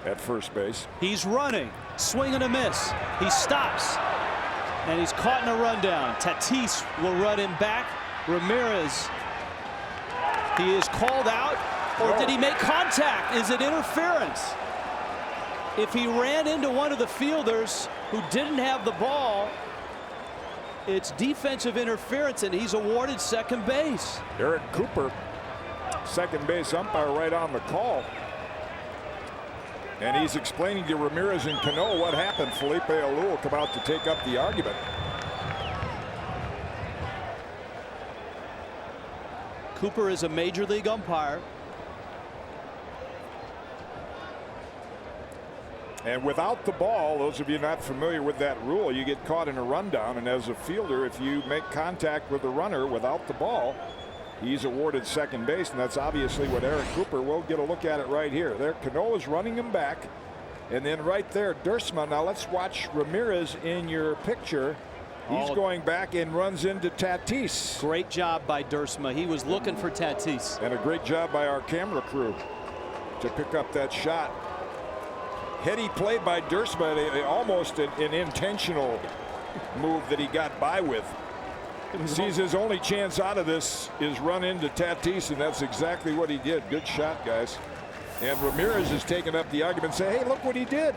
at first base. He's running, swing and a miss. He stops, and he's caught in a rundown. Tatis will run him back. Ramirez, he is called out, or did he make contact? Is it interference? If he ran into one of the fielders who didn't have the ball, it's defensive interference, and he's awarded second base. Eric Cooper, second base umpire, right on the call. And he's explaining to Ramirez and Cano what happened. Felipe Alou will come out to take up the argument. Cooper is a major league umpire. And without the ball, those of you not familiar with that rule, you get caught in a rundown. And as a fielder, if you make contact with the runner without the ball, he's awarded second base. And that's obviously what Eric Cooper will get a look at it right here. There, Cano is running him back. And then right there, Dursma. Now let's watch Ramirez in your picture. He's going back and runs into Tatis. Great job by Dursma. He was looking for Tatis. And a great job by our camera crew to pick up that shot. Heady play by Dursma, almost an intentional move that he got by with. Sees his only chance out of this is run into Tatis, and that's exactly what he did. Good shot, guys. And Ramirez has taken up the argument, say, hey, look what he did.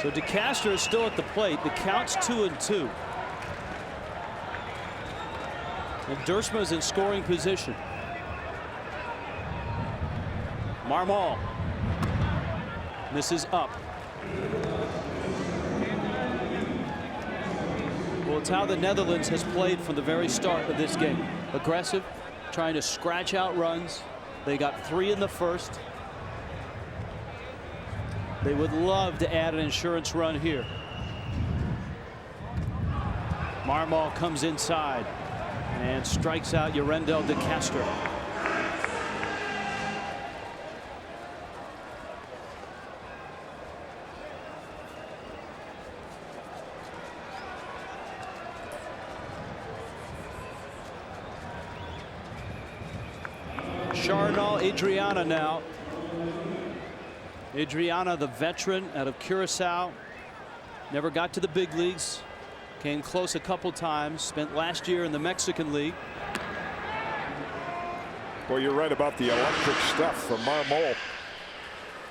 So DeCastro is still at the plate. The count's 2-2. And Dursma is in scoring position. Marmol misses up. Well, it's how the Netherlands has played from the very start of this game. Aggressive, trying to scratch out runs. They got 3 in the first. They would love to add an insurance run here. Marmol comes inside and strikes out Yorendel DeCastro. Charnal Adriana now. Adriana, the veteran out of Curacao, never got to the big leagues, came close a couple times, spent last year in the Mexican League. Well, you're right about the electric stuff from Marmol.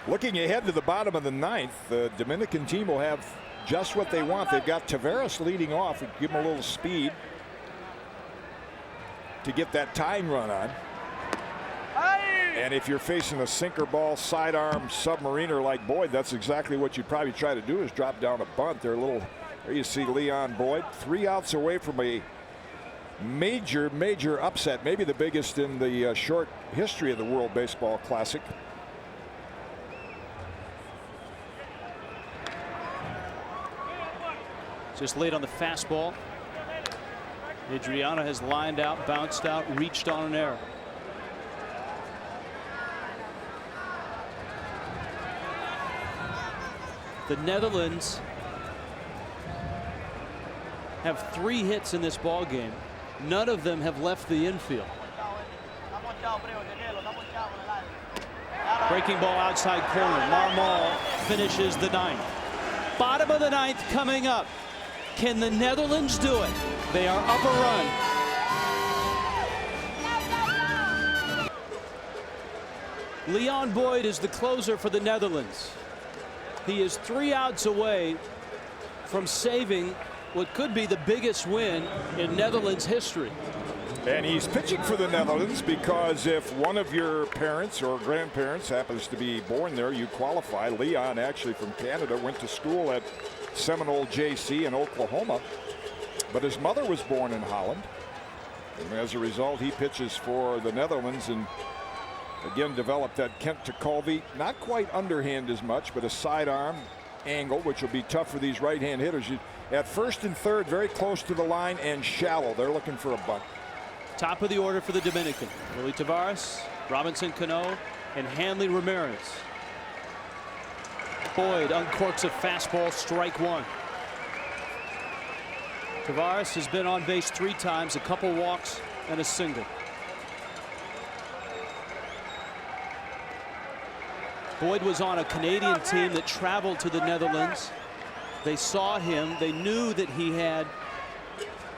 Looking ahead to the bottom of the 9th, the Dominican team will have just what they want. They've got Taveras leading off, give him a little speed to get that tying run on. And if you're facing a sinker ball sidearm submariner like Boyd, that's exactly what you'd probably try to do, is drop down a bunt. They're a little, there you see Leon Boyd 3 outs away from a major upset, maybe the biggest in the short history of the World Baseball Classic. Just late on the fastball. Adriano has lined out, bounced out, reached on an error. The Netherlands have 3 hits in this ball game. None of them have left the infield. Breaking ball outside corner. Marmol finishes the 9th. Bottom of the 9th coming up. Can the Netherlands do it? They are up a run. Leon Boyd is the closer for the Netherlands. He is 3 outs away from saving what could be the biggest win in Netherlands history. And he's pitching for the Netherlands because if one of your parents or grandparents happens to be born there, you qualify. Leon, actually from Canada, went to school at Seminole JC in Oklahoma, but his mother was born in Holland, and as a result he pitches for the Netherlands and again developed that Kent Tekulve, not quite underhand as much, but a sidearm angle, which will be tough for these right-hand hitters. At first and third, very close to the line and shallow. They're looking for a bunt. Top of the order for the Dominican: Willie Tavares, Robinson Cano, and Hanley Ramirez. Boyd uncorks a fastball, strike 1. Tavares has been on base 3 times, a couple walks and a single. Boyd was on a Canadian team that traveled to the Netherlands. They saw him. They knew that he had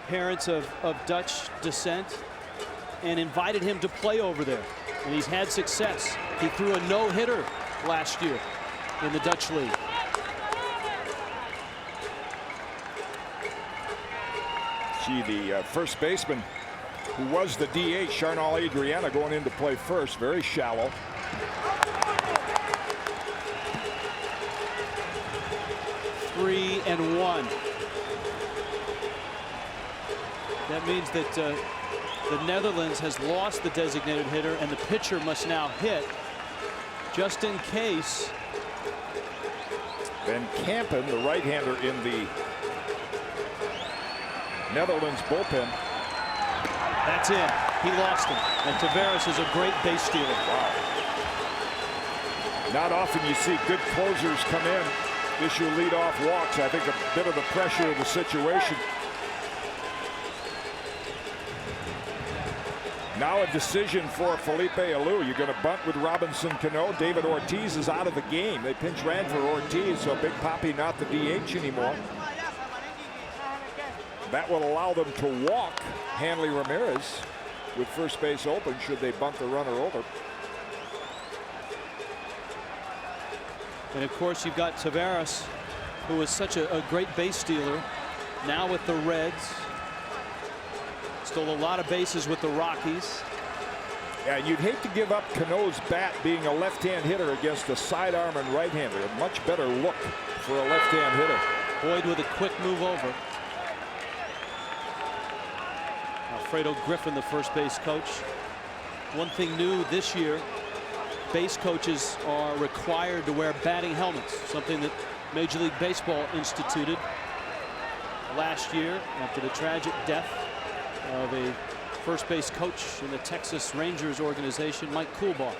parents of Dutch descent and invited him to play over there. And he's had success. He threw a no-hitter last year in the Dutch League. Gee, the first baseman who was the DH, Charnal Adriana, going in to play first, very shallow. Three and 1. That means that the Netherlands has lost the designated hitter, and the pitcher must now hit just in case. Van Kampen, the right-hander in the Netherlands bullpen. That's in. He lost him. And Tavares is a great base stealer. Wow. Not often you see good closers come in, issue leadoff walks. I think a bit of the pressure of the situation. Now a decision for Felipe Alou. You're going to bunt with Robinson Cano. David Ortiz is out of the game. They pinch ran for Ortiz, so Big Papi not the DH anymore. That will allow them to walk Hanley Ramirez with first base open should they bunt the runner over. And of course you've got Tavares, who was such a great base stealer, now with the Reds. Stole a lot of bases with the Rockies. Yeah, you'd hate to give up Cano's bat being a left-hand hitter against a sidearm and right-hander. A much better look for a left-hand hitter. Boyd with a quick move over. Alfredo Griffin, the first base coach. One thing new this year, base coaches are required to wear batting helmets, something that Major League Baseball instituted last year after the tragic death of a first base coach in the Texas Rangers organization, Mike Coolbaugh.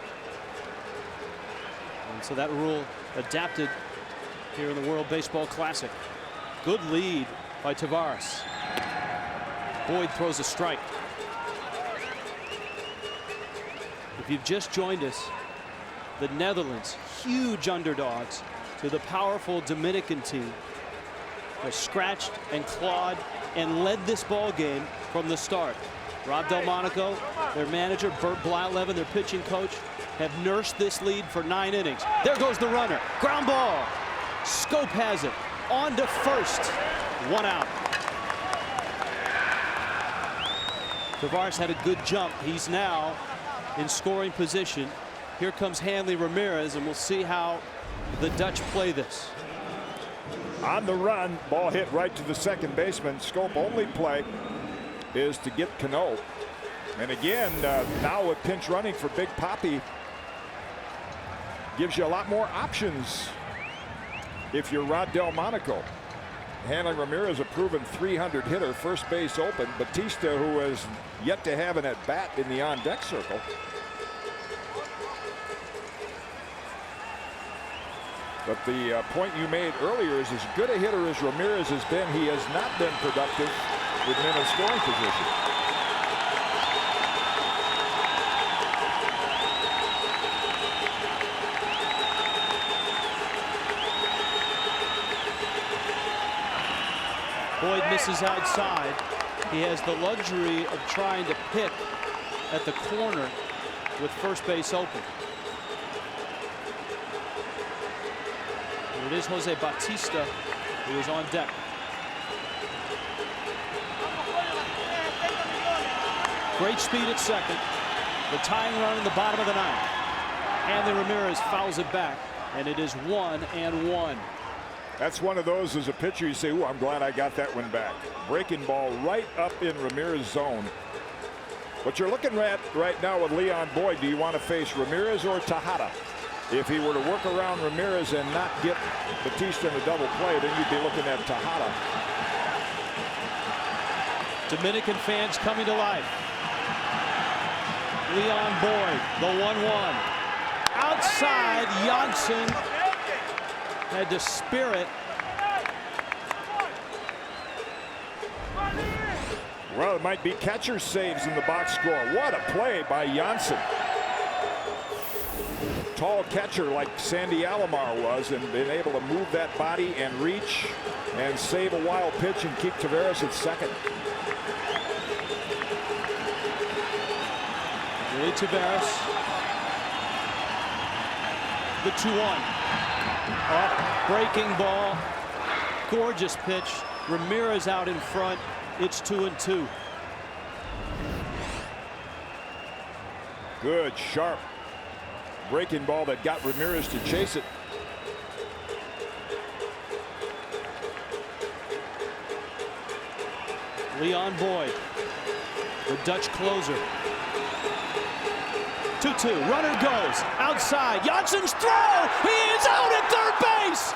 And so that rule adapted here in the World Baseball Classic. Good lead by Tavares. Boyd throws a strike. If you've just joined us, the Netherlands, huge underdogs to the powerful Dominican team, have scratched and clawed and led this ball game from the start. Rob Delmonico, their manager, Bert Blyleven, their pitching coach, have nursed this lead for 9 innings. There goes the runner. Ground ball. Scope has it. On to first. 1 out. Tavares had a good jump. He's now in scoring position. Here comes Hanley Ramirez, and we'll see how the Dutch play this. On the run, ball hit right to the second baseman. Scope only play is to get Cano. And again, now with pinch running for Big Papi, gives you a lot more options if you're Rod Delmonico. Hanley Ramirez, a proven 300 hitter, first base open. Batista, who has yet to have an at-bat in the on-deck circle. But the point you made earlier is, as good a hitter as Ramirez has been, he has not been productive with men in scoring position. Boyd misses outside. He has the luxury of trying to pick at the corner with first base open. It is Jose Bautista who is on deck. Great speed at second. The tying run in the bottom of the ninth. Hanley Ramirez fouls it back, and it is 1-1. That's one of those as a pitcher you say, "Ooh, I'm glad I got that one back." Breaking ball right up in Ramirez's zone. What you're looking at right now with Leon Boyd, do you want to face Ramirez or Tejada? If he were to work around Ramirez and not get Batista in a double play, then you'd be looking at Tejada. Dominican fans coming to life. Leon Boyd, the 1-1. Outside, Janssen had to spear it. Well, it might be catcher saves in the box score. What a play by Janssen. Tall catcher like Sandy Alomar was, and been able to move that body and reach and save a wild pitch and keep Taveras at second. Willie Taveras. The 2-1. Breaking ball. Gorgeous pitch. Ramirez out in front. It's 2-2. Good, sharp breaking ball that got Ramirez to chase it. Leon Boyd, the Dutch closer. 2-2. Runner goes outside. Janssen's throw. He is out at third base.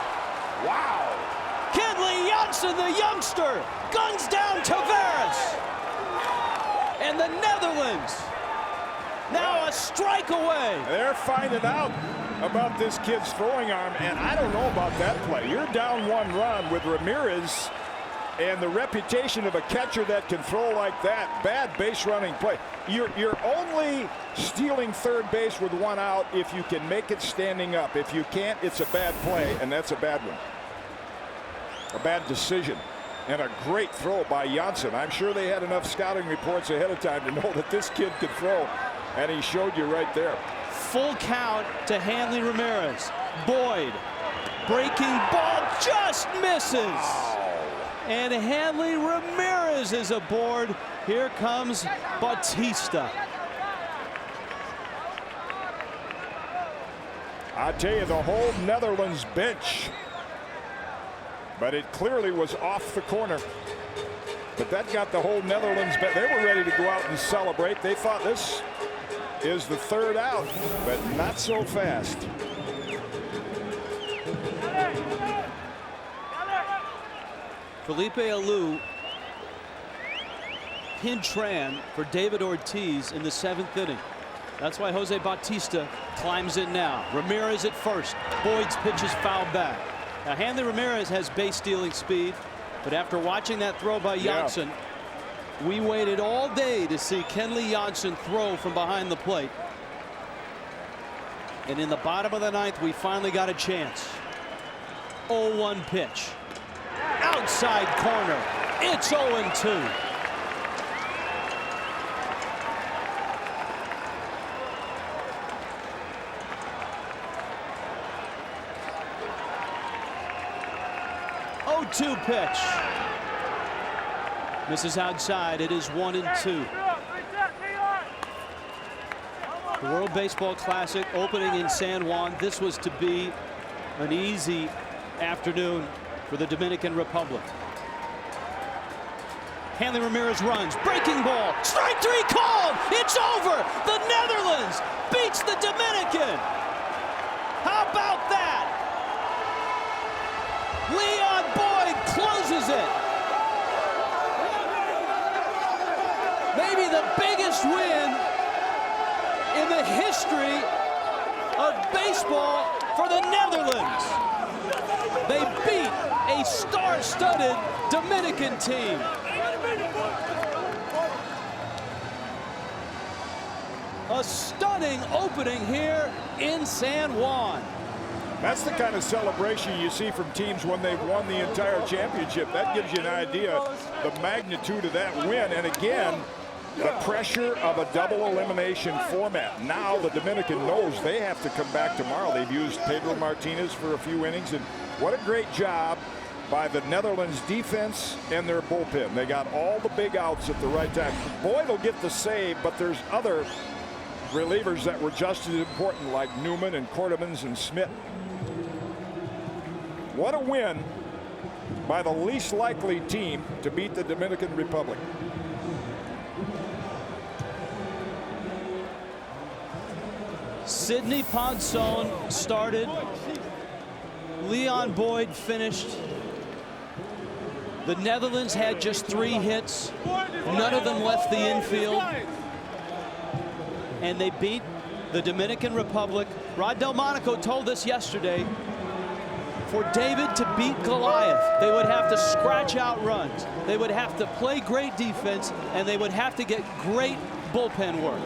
Wow. Kenley Janssen, the youngster, guns down Taveras. And the Netherlands now a strike away. They're finding out about this kid's throwing arm, and I don't know about that play. You're down 1 run with Ramirez and the reputation of a catcher that can throw like that. Bad base running play. You're only stealing third base with 1 out if you can make it standing up. If you can't, it's a bad play, and that's a bad one. A bad decision. And a great throw by Janssen. I'm sure they had enough scouting reports ahead of time to know that this kid could throw, and he showed you right there. Full count to Hanley Ramirez. Boyd, breaking ball, just misses. And Hanley Ramirez is aboard. Here comes Bautista. I tell you, the whole Netherlands bench. But it clearly was off the corner. But that got the whole Netherlands bench. They were ready to go out and celebrate. They thought this is the 3rd out, but not so fast. Felipe Alou pinned ran for David Ortiz in the 7th inning. That's why Jose Bautista climbs in now. Ramirez at first. Boyd's pitch is fouled back. Now Hanley Ramirez has base stealing speed, but after watching that throw by Janssen, we waited all day to see Kenley Janssen throw from behind the plate. And in the bottom of the 9th, we finally got a chance. 0-1 pitch. Outside corner. It's 0-2. Pitch. Misses outside. It is 1-2. The World Baseball Classic opening in San Juan. This was to be an easy afternoon for the Dominican Republic. Hanley Ramirez runs, breaking ball, strike three called, it's over! The Netherlands beats the Dominican! How about that? Leon Boyd closes it. Maybe the biggest win in the history of baseball for the Netherlands. They beat a star-studded Dominican team. A stunning opening here in San Juan. That's the kind of celebration you see from teams when they've won the entire championship. That gives you an idea the magnitude of that win. And again, the pressure of a double elimination format. Now the Dominican knows they have to come back tomorrow. They've used Pedro Martinez for a few innings, and what a great job by the Netherlands defense and their bullpen. They got all the big outs at the right time. Boyd will get the save, but there's other relievers that were just as important, like Newman and Cordemans and Smith. What a win by the least likely team to beat the Dominican Republic. Sidney Ponson started. Leon Boyd finished. The Netherlands had just 3 hits. None of them left the infield. And they beat the Dominican Republic. Rod Delmonico told us yesterday, for David to beat Goliath, they would have to scratch out runs. They would have to play great defense, and they would have to get great bullpen work.